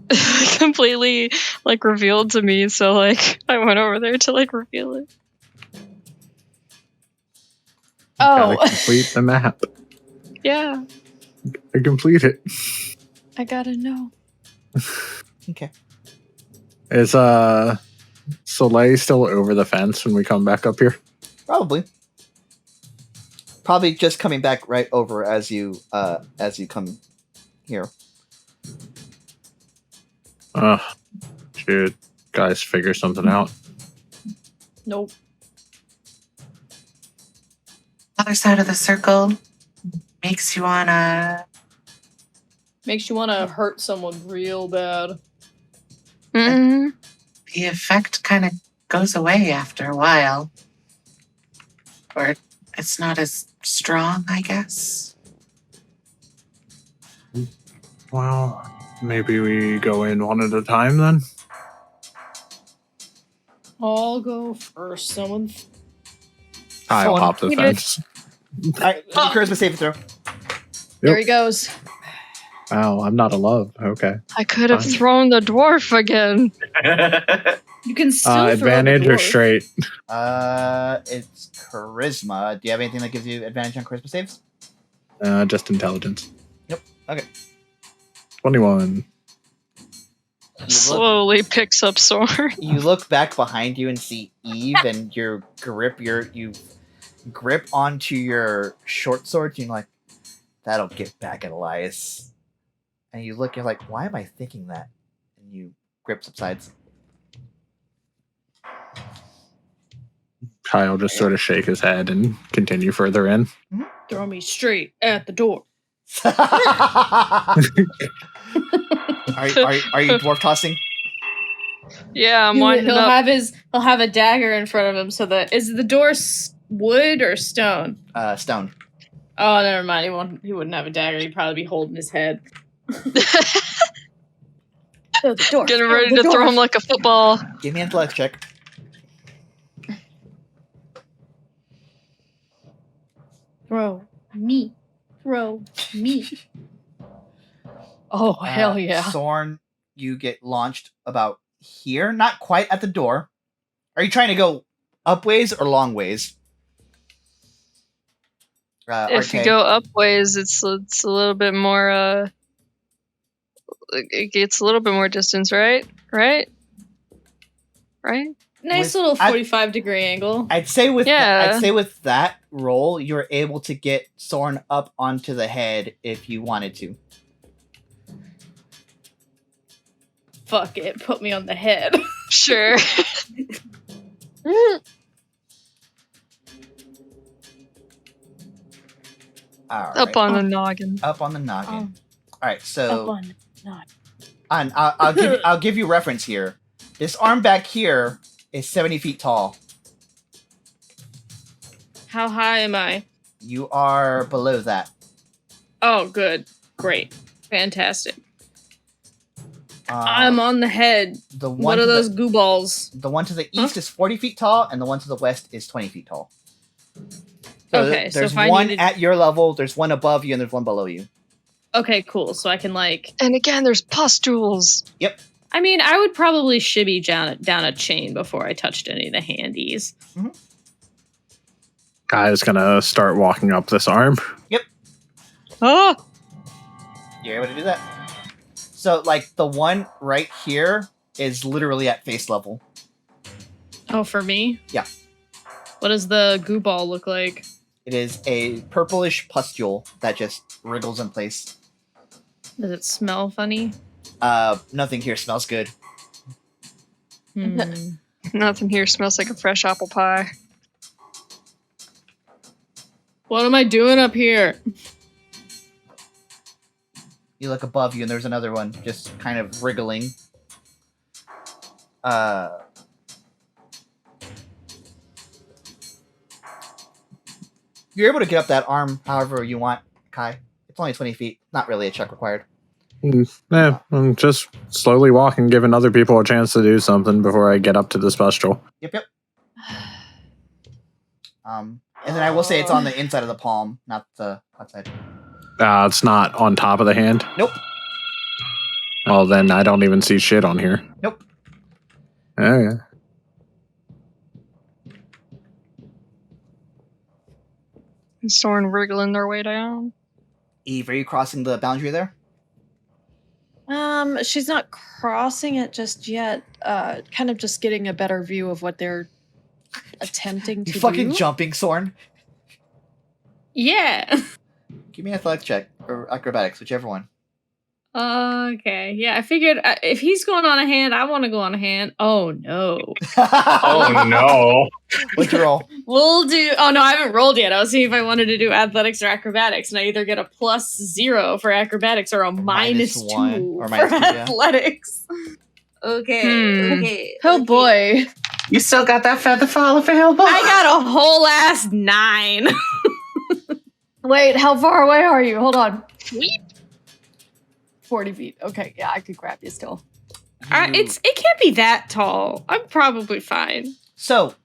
completely like revealed to me, so like I went over there to like reveal it. Oh, Gotta complete the map. Yeah. To complete it. I gotta know. Okay. Is Soleil still over the fence when we come back up here? Probably just coming back right over as you come here. Should guys figure something out? Nope. Other side of the circle makes you wanna hurt someone real bad. Mm-hmm. The effect kind of goes away after a while. Or it's not as strong, I guess. Well, maybe we go in one at a time then? I'll go first. Someone. I'll hop the fence. Alright, charisma saving throw. There he goes. Wow, I'm not a love. Okay. I could have thrown the dwarf again. You can still throw advantage the or dwarf. straight? It's charisma. Do you have anything that gives you advantage on charisma saves? Just intelligence. Yep. Okay. 21. Slowly picks up Sorn. You look back behind you and see Eve, and you grip onto your short sword. And you're like, that'll get back at Elias. And you look, you're like, why am I thinking that? And you grip subsides. Kyle just sort of shake his head and continue further in. Throw me straight at the door. Are you dwarf tossing? Yeah, I'm winding He'll up. have a dagger in front of him. So is the door wood or stone? Stone. Oh, never mind. He wouldn't have a dagger. He'd probably be holding his head. Getting ready to throw him like a football. Give me an intellect check. Throw me. Oh, hell yeah. Sorn, you get launched about here. Not quite at the door. Are you trying to go up ways or long ways? If you go up ways, it's a little bit more. It gets a little bit more distance, right? Right. Nice little 45-degree angle. I'd say with that roll, you're able to get Sorn up onto the head if you wanted to. Fuck it, put me on the head. Sure. Up on the noggin. Up on the noggin. All right, so Up on the noggin. And I'll give you reference here. This arm back here is 70 feet tall. How high am I? You are below that. Oh, good. Great. Fantastic. I'm on the head. What are those goo balls? The one to the east is 40 feet tall, and the one to the west is 20 feet tall. So okay, there's one at your level, there's one above you, and there's one below you. Okay, cool. So I can And again, there's pustules. Yep. I mean, I would probably shibby down a chain before I touched any of the handies. Mm-hmm. Guy's gonna start walking up this arm. Yep. Oh! You're able to do that. So, the one right here is literally at face level. Oh, for me? Yeah. What does the goo ball look like? It is a purplish pustule that just wriggles in place. Does it smell funny? Nothing here smells good. Nothing here smells like a fresh apple pie. What am I doing up here? You look above you, and there's another one just kind of wriggling. You're able to get up that arm however you want, Kai. It's only 20 feet. Not really a check required. Yeah, I'm just slowly walking, giving other people a chance to do something before I get up to the special. Yep. And then I will say it's on the inside of the palm, not the outside. It's not on top of the hand? Nope. Well, then I don't even see shit on here. Nope. Okay. Sorn wriggling their way down. Eve, are you crossing the boundary there? She's not crossing it just yet. Kind of just getting a better view of what they're attempting to do. You fucking jumping, Sorn? Yeah. Give me an athletics check or acrobatics, whichever one. Okay. Yeah, I figured if he's going on a hand, I want to go on a hand. Oh, no. Oh, no. What's your roll? We'll do... Oh, no, I haven't rolled yet. I was seeing if I wanted to do athletics or acrobatics, and I either get a +0 for acrobatics or a -2 or for -2, yeah. athletics. Okay. Oh, boy. You still got that feather fall available? I got a whole ass 9. Wait, how far away are you? Hold on. Sweet. 40 feet. Okay, yeah, I could grab you still. It can't be that tall. I'm probably fine. So,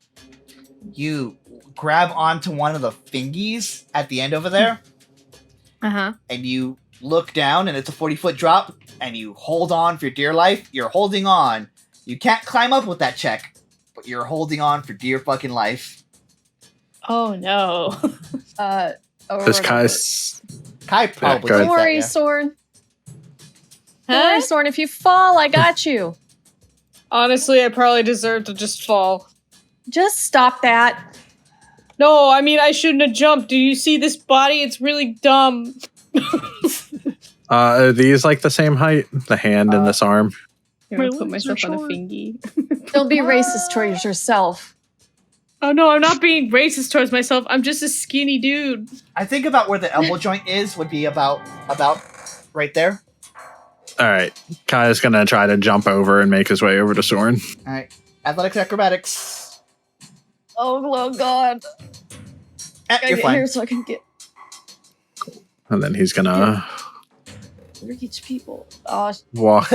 you grab onto one of the fingies at the end over there. Uh-huh. And you look down, and it's a 40-foot drop, and you hold on for dear life. You're holding on. You can't climb up with that check, but you're holding on for dear fucking life. Oh, no. This guy's... Kai probably Yeah, takes Don't worry, that, Sorn. Huh? Don't worry, Sorn. If you fall, I got you. Honestly, I probably deserve to just fall. Just stop that. No, I mean, I shouldn't have jumped. Do you see this body? It's really dumb. Are these the same height? The hand and this arm? I'm gonna put myself on a fingy. Don't be racist towards yourself. Oh no, I'm not being racist towards myself. I'm just a skinny dude. I think about where the elbow joint is would be about right there. Alright, Kai's gonna try to jump over and make his way over to Sorn. Alright. Athletics, acrobatics. Oh God. You're Get fine. here so I can get And then he's gonna reach people. walk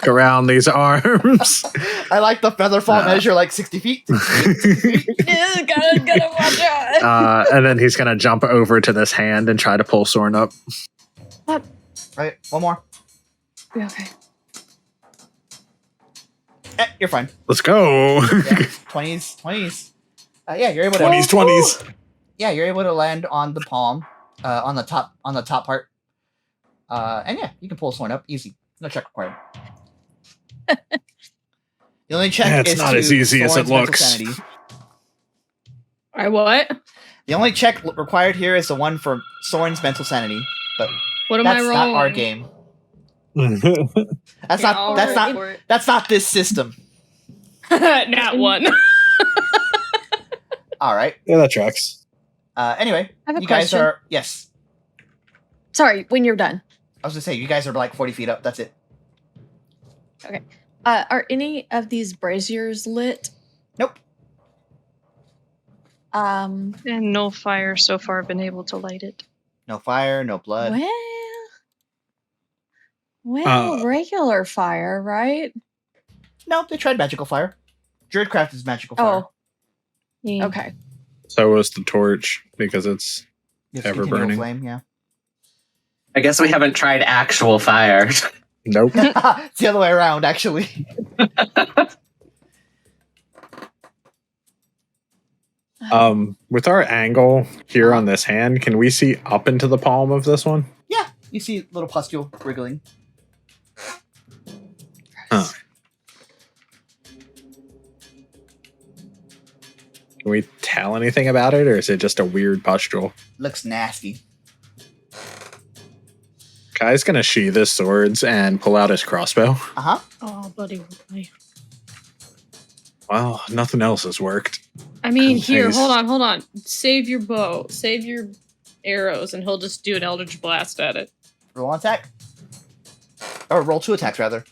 around these arms. I like the feather fall measure 60 feet. Yeah, gotta watch out. And then he's gonna jump over to this hand and try to pull Sorn up. What? Right, one more. Yeah, okay. You're fine. Let's go. Yeah, 20s. Yeah, you're able to. 20s. Yeah, you're able to land on the palm, on the top part. And yeah, you can pull Sorn up easy. No check required. The only check It's is not to as easy as it Sorn's mental looks. sanity. I what? The only check required here is the one for Sorn's mental sanity, but What am that's I not rolling? our game. That's Yeah, not. I'll That's roll not. for it. That's not this system. Not one. All right. Yeah, that tracks. Anyway, I have a you guys question. are. Yes, Sorry, when you're done. I was gonna say you guys are like 40 feet up. That's it. Are any of these braziers lit? Nope. And no fire so far been able to light it. No fire. No blood. Well, regular fire, right? No, they tried magical fire. Druidcraft is magical fire. Oh, Yeah. okay. So was the torch because it's It's ever continual burning. flame. Yeah. I guess we haven't tried actual fire. Nope. It's the other way around, actually. With our angle here on this hand, can we see up into the palm of this one? Yeah, you see a little pustule wriggling. Huh. Can we tell anything about it, or is it just a weird pustule? Looks nasty. Kai's gonna sheath his swords and pull out his crossbow. Uh huh. Oh, buddy. Well, nothing else has worked. I mean, here, Nice. hold on. Save your bow. Save your arrows, and he'll just do an Eldritch Blast at it. Roll an attack. Or roll 2 attacks, rather.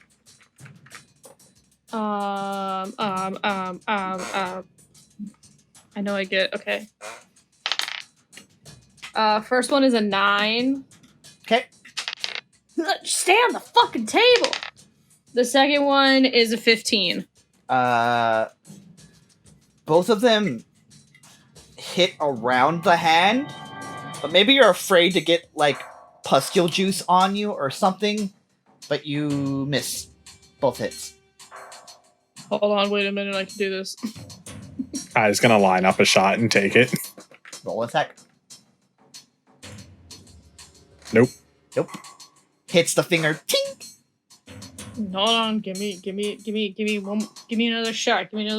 I know I get, okay. First one is a 9. Okay. Stay on the fucking table! The second one is a 15. Both of them hit around the hand, but maybe you're afraid to get, like, pustule juice on you or something, but you miss both hits. Hold on, wait a minute, I can do this. Kai's gonna line up a shot and take it. Roll an attack. Nope. Hits the finger. Ting! Hold on, give me another shot, Roll your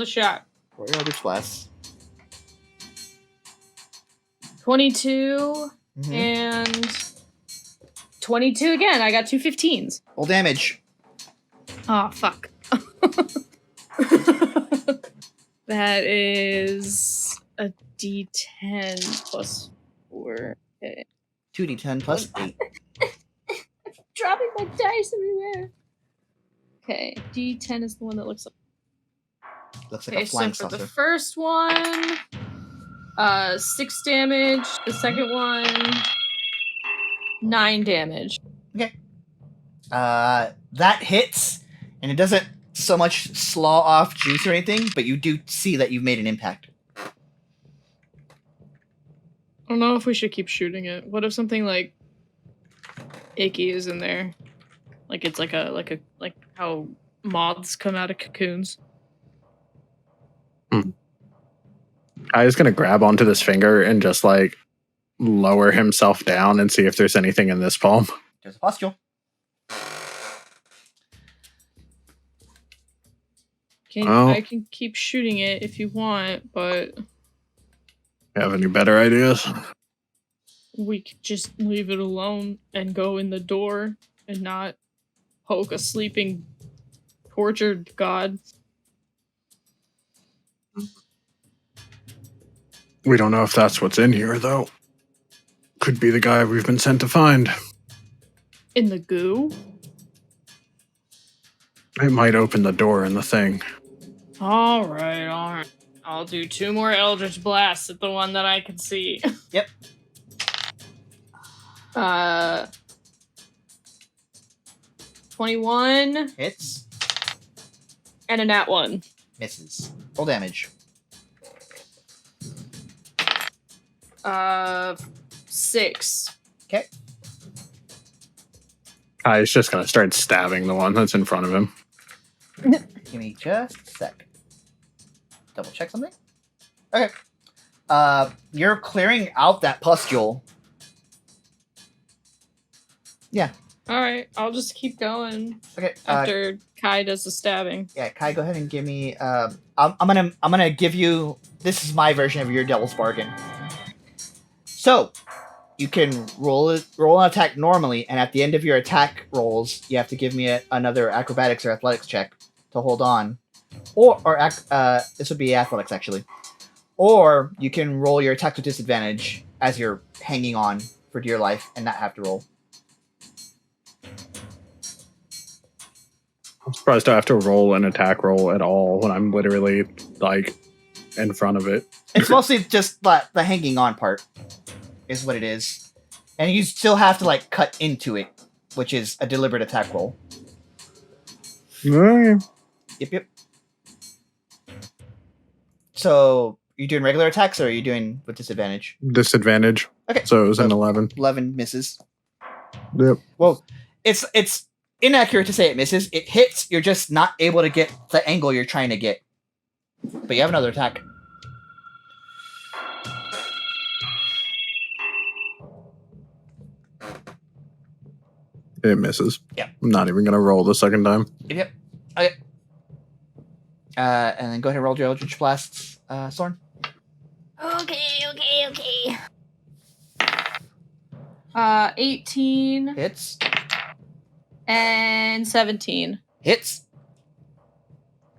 Eldritch Blast. 22 Mhm. and 22 again. I got 2 15s. Roll damage. Oh, fuck. That is a D10 plus 4. Okay. 2d10 plus 8. Dropping my dice everywhere. Okay, D10 is the one that looks like. Looks like Okay, a flying so for the saucer. first one, 6 damage. The second one, 9 damage. That hits, and it doesn't so much slaw off juice or anything, but you do see that you've made an impact. I don't know if we should keep shooting it. What if something like icky is in there? Like it's like how moths come out of cocoons. Kai's gonna grab onto this finger and just like lower himself down and see if there's anything in this palm. There's a pustule. I can keep shooting it if you want, but Have any better ideas? we could just leave it alone and go in the door and not poke a sleeping, tortured god. We don't know if that's what's in here, though. Could be the guy we've been sent to find. In the goo? It might open the door in the thing. Alright. I'll do 2 more Eldritch Blasts at the one that I can see. Yep. 21 Hits. and a nat 1. Misses. Roll damage. 6. Okay. Kai's just gonna start stabbing the one that's in front of him. Give me just a sec. Double check something. Okay. You're clearing out that pustule. Yeah. All right, I'll just keep going. Okay. After Kai does the stabbing. Yeah, Kai, go ahead and give me. I'm gonna give you. This is my version of your Devil's Bargain. So, you can roll an attack normally, and at the end of your attack rolls, you have to give me another acrobatics or athletics check to hold on, or this would be athletics actually, or you can roll your attack with disadvantage as you're hanging on for dear life and not have to roll. I'm surprised I have to roll an attack roll at all when I'm literally like in front of it. It's mostly just the hanging on part is what it is. And you still have to like cut into it, which is a deliberate attack roll. Mm. Yep. So, you doing regular attacks or are you doing with disadvantage? Disadvantage. Okay. So it was an 11. 11 misses. Yep. Well, it's inaccurate to say it misses. It hits, you're just not able to get the angle you're trying to get. But you have another attack. It misses. Yeah. I'm not even going to roll the second time. Yep. Okay. And then go ahead and roll your Eldritch Blasts, Sorn. Okay. 18 Hits. and 17. Hits.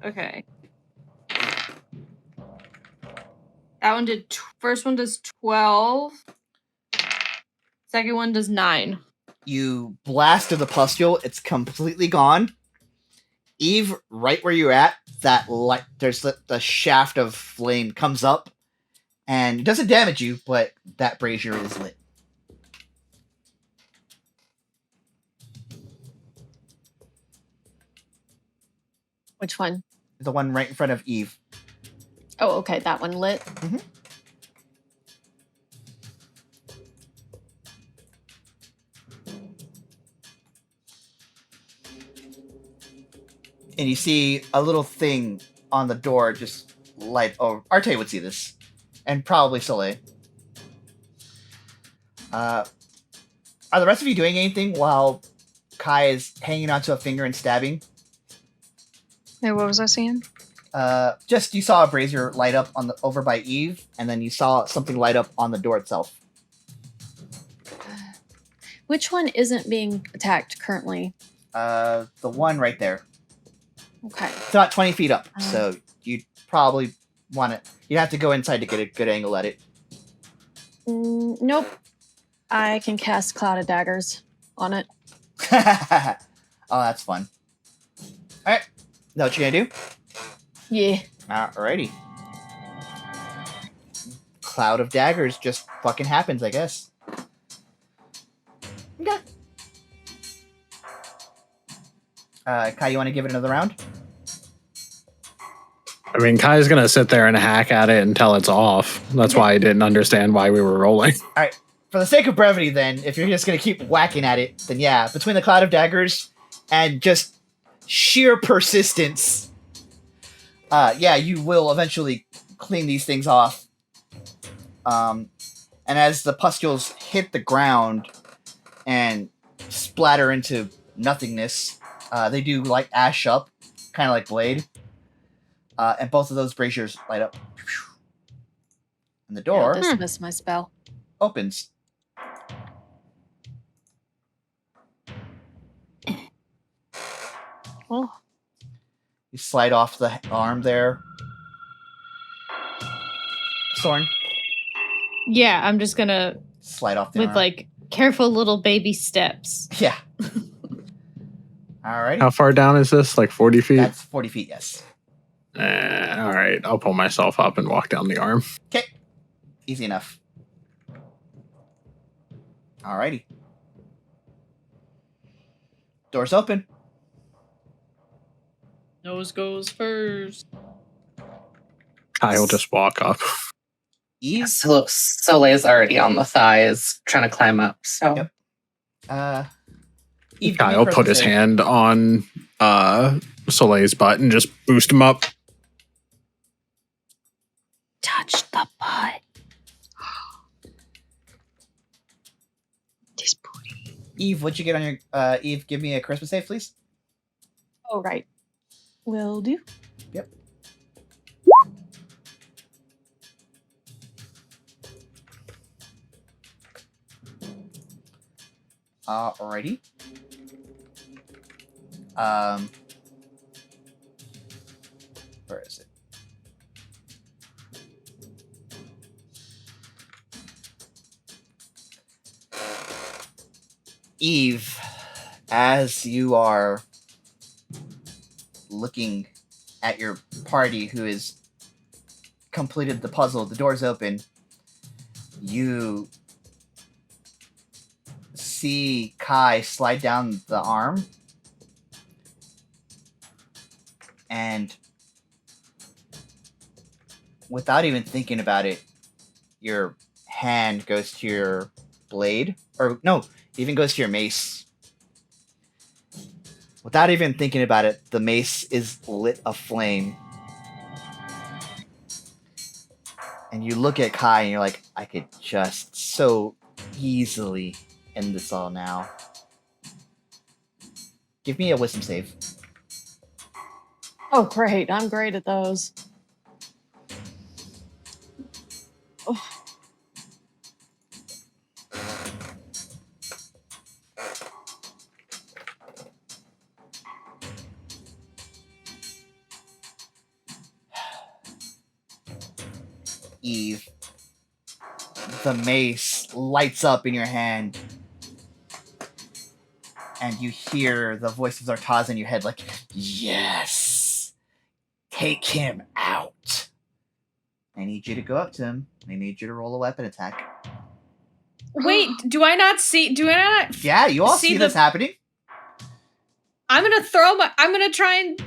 Okay. That one did. First one does 12. Second one does 9. You blast to the pustule. It's completely gone. Eve, right where you're at, that light, there's the shaft of flame comes up, and it doesn't damage you, but that brazier is lit. Which one? The one right in front of Eve. Oh, okay. That one lit. Mm-hmm. And you see a little thing on the door just light. Oh, Arteis would see this. And probably Soleil. Are the rest of you doing anything while Kai is hanging onto a finger and stabbing? Hey, what was I seeing? Just you saw a brazier light up on over by Eve, and then you saw something light up on the door itself. Which one isn't being attacked currently? The one right there. Okay. It's about 20 feet up, so you'd probably want it. You'd have to go inside to get a good angle at it. Nope. I can cast Cloud of Daggers on it. Oh, that's fun. Alright. Is that what you're gonna do? Yeah. Alrighty. Cloud of Daggers just fucking happens, I guess. Okay. Kai, you want to give it another round? I mean, Kai's going to sit there and hack at it until it's off. That's why I didn't understand why we were rolling. Alright. For the sake of brevity, then, if you're just going to keep whacking at it, then yeah, between the Cloud of Daggers and just sheer persistence, yeah, you will eventually clean these things off. And as the pustules hit the ground and splatter into nothingness, they do like ash up, kind of like Blade. And both of those braziers light up. And the door Dismiss my spell. opens. Oh. You slide off the arm there. Sorn, Yeah, I'm just gonna slide off the with arm. like careful little baby steps. Yeah. Alrighty. How far down is this? Like 40 feet? That's 40 feet, yes. All right. I'll pull myself up and walk down the arm. Okay. Easy enough. Alrighty. Doors open. Nose goes first. Kyle just walk up. Eve. So Soleil's already on the thighs, trying to climb up. So Yep. Eve, give me a Kyle put presence his save. hand on Soleil's butt and just boost him up. Touch the butt. Eve, what'd you get on your Eve? Give me a charisma save, please. Oh, right. Will do. Yep. Alrighty. Where is it? Eve, as you are looking at your party who has completed the puzzle, the door's open, you see Kai slide down the arm, and without even thinking about it, your hand goes to your blade, or no, even goes to your mace. Without even thinking about it, the mace is lit aflame. And you look at Kai and you're like, I could just so easily end this all now. Give me a wisdom save. Oh, great. I'm great at those. Oh. Eve, the mace lights up in your hand, and you hear the voice of Arteis in your head like, yes, take him out. I need you to go up to him. I need you to roll a weapon attack. Wait, do I not see? Do I not? Yeah, you all see this happening. I'm gonna try and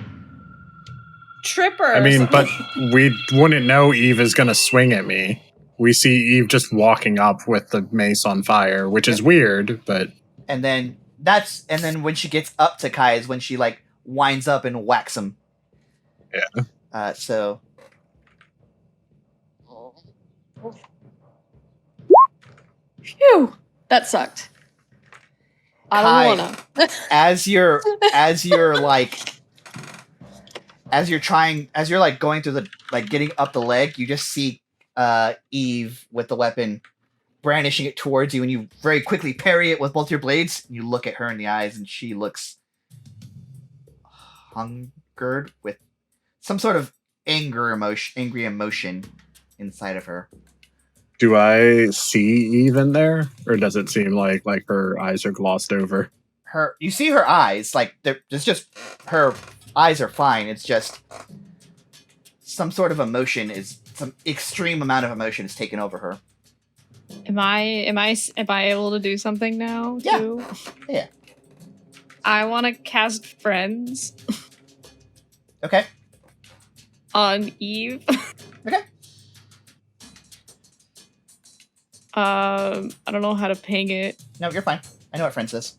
trip her. I mean, but we wouldn't know Eve is gonna swing at me. We see Eve just walking up with the mace on fire, which is weird, but... And then when she gets up to Kai is when she, like, winds up and whacks him. Yeah. So... Phew! That sucked. I don't wanna. as you're going through the, like, getting up the leg, you just see Eve with the weapon brandishing it towards you, and you very quickly parry it with both your blades. You look at her in the eyes, and she looks hungered with some sort of angry emotion inside of her. Do I see Eve in there, or does it seem like her eyes are glossed over? You see her eyes, like it's just her eyes are fine. It's just some sort of emotion some extreme amount of emotion is taken over her. Am I able to do something now? Yeah. Too? Yeah. I want to cast Friends. Okay. On Eve. Okay. I don't know how to ping it. No, you're fine. I know what Friends is.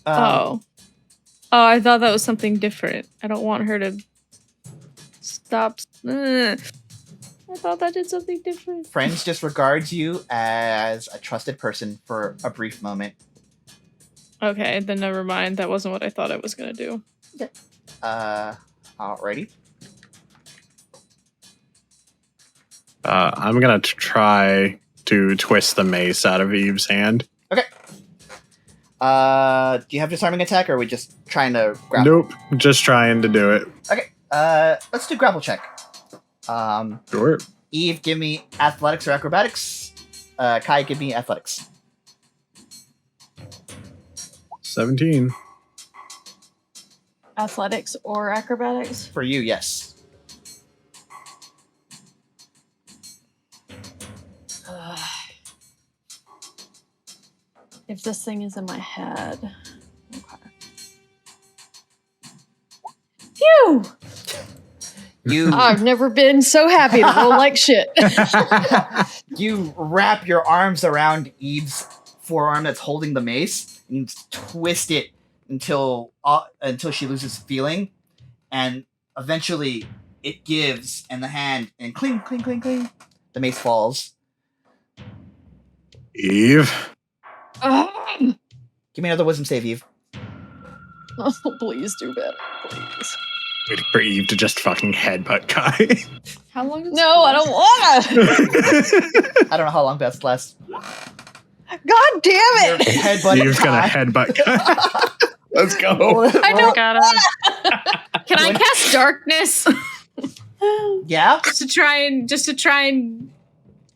Oh, I thought that was something different. I don't want her to stop. I thought that did something different. Friends just regards you as a trusted person for a brief moment. Okay, then never mind. That wasn't what I thought I was gonna do. Okay. Alrighty. I'm gonna try to twist the mace out of Eve's hand. Okay. Do you have disarming attack, or are we just trying to grapple? Nope, just trying to do it. Okay. Let's do grapple check. Sure. Eve, give me athletics or acrobatics. Kai, give me athletics. 17. Athletics or acrobatics? For you, yes. If this thing is in my head. Okay. Phew! I've never been so happy to roll like shit. You wrap your arms around Eve's forearm that's holding the mace, and you twist it until she loses feeling, and eventually it gives, and the hand, and cling, cling, cling, cling, the mace falls. Eve, Give me another wisdom save, Eve. Oh, please do better, please. Waiting for Eve to just fucking headbutt Kai. How long does No, I don't wanna! I don't know how long that's lasts. God damn it! Headbutt Eve's gonna headbutt Kai. Let's go. I don't Can I cast darkness? Yeah? just to try and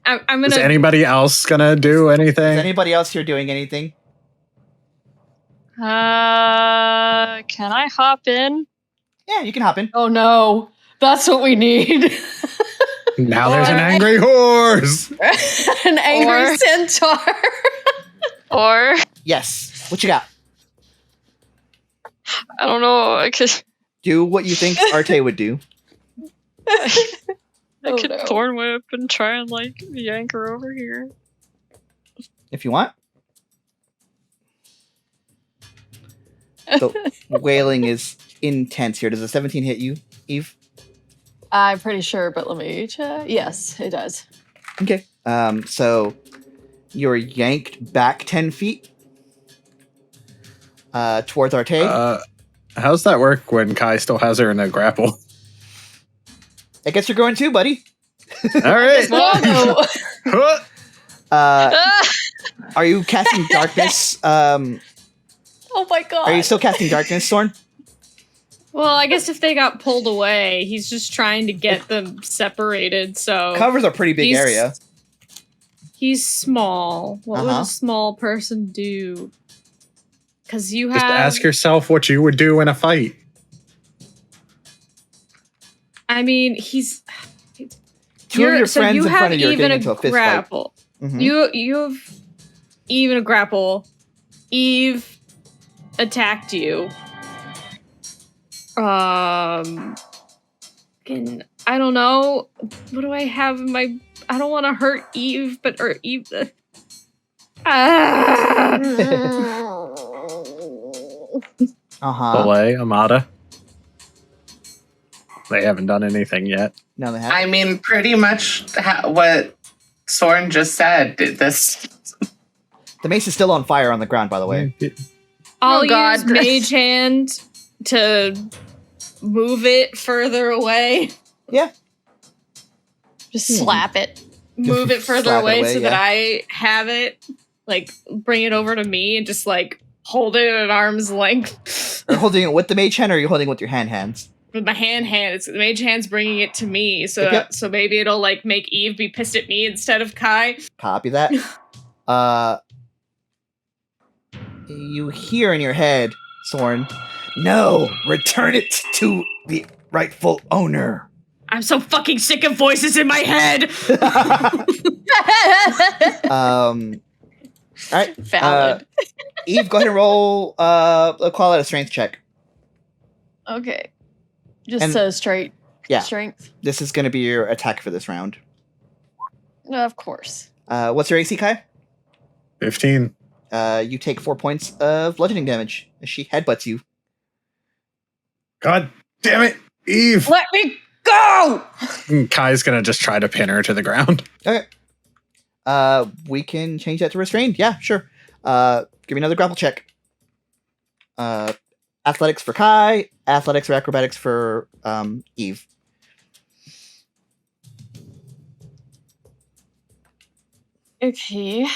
I'm gonna Is anybody else gonna do anything? Is anybody else here doing anything? Can I hop in? Yeah, you can hop in. Oh no. That's what we need. Now there's an angry horse. An angry centaur. Or Yes. What you got? I don't know. I could Do what you think Arte would do. I could thorn whip and try and like yank her over here. If you want. The wailing is intense here. Does a 17 hit you, Eve? I'm pretty sure, but let me check. Yes, it does. Okay. So you're yanked back 10 feet towards Arte. How's that work when Kai still has her in a grapple? I guess you're going too, buddy. All right. Are you casting darkness? Oh my god. Are you still casting darkness, Sorn? Well, I guess if they got pulled away, he's just trying to get them separated. So Covers a pretty big area. He's small. What would a small person do? Because you have. Just ask yourself what you would do in a fight. I mean, he's. Two of your friends you in front of you are even getting into a fist grapple. fight. Mm-hmm. You have even a grapple. Eve attacked you. I don't know. What do I have in my? I don't want to hurt Eve, or Eve. Soleil, Amada. They haven't done anything yet. No, they haven't. I mean, pretty much what Sorn just said. This. The mace is still on fire on the ground, by the way. I'll use Mage Hand to move it further away. Yeah. Just slap it. Move it further Slap it away away, so that yeah. I have it. Like, bring it over to me and just, like, hold it at arm's length. Are you holding it with the mage hand or are you holding it with your hands? With my hand, it's the Mage Hand's bringing it to me, so so maybe it'll, like, make Eve be pissed at me instead of Kai. Copy that. You hear in your head, Sorn, no, return it to the rightful owner. I'm so fucking sick of voices in my head! All right. Valid. Eve, go ahead and roll, call it a strength check. Okay. Just straight strength. This is going to be your attack for this round. Of course. What's your AC, Kai? 15. You take 4 points of bludgeoning damage as she headbutts you. God damn it, Eve! Let me go! Kai's gonna just try to pin her to the ground. Okay. We can change that to restrained. Yeah, sure. Give me another grapple check. Athletics for Kai, athletics or acrobatics for Eve. Okay.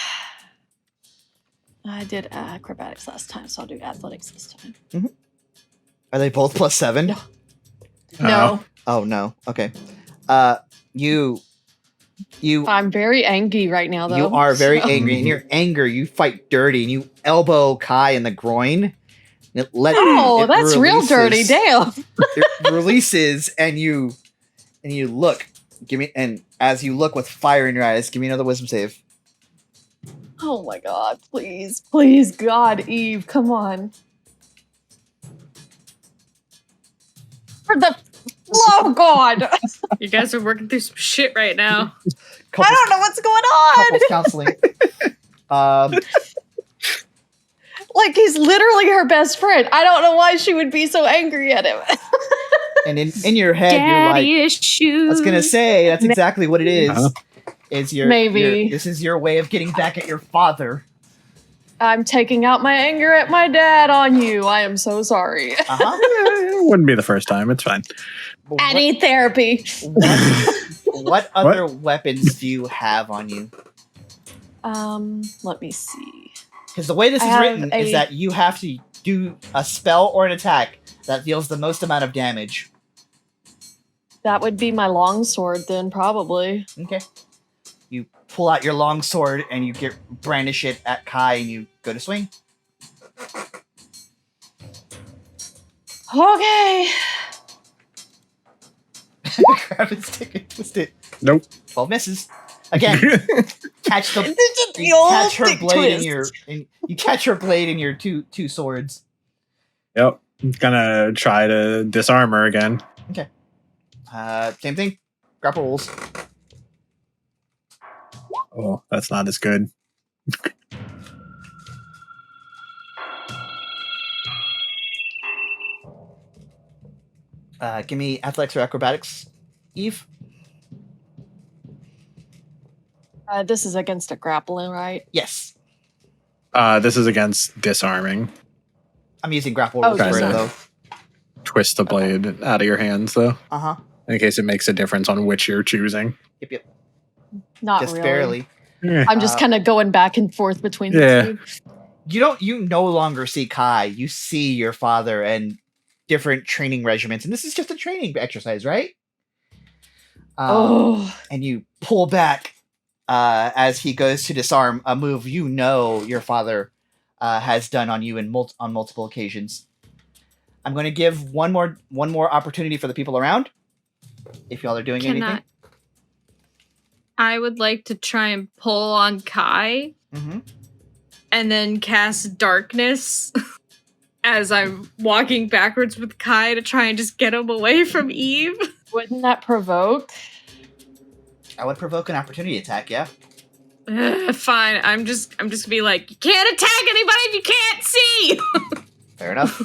I did acrobatics last time, so I'll do athletics this time. Mm-hmm. Are they both +7? No. Oh no. Okay. You. I'm very angry right now, though. You are very angry. In your anger, you fight dirty, and you elbow Kai in the groin. That's real dirty. Damn. It releases, and you look. And as you look with fire in your eyes, give me another wisdom save. Oh my god! Please, please, God, Eve, come on. For the oh god! You guys are working through some shit right now. I don't know what's going on. Couples counseling. Like, he's literally her best friend. I don't know why she would be so angry at him. And in your head, Daddy you're like, issues. I was gonna say that's exactly what it is. Uh-huh. Is your Maybe this is your way of getting back at your father. I'm taking out my anger at my dad on you. I am so sorry. It wouldn't be the first time. It's fine. I need therapy. What other weapons do you have on you? Let me see. Because the way this is written is that you have to do a spell or an attack that deals the most amount of damage. That would be my longsword then, probably. Okay. You pull out your long sword and you brandish it at Kai and you go to swing. Okay. Grab it, stick it, twist it. Nope. 12 misses. Again, catch her blade in your two swords. Yep. I'm gonna try to disarm her again. Okay. Same thing. Grapple rolls. Oh, that's not as good. Give me athletics or acrobatics, Eve. This is against a grappling, right? Yes. This is against disarming. I'm using grapple rolls for it, though. Twist the blade out of your hands, though. Uh-huh. In case it makes a difference on which you're choosing. Yep. Not Just really. barely. I'm just kind of going back and forth between the two. You no longer see Kai. You see your father and different training regiments. And this is just a training exercise, right? And you pull back as he goes to disarm a move you know your father has done on you on multiple occasions. I'm going to give one more opportunity for the people around. If y'all are doing anything. I would like to try and pull on Kai. Mm-hmm. And then cast darkness as I'm walking backwards with Kai to try and just get him away from Eve. Wouldn't that provoke? I would provoke an opportunity attack, yeah. Fine. I'm just gonna be like, you can't attack anybody if you can't see. Fair enough.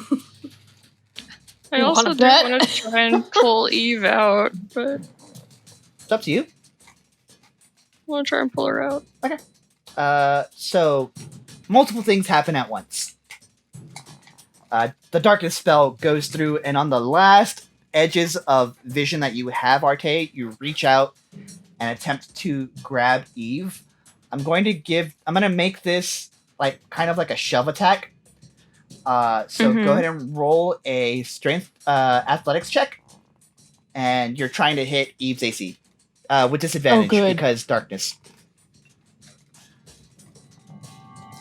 I also do want to try and pull Eve out, but it's up to you. I want to try and pull her out. Okay. So multiple things happen at once. The darkness spell goes through, and on the last edges of vision that you have, Arteis, you reach out and attempt to grab Eve. I'm going to make this kind of like a shove attack. So go ahead and roll a strength athletics check. And you're trying to hit Eve's AC. With disadvantage because darkness.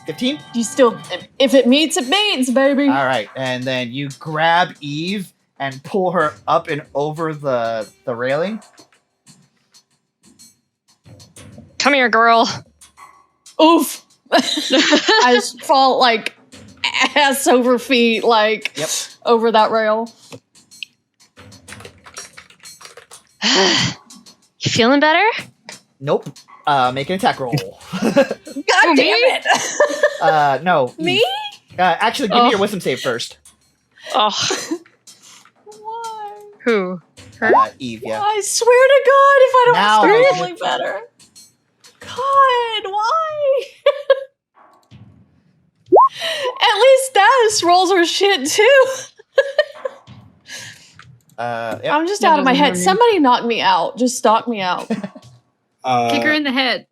15? You still, if it meets, it meets, baby. All right, and then you grab Eve and pull her up and over the railing. Come here, girl. Oof. I just fall ass over feet, over that rail. You feeling better? Nope. Make an attack roll. God damn it! No. Me? Actually, give me your wisdom save first. Oh. Why? Who? Her? Eve, yeah. I swear to God, if I don't Now start make an feeling better. God, why? At least status rolls are shit too. Yep. I'm just out of my head. Somebody knock me out. Just knock me out. Kick her in the head.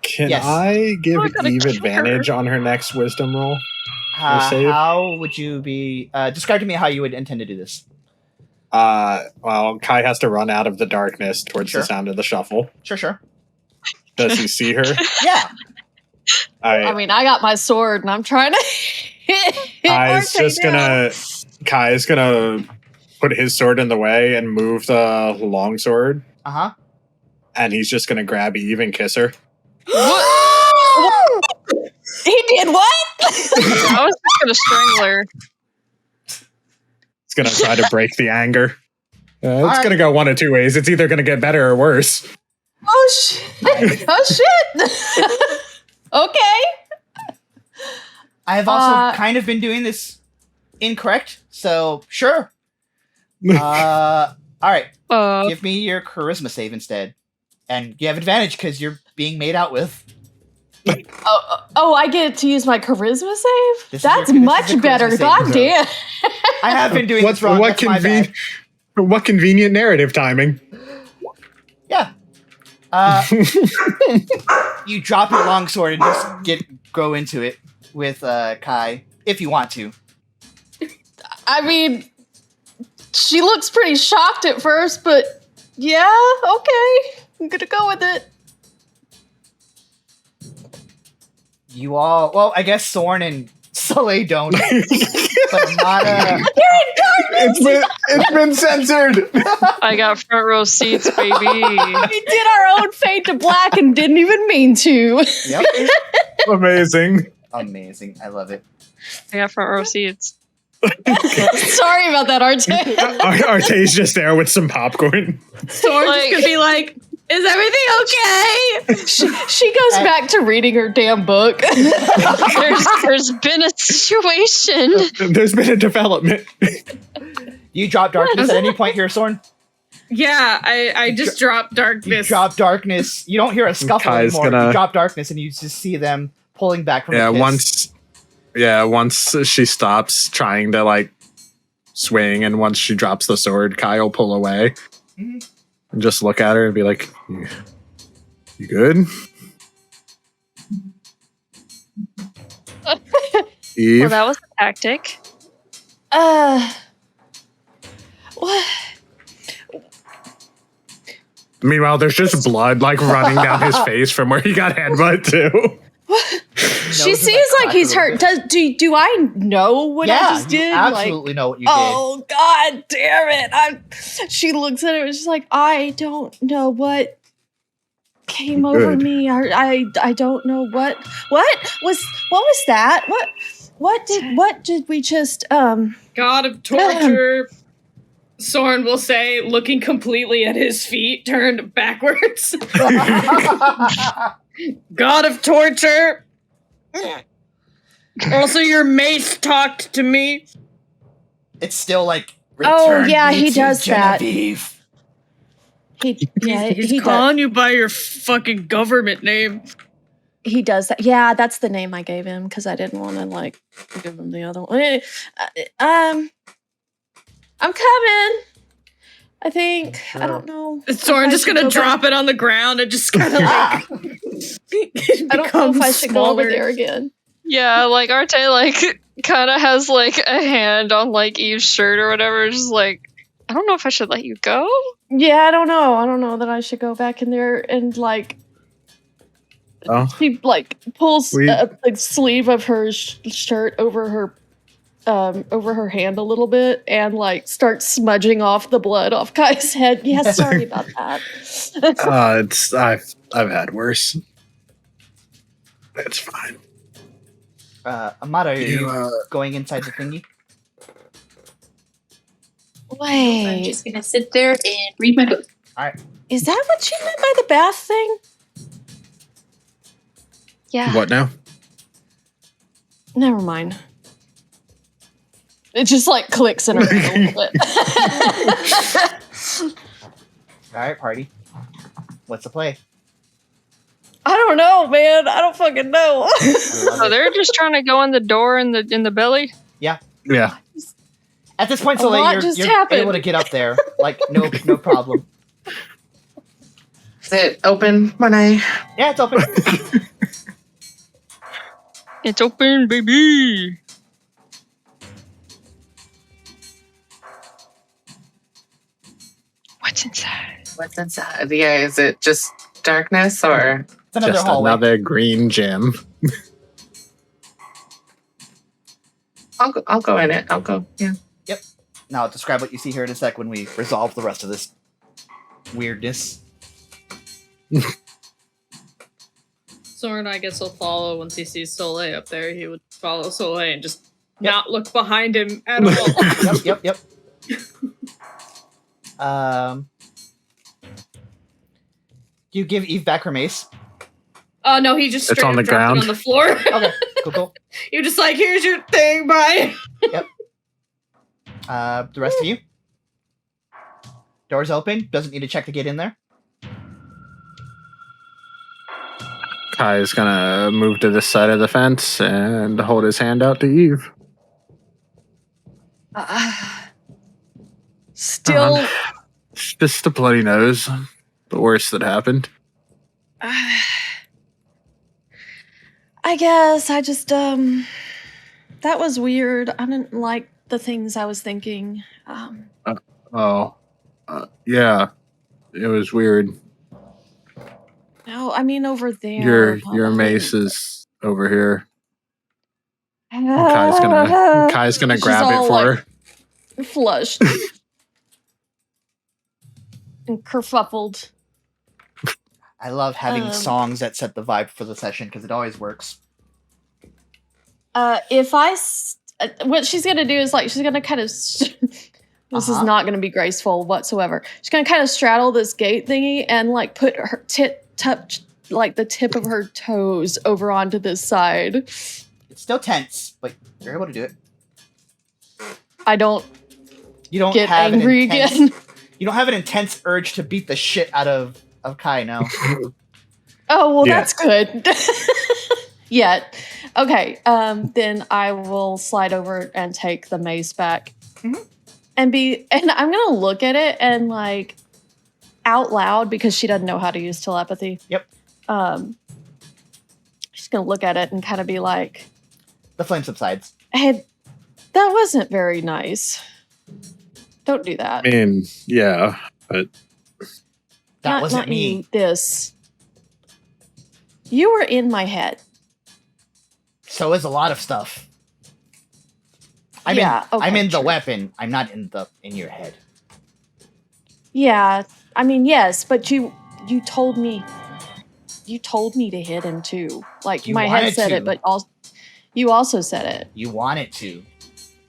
Can I give Eve advantage on her next wisdom roll? How would you be... describe to me how you would intend to do this. Well, Kai has to run out of the darkness towards the sound of the shuffle. Sure. Does he see her? Yeah. I mean, I got my sword and I'm trying to hit Kai's gonna put his sword in the way and move the long sword. Uh-huh. And he's just gonna grab Eve and kiss her. What? He did what? I was just gonna strangle her. It's gonna try to break the anger. It's gonna go one of two ways. It's either gonna get better or worse. Oh shit! Oh shit! Okay. I have also kind of been doing this incorrect, so sure. All right. Give me your charisma save instead. And you have advantage because you're being made out with. Oh, I get to use my charisma save? This is That's your- this is much the charisma better. saving God throw. damn. I have been doing this wrong. That's my bad. What convenient narrative timing. Yeah. You drop your longsword and just go into it with Kai if you want to. I mean, she looks pretty shocked at first, but yeah, okay. I'm gonna go with it. You all, well, I guess Sorn and Soleil don't. But Amada, It's been censored. I got front row seats, baby. We did our own fade to black and didn't even mean to. yep, Amazing. amazing. I love it. I got front row seats. Sorry about that, Arte. Arteis just there with some popcorn. Sorn's Like- gonna be like, is everything okay? She goes back to reading her damn book. There's been a situation. There's been a development. You drop darkness at any point here, Sorn? Yeah, I just dropped You darkness. drop darkness. You don't hear a scuffle Kai's anymore. gonna- You drop darkness and you just see them pulling back from the kiss. once she stops trying to like swing and once she drops the sword, Kai will pull away Mhm. and just look at her and be like, you good? Eve? Well, that was a tactic. What? Meanwhile, there's just blood like running down his face from where he got headbutt to. She Nose is, seems like, like he's cracked hurt. Do I know what I Yeah, just you did? absolutely know what you did. Oh God damn it! She looks at it and she's like, I don't know what came over Good. me. I don't know what was that? What did we just God of torture. Sorn will say, looking completely at his feet, turned backwards. God of torture. Also, your mace talked to me. It's still like, Oh, return yeah, me he to does that. Genevieve. He's he calling you by your fucking government name. He does that. Yeah, that's the name I gave him because I didn't want to like give him the other one. I'm coming. I think. I don't know. Is Sorn if I just should gonna go drop back- it on the ground and just kind of like I don't know if I should go over there again. Yeah, like Arte like kind of has like a hand on like Eve's shirt or whatever. Just like, I don't know if I should let you go. Yeah, I don't know. I don't know that I should go back in there and like. Oh. He like pulls We- a sleeve of her shirt over her hand a little bit and like starts smudging off the blood off Kai's head. Yeah, sorry about that. I've had worse. It's fine. Amada, are you You, going inside the thingy? I'm Wait, just gonna sit there and read my book. is that what she meant by the bath thing? Yeah. What now? Never mind. It just like clicks in her head a little bit. All right, party. What's the play? I don't know, man. I don't fucking know. So they're just trying to go in the door in the belly. Yeah. At this point, A lot Soleil, just you're happened. able to get up there. Like, no problem. Is it open when I... Yeah, it's open. It's open, baby. What's inside? What's inside? Yeah, is it just darkness or... It's another Just hallway. another green gem. I'll go in it. I'll go, yeah. Now, I'll describe what you see here in a sec when we resolve the rest of this weirdness. Sorn, I guess, will follow once he sees Soleil up there. He would follow Soleil and just not look behind him at all. Yep. You give Eve back her mace. Oh no, he just It's straight on up the dropped ground. it on the floor. Okay, cool. You're just like, here's your thing, bye. The rest of you? Doors open. Doesn't need to check to get in there. Kai is gonna move to this side of the fence and hold his hand out to Eve. Still, It's just a bloody nose. The worst that happened. I guess I just that was weird. I didn't like the things I was thinking. Yeah, it was weird. No, I mean over there. Your mace is over here. Kai's gonna She's grab it all, for like, her. Flushed and kerfuffled. I love having songs that set the vibe for the session because it always works. What she's gonna do is she's gonna kind of. This is not gonna be graceful whatsoever. She's gonna kind of straddle this gate thingy and put her the tip of her toes over onto this side. It's still tense, but you're able to do it. I don't. You don't get have angry again. You don't have an intense urge to beat the shit out of Kai now. Oh well, that's good. Yet, okay. Then I will slide over and take the mace back, and I'm gonna look at it and out loud because she doesn't know how to use telepathy. Yep. She's gonna look at it and kind of be like, the flame subsides. "Hey, that wasn't very nice. Don't do that." I mean, yeah, but that wasn't me. You were in my head. So is a lot of stuff. I'm in the weapon. I'm not in your head. Yeah, I mean, yes, but you told me to hit him too. My head said it, but you also said it. You wanted to.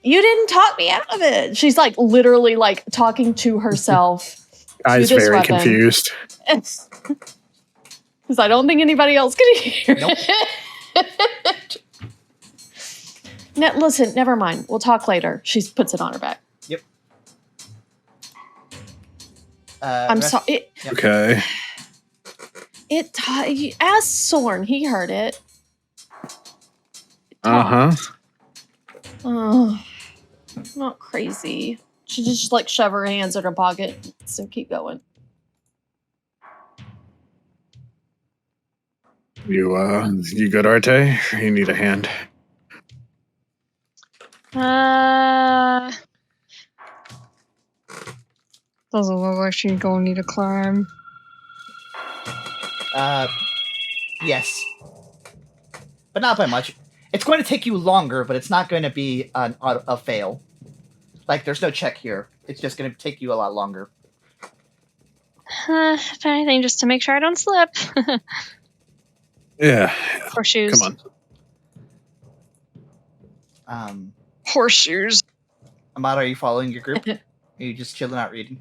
You didn't talk me out of it. She's literally talking to herself. Kai's very confused. Because I don't think anybody else can hear. Nope. Listen, never mind. We'll talk later. She puts it on her back. Yep. I'm sorry. Yep. Okay. Ask Sorn. He heard it. Oh, not crazy. She just shove her hands in her pocket and keep going. You good, Arte? Or you need a hand? Doesn't look like she's gonna need a climb. Yes. But not by much. It's going to take you longer, but it's not going to be a fail. There's no check here. It's just going to take you a lot longer. If anything, just to make sure I don't slip. Yeah. Horseshoes. Come on. Horseshoes. Amada, are you following your group? Are you just chilling out reading?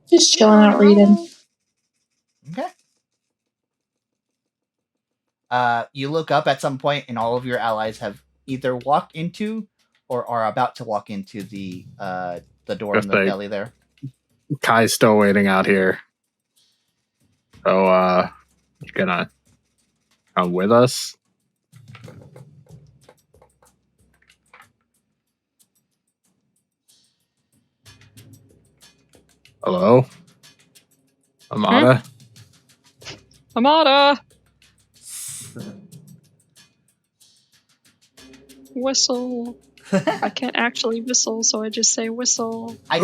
Just chilling out reading. Okay. You look up at some point, and all of your allies have either walked into or are about to walk into the door in the belly there. Kai's still waiting out here. So, you gonna come with us? Hello? Amada? Amada! Whistle. I can't actually whistle, so I just say whistle. I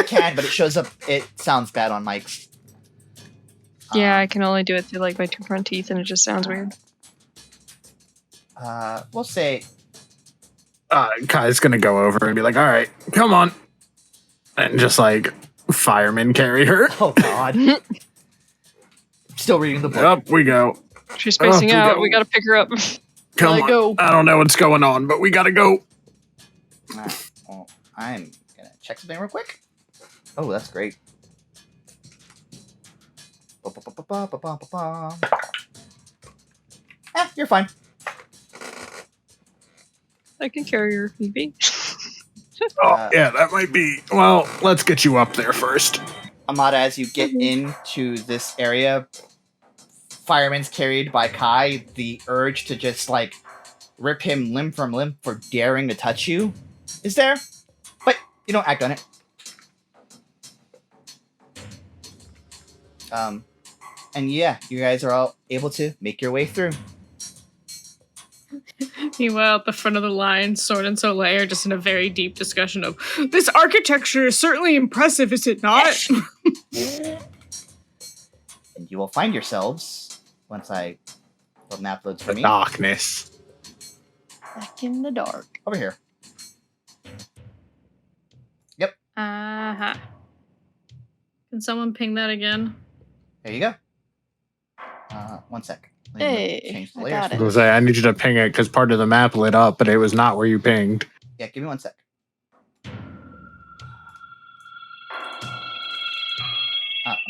can, but it shows up. It sounds bad on mics. Yeah, I can only do it through my two front teeth, and it just sounds weird. We'll say. Kai's gonna go over and be like, "All right, come on," and just fireman carry her. Oh God! Still reading the book. Up we go. She's spacing out. We gotta pick her up. Come on. Go. I don't know what's going on, but we gotta go. Well, I'm gonna check something real quick. Oh, that's great. You're fine. I can carry her if need be. Yeah, that might be. Well, let's get you up there first. Amada, as you get into this area, fireman's carried by Kai, the urge to just, like, rip him limb from limb for daring to touch you is there, but you don't act on it. And yeah, you guys are all able to make your way through. Meanwhile, at the front of the line, Sorn and Soleil are just in a very deep discussion of, this architecture is certainly impressive, is it not? And you will find yourselves, once the map loads for The me, darkness. Back in the dark. over here. Uh-huh. Can someone ping that again? There you go. 1 sec. Let me Hey, change the I layers. got I it. was gonna say, I need you to ping it because part of the map lit up, but it was not where you pinged. Yeah, give me 1 sec.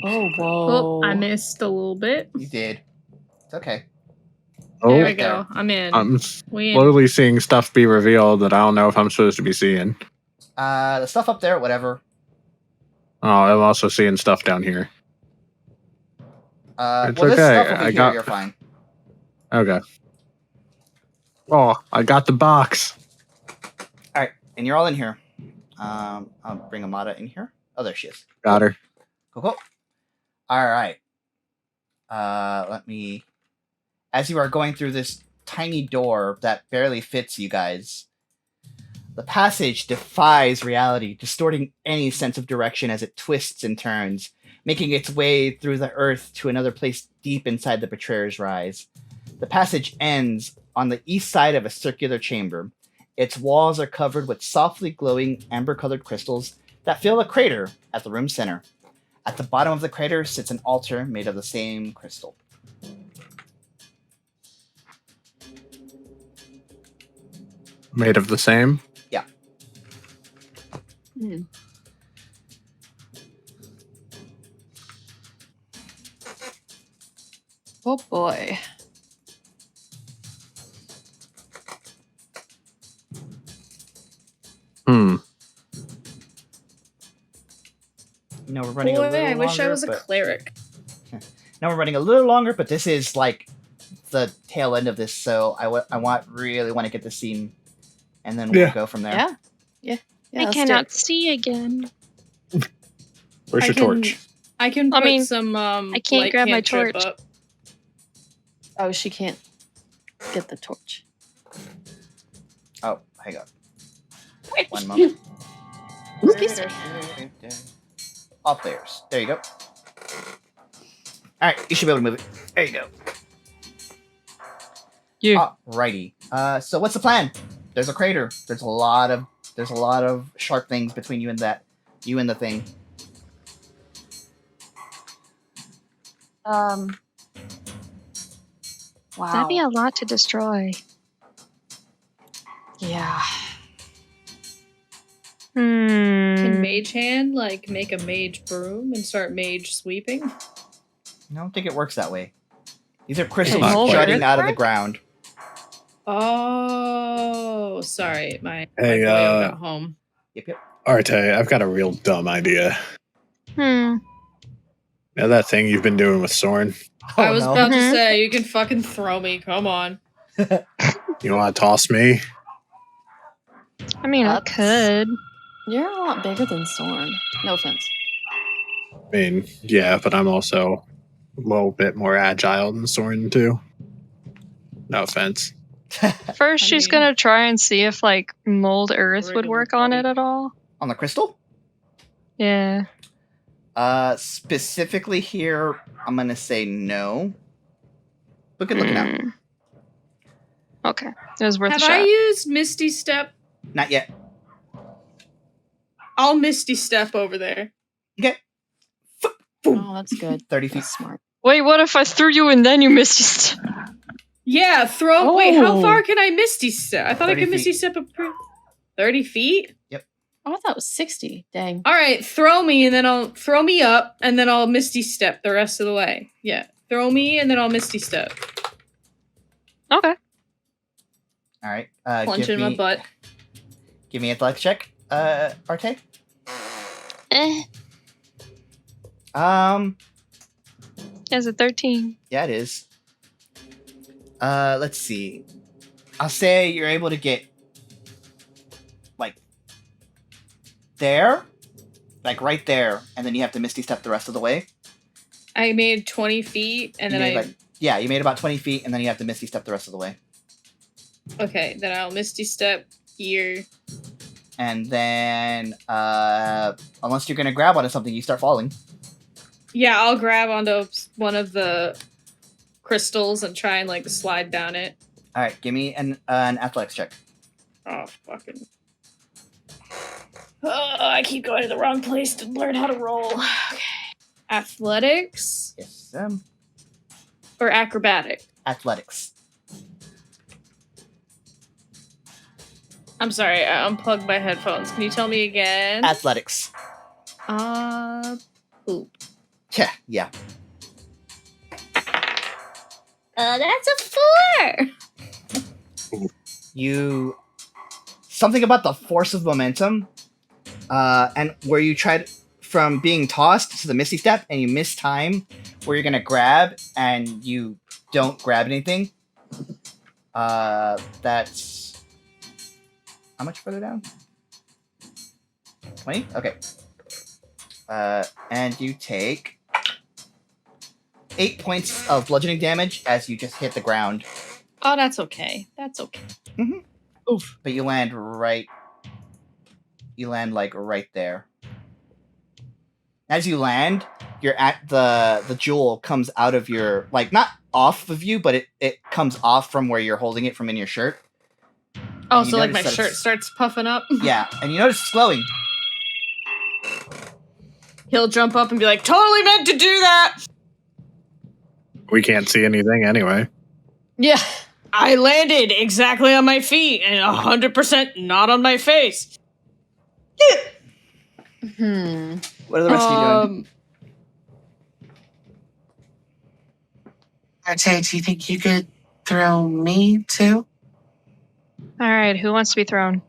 Oh, whoa. Oh, I missed a little bit. You did. It's okay. There Oh, we Right go. I'm in. I'm We in. slowly seeing stuff be revealed that I don't know if I'm supposed to be seeing. The stuff up there, whatever. Oh, I'm also seeing stuff down here. It's Well, this okay, stuff over I here, got- you're fine. Okay. Oh, I got the box. Alright, and you're all in here. I'll bring Amada in here. Oh, there she is. Got her. Cool. Alright. Let me... As you are going through this tiny door that barely fits you guys, the passage defies reality, distorting any sense of direction as it twists and turns, making its way through the earth to another place deep inside the Betrayer's Rise. The passage ends on the east side of a circular chamber. Its walls are covered with softly glowing amber-colored crystals that fill a crater at the room's center. At the bottom of the crater sits an altar made of the same crystal. Made of the same. Yeah. Oh, boy. You know, we're running a Boy, little I wish I longer, was a but- cleric. Now we're running a little longer, but this is like the tail end of this, so I really want to get this scene, and then we'll Yeah. go from there. Yeah. Yeah. I let's do cannot it. see again. Where's your torch? I can I put mean, some I can't light grab my cantrip torch. up. Oh, she can't get the torch. Oh, hang on. 1 moment. Excuse me. All players. There you go. Alright, you should be able to move it. There you go. Yeah. Alrighty. So what's the plan? There's a crater. There's a lot of sharp things between you and the thing. Wow. That'd be a lot to destroy. Yeah. Can Hmm. Mage Hand like make a mage broom and start mage sweeping? I don't think it works that way. These are crystals Not quite. jutting out of the ground. Oh, sorry, my Hey, boyo got home. Yep. Arteis, I've got a real dumb idea. Hmm. Now that thing you've been doing with Sorn, I was about to Mhm. say you can fucking throw me. Come on. you want to toss me? I mean, I could. You're a lot bigger than Sorn. No offense. I mean, yeah, but I'm also a little bit more agile than Sorn too. No offense. First, she's mean- gonna try and see if like mold earth would Regular work on body. it at all. On the crystal? Yeah. Specifically here, I'm gonna say no. But good looking out. Hmm. Okay, it was worth Have a shot. I used Misty Step? Not yet. I'll Misty Step over there. Okay. Oh, that's good. 30 feet. That's smart. Wait, what if I threw you and then you missed your step? Yeah, throw. Wait, how Oh. far can I Misty Step? I thought I 30 could Misty feet. Step up 30 feet. Oh, I thought it was 60. Dang. All right, throw me and then I'll throw me up and then I'll Misty Step the rest of the way. Yeah, throw me and then I'll Misty Step. Okay. All right. Punch give in my me, butt. Give me a athletics check, Arteis. has a 13. Yeah, it is. Let's see. I'll say you're able to get like there, like right there, and then you have to Misty Step the rest of the way. I made 20 feet, and then you made about 20 feet, and then you have to Misty Step the rest of the way. Okay, then I'll Misty Step here. And then, unless you're gonna grab onto something, you start falling. Yeah, I'll grab onto one of the crystals and try and like slide down it. All right, give me an athletics check. Oh, fucking. Oh, I keep going to the wrong place to learn how to roll. Okay. Athletics? Yes, or acrobatic? Athletics. I'm sorry, I unplugged my headphones. Can you tell me again? Athletics. Poop. Yeah. That's a 4! Something about the force of momentum, and where you tried from being tossed to the Misty Step, and you miss time where you're gonna grab, and you don't grab anything. That's... How much further down? 20? Okay. And you take 8 points of bludgeoning damage as you just hit the ground. Oh, that's okay. That's okay. Mm-hmm. Oof. But you land right... You land, like, right there. As you land, you're at the jewel comes out of your... Like, not off of you, but it comes off from where you're holding it from in your shirt. Oh, so like my shirt starts puffing up? Yeah, and you notice it's glowing. He'll jump up and be like, totally meant to do that! We can't see anything anyway. Yeah. I landed exactly on my feet and 100% not on my face. What are the rest of you doing? Arteis, do you think you could throw me too? All right, who wants to be thrown?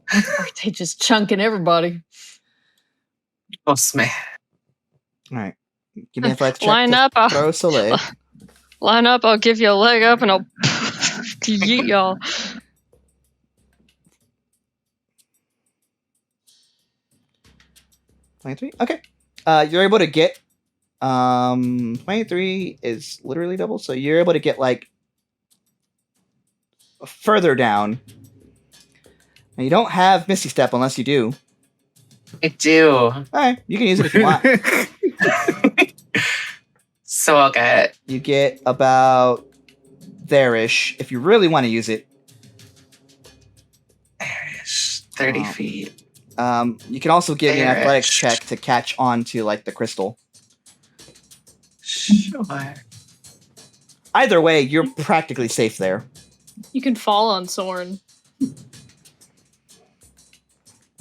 Arteis just chunking everybody. Oh, man. All right. Give me a athletics check. Line up. Throw Soleil. Line up, I'll give you a leg up, and I'll yeet y'all. $23? Okay. You're able to get... 23 is literally double, so you're able to get, like, further down. And you don't have Misty Step unless you do. I do. Alright, you can use it if you want. So I'll get... You get about there-ish, if you really want to use it. There-ish. 30 feet. You can also give me an athletics check to catch on to, like, the crystal. Sure. Either way, you're practically safe there. You can fall on Sorn.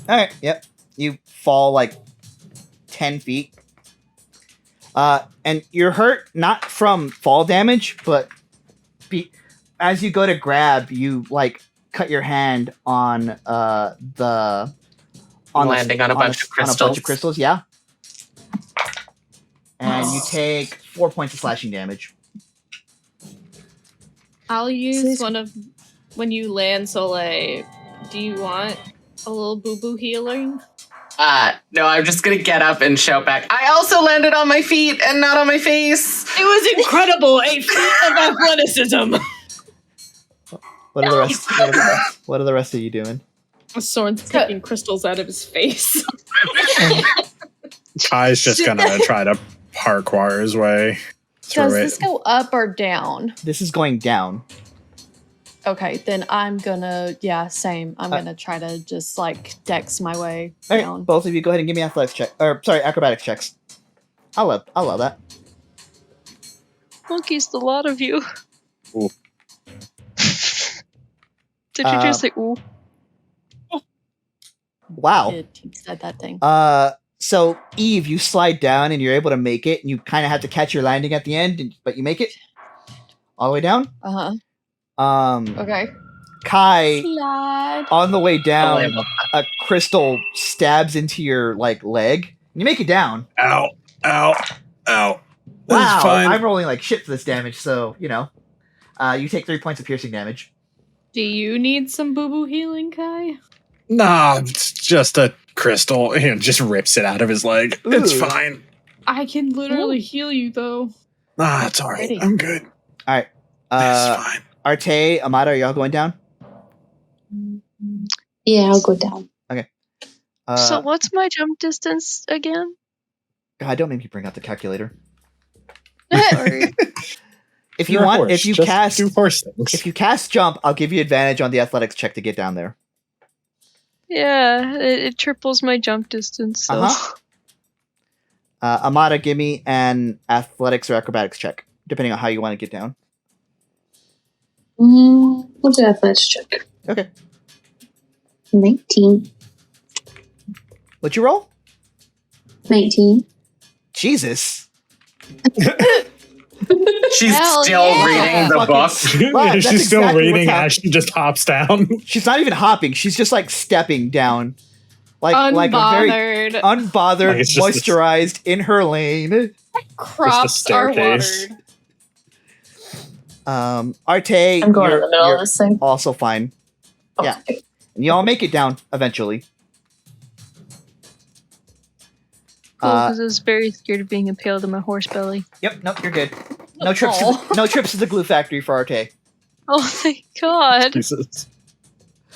Alright, yep. You fall, like, 10 feet. And you're hurt not from fall damage, but as you go to grab, you, like, cut your hand on landing on a bunch of crystals. On a bunch of crystals, yeah. And you take 4 points of slashing damage. I'll use one of... When you land Soleil, do you want a little boo-boo healing? No, I'm just gonna get up and shout back. I also landed on my feet and not on my face. It was incredible! A feat of athleticism! What are the rest? What are the rest of you doing? Sorn's picking crystals out of his face. Kai's just gonna try to parkour his way through Does it. this go up or down? This is going down. Okay, then I'm gonna, same. I'm gonna try to just, like, dex my way All down. right, both of you go ahead and give me athletics check. Or, sorry, acrobatics checks. I'll allow that. Monkeys, the lot of you. Ooh. Did you just say ooh? Wow. He said that thing. So, Eve, you slide down and you're able to make it, and you kind of have to catch your landing at the end, but you make it all the way down. Uh-huh. Okay. Kai, Slide. on the way down, a crystal stabs into your, like, leg. You make it down. Ow, ow, ow. Wow, fine. I'm rolling like shit for this damage, so, you know. You take 3 points of piercing damage. Do you need some boo-boo healing, Kai? Nah, it's just a crystal. He just rips it out of his leg. It's Ooh. fine. I can literally heal you, though. Nah, it's all right. Pretty. I'm good. All right. It's fine. Arteis, Amada, are y'all going down? Yeah, I'll go down. So what's my jump distance again? God, don't make me bring out the calculator. Sorry. If you You're a want, horse. if you Just cast, do horse things. if you cast jump, I'll give you advantage on the athletics check to get down there. Yeah, it triples my jump distance. So. Uh-huh. Amada, give me an athletics or acrobatics check, depending on how you want to get down. We'll do athletics check. Okay. 19. What'd you roll? 19. Jesus. She's Hell still yeah. reading the Fucking- book. Well, that's She's still exactly what's reading happening. as she just hops down. She's not even hopping. She's just like stepping down. Like a very Unbothered. unbothered, Like it's just moisturized in her lane. Crops are staircase. watered. Arteis, I'm going in you're, the middle you're of this thing. also fine. Yeah. Okay. And you all make it down eventually. Cool, because I was very scared of being impaled in my horse belly. Yep, nope, you're good. No trips no trips to the glue factory for Arteis. Oh thank God! Jesus.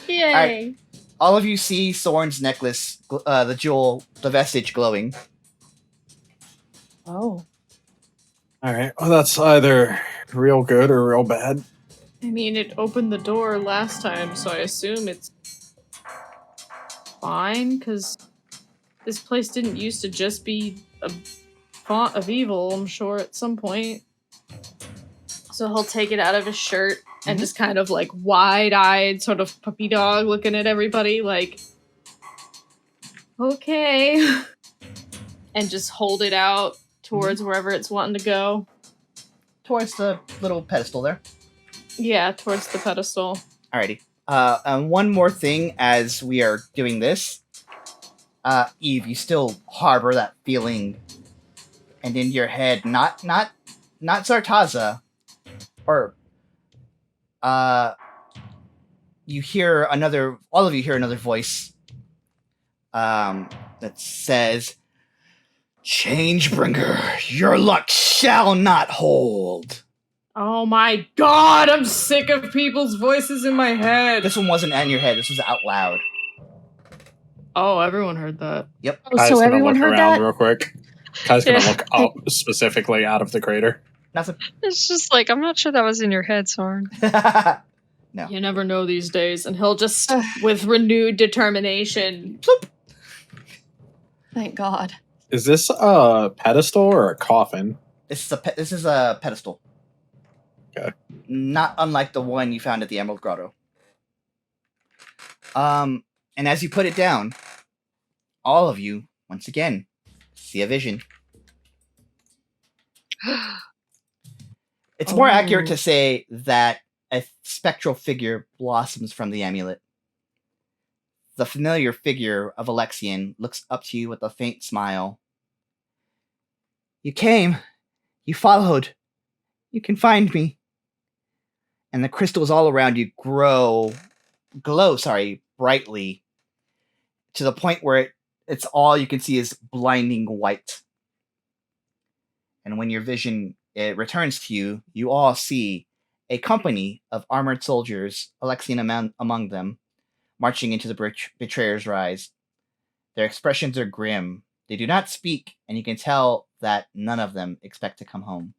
Yay. Alright. All of you see Sorn's necklace, the jewel, the vestige glowing. Oh. All right. Well, that's either real good or real bad. I mean, it opened the door last time, so I assume it's fine, because this place didn't used to just be a font of evil, I'm sure, at some point. So he'll take it out of his shirt and just kind of like wide-eyed, sort of puppy dog looking at everybody like, okay. And just hold it out towards wherever it's wanting to go. Towards the little pedestal there. Yeah, towards the pedestal. Alrighty. And one more thing as we are doing this. Eve, you still harbor that feeling, and in your head, not Zartaza, or you hear another. All of you hear another voice. That says, "Changebringer, your luck shall not hold." Oh my god, I'm sick of people's voices in my head. This one wasn't in your head. This was out loud. Oh, everyone heard that. Yep. Oh, Kai's so gonna everyone look heard around that? real quick. Kai's gonna Yeah. look up specifically out of the crater. Nothing. It's just like, I'm not sure that was in your head, Sorn. No. You never know these days, and he'll just, with renewed determination, Thank God. Is this a pedestal or a coffin? This is a pedestal. Okay. Not unlike the one you found at the Emerald Grotto. And as you put it down, all of you, once again, see a vision. It's more accurate to say that a spectral figure blossoms from the amulet. The familiar figure of Alexian looks up to you with a faint smile. You came. You followed. You can find me. And the crystals all around you glow brightly, to the point where it's all you can see is blinding white. And when your vision returns to you, you all see a company of armored soldiers, Alexian among them, marching into the Betrayer's Rise. Their expressions are grim. They do not speak, and you can tell that none of them expect to come home.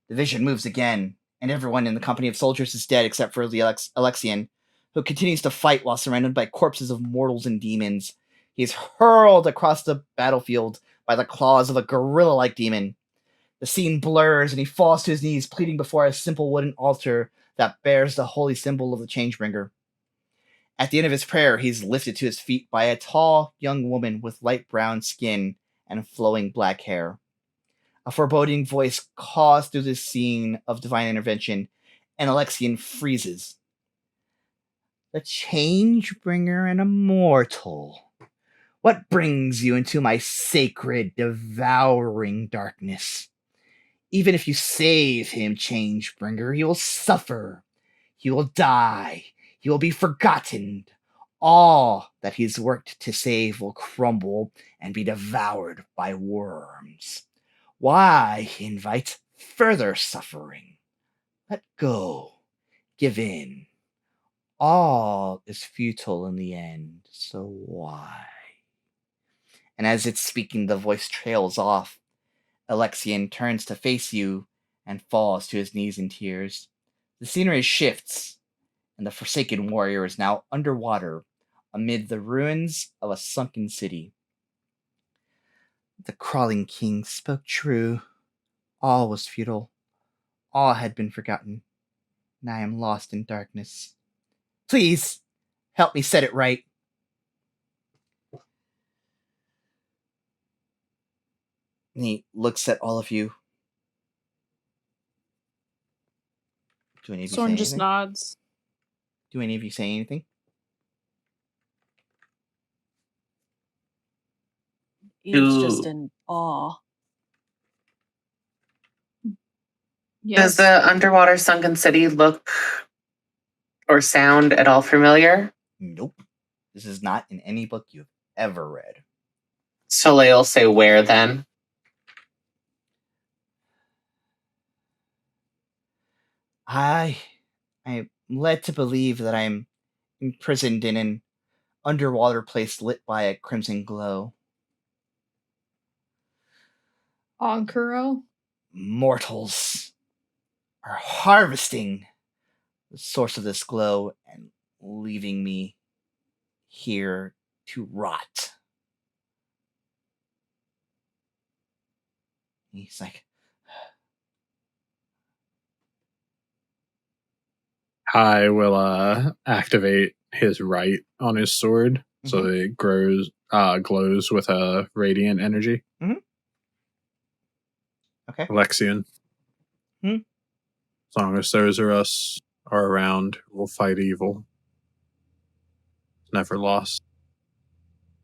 The vision moves again, and everyone in the company of soldiers is dead except for the Alexian, who continues to fight while surrounded by corpses of mortals and demons. He is hurled across the battlefield by the claws of a gorilla-like demon. The scene blurs, and he falls to his knees, pleading before a simple wooden altar that bears the holy symbol of the Changebringer. At the end of his prayer, he's lifted to his feet by a tall young woman with light brown skin and flowing black hair. A foreboding voice calls through this scene of divine intervention, and Alexian freezes. The Changebringer and Immortal. What brings you into my sacred, devouring darkness? Even if you save him, Changebringer, he will suffer. He will die. He will be forgotten. All that he's worked to save will crumble and be devoured by worms. Why invite further suffering? Let go. Give in. All is futile in the end, so why? And as it's speaking, the voice trails off. Alexian turns to face you and falls to his knees in tears. The scenery shifts, and the Forsaken Warrior is now underwater amid the ruins of a sunken city. The crawling king spoke true. All was futile. All had been forgotten. And I am lost in darkness. Please, help me set it right. And he looks at all of you. Do any of you Sorn say just anything? nods. Do any of you say anything? He's just in awe. Does the underwater sunken city look or sound at all familiar? Nope. This is not in any book you've ever read. Soleil will say where then? I'm led to believe that I'm imprisoned in an underwater place lit by a crimson glow. Ankuro? Mortals are harvesting the source of this glow and leaving me here to rot. He's like, I will activate his right on his sword so that it glows with a radiant energy. Mm-hmm. Okay. Alexian. As long as those of us are around, we'll fight evil. It's never lost.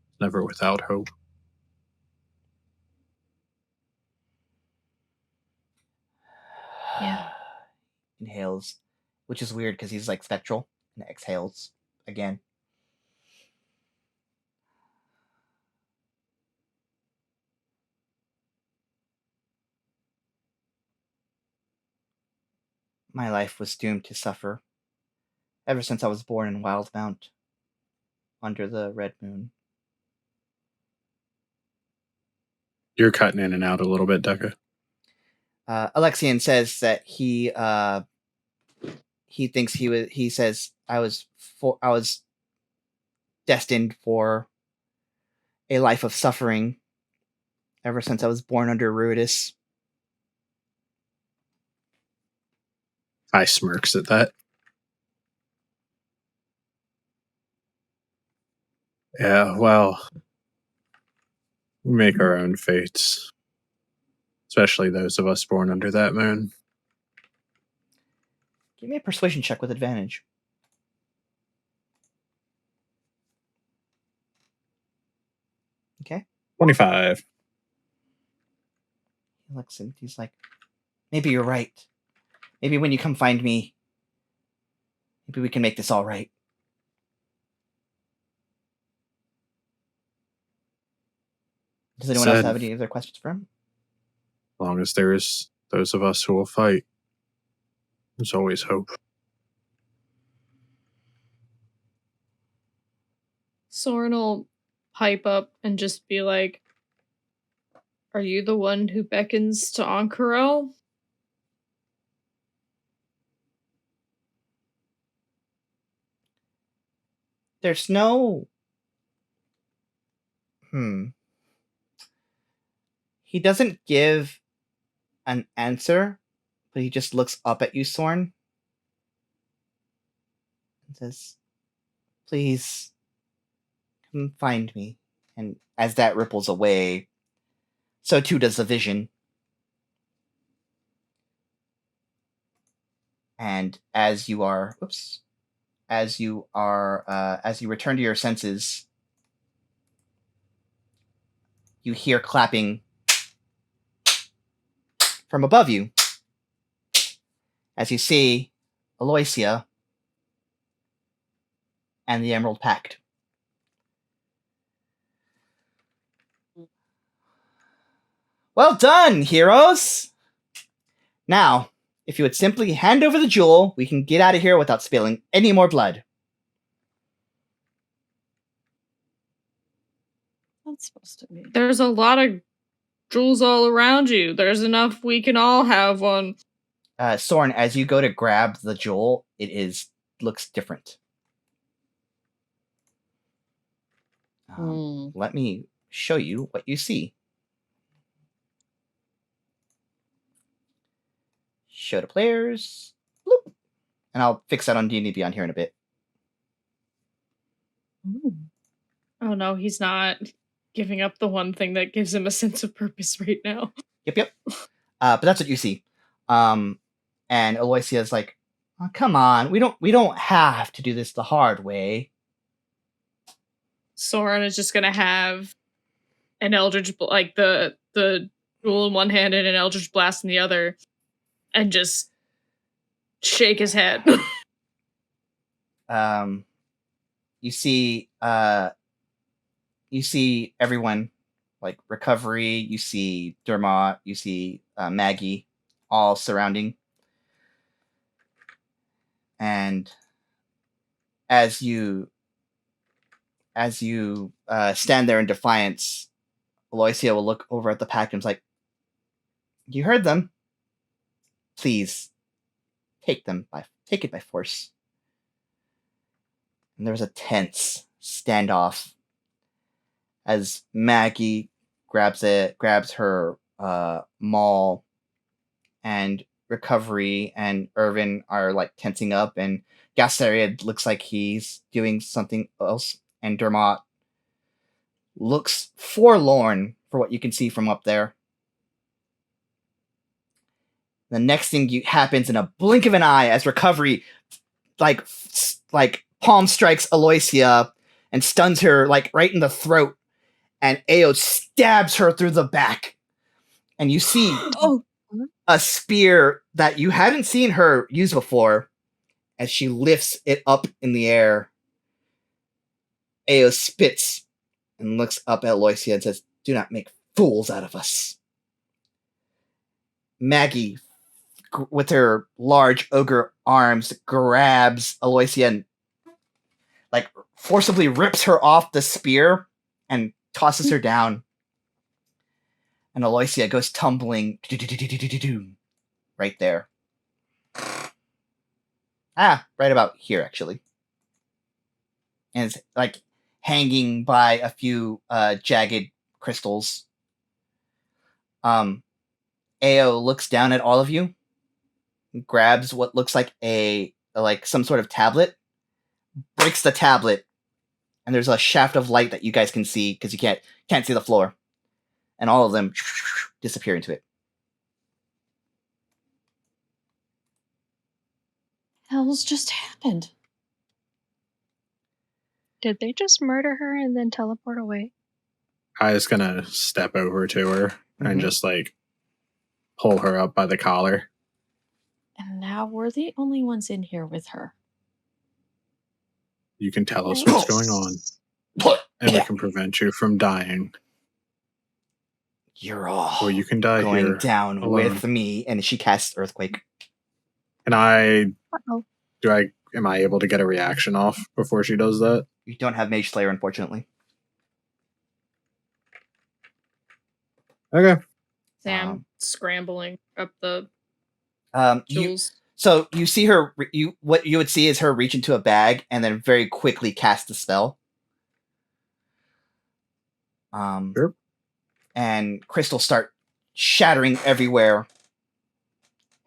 It's never without hope. Yeah. Inhales, which is weird because he's like spectral, and exhales again. My life was doomed to suffer ever since I was born in Wildmount, under the red moon. You're cutting in and out a little bit, Deca. Alexian says that he thinks he says I was destined for a life of suffering ever since I was born under Ruidus. I smirks at that. Yeah, well, we make our own fates. Especially those of us born under that moon. Give me a persuasion check with advantage. Okay. 25. He looks and he's like, maybe you're right. Maybe when you come find me, maybe we can make this all right. Does anyone else have any other questions for him? As long as there's those of us who will fight, there's always hope. Sorn will pipe up and just be like, are you the one who beckons to Ankuro? There's no... He doesn't give an answer, but he just looks up at you, Sorn, and says, please, come find me. And as that ripples away, so too does the vision. And as you return to your senses, you hear clapping from above you as you see Aloysia and the Emerald Pact. Well done, heroes! Now, if you would simply hand over the jewel, we can get out of here without spilling any more blood. That's supposed to be. There's a lot of jewels all around you. There's enough we can all have one. Sorn, as you go to grab the jewel, looks different. Let me show you what you see. Show to players. Bloop. And I'll fix that on D&D Beyond here in a bit. Oh no, he's not giving up the one thing that gives him a sense of purpose right now. Yep. But that's what you see. And Aloysia's like, oh, come on, we don't have to do this the hard way. Sorn is just gonna have an Eldritch, like the jewel in one hand and an Eldritch Blast in the other, and just shake his head. You see everyone, like Recovery, you see Dermot, you see Maggie, all surrounding. And as you stand there in defiance, Aloysia will look over at the pact and is like, you heard them. Please, take it by force. And there was a tense standoff as Maggie grabs her maul, and Recovery and Irvin are like tensing up, and Gassariad looks like he's doing something else, and Dermot looks forlorn for what you can see from up there. The next thing happens in a blink of an eye as Recovery like palm strikes Aloysia and stuns her like right in the throat, and Ao stabs her through the back, and you see a spear that you hadn't seen her use before as she lifts it up in the air. Ao spits and looks up at Aloysia and says, do not make fools out of us. Maggie, with her large ogre arms, grabs Aloysia and like forcibly rips her off the spear and tosses her down. And Aloysia goes tumbling right there. Right about here, actually. And it's like hanging by a few jagged crystals. Ao looks down at all of you, grabs what looks like some sort of tablet, breaks the tablet, and there's a shaft of light that you guys can see because you can't see the floor. And all of them disappear into it. Hell's just happened. Did they just murder her and then teleport away? I was gonna step over to her and just like pull her up by the collar. And now we're the only ones in here with her. You can tell us what's going on, and we can prevent you from dying. You're all or you can die going here down alone. with me. And she casts Earthquake. And am I able to get a reaction off before she does that? You don't have Mage Slayer, unfortunately. Okay. Sam scrambling up the jewels. So you see her. What you would see is her reach into a bag and then very quickly cast the spell. Sure. And crystals start shattering everywhere.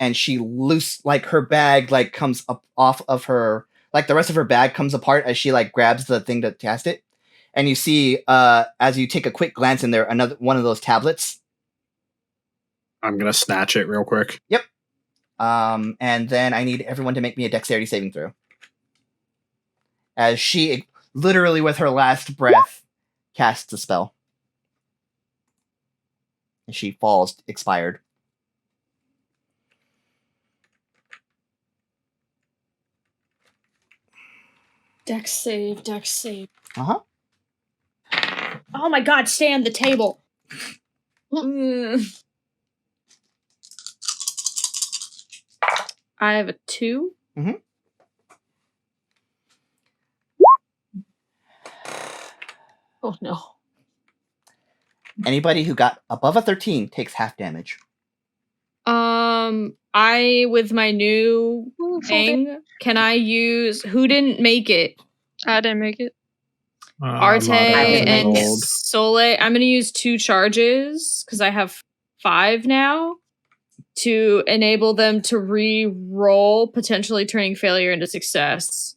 And she her bag comes up off of her, the rest of her bag comes apart as she grabs the thing to cast it. And you see, as you take a quick glance in there, another one of those tablets. I'm gonna snatch it real quick. Yep. And then I need everyone to make me a dexterity saving throw. As she, literally with her last breath, casts the spell. and she falls expired. Dex save, dex save. Uh-huh. Oh my god, stay on the table. I have a 2. Mm-hmm. Oh no. Anybody who got above a 13 takes half damage. I, with my new thing, can I use... Who didn't make it? I didn't make it. Arteis and rolled. Soleil. I'm going to use 2 charges, because I have 5 now, to enable them to re-roll, potentially turning failure into success.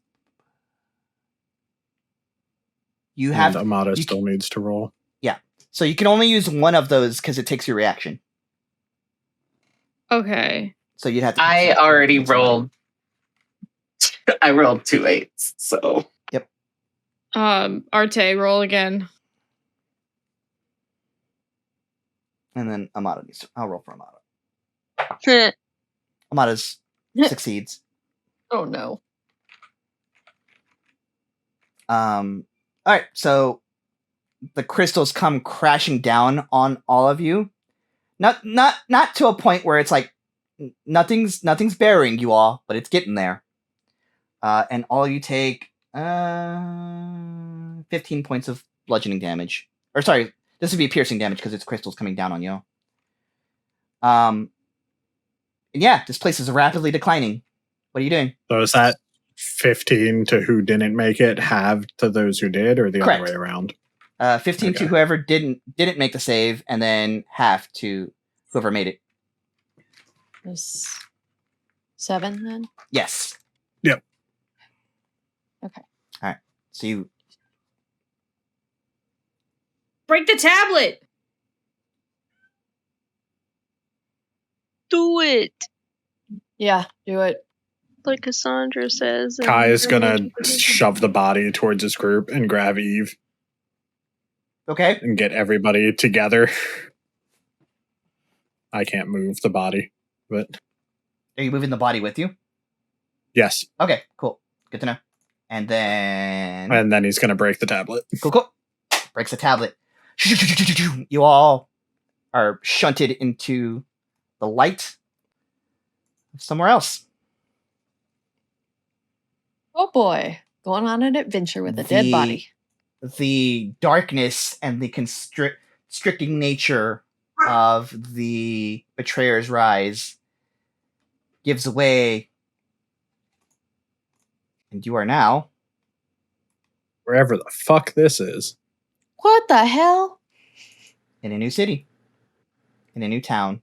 You have... And Amada still needs to roll. Yeah. So you can only use one of those because it takes your reaction. Okay. So you'd have to... I already rolled. I rolled 2 8s, so... Yep. Arte, roll again. And then Amada needs to... I'll roll for Amada. Amada's succeeds. Oh no. Alright, so the crystals come crashing down on all of you. Not to a point where it's like nothing's burying you all, but it's getting there. And all you take 15 points of bludgeoning damage. Or sorry, this would be piercing damage because it's crystals coming down on you. Yeah, this place is rapidly declining. What are you doing? So is that 15 to who didn't make it, half to those who did, or the Correct. other way around? 15 to whoever didn't make the save, and then half to whoever made it. There's 7 then? Yes. Yep. Okay. All right. So you Break the tablet! Do it! Yeah, do it. Like Cassandra says. Kai is gonna shove the body towards his group and grab Eve. Okay. And get everybody together. I can't move the body, but... Are you moving the body with you? Yes. Okay, cool. Good to know. And then... And then he's gonna break the tablet. Cool. Breaks the tablet. You all are shunted into the light of somewhere else. Oh boy. Going on an adventure with a dead body. The darkness and the constricting nature of the betrayer's rise gives way, and you are now wherever the fuck this is. What the hell? In a new city, in a new town.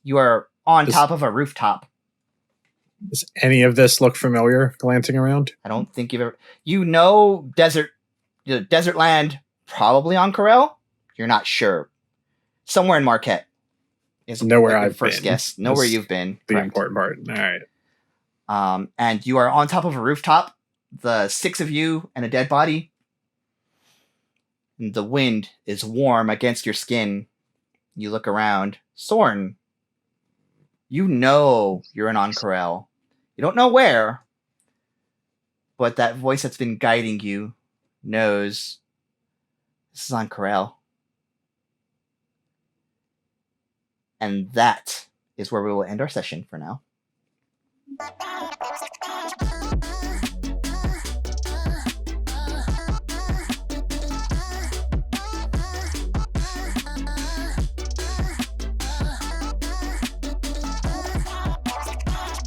You are on top of a rooftop. Does any of this look familiar, glancing around? I don't think you've ever... You know desert land, probably on Corel? You're not sure. Somewhere in Marquette. Is nowhere like I've first been. guess. Nowhere you've been. The Correct. important part. All right. And you are on top of a rooftop. The 6 of you and a dead body. And the wind is warm against your skin. You look around. Sorn. You know you're in on Corel. You don't know where. But that voice that's been guiding you knows this is on Corel. And that is where we will end our session for now.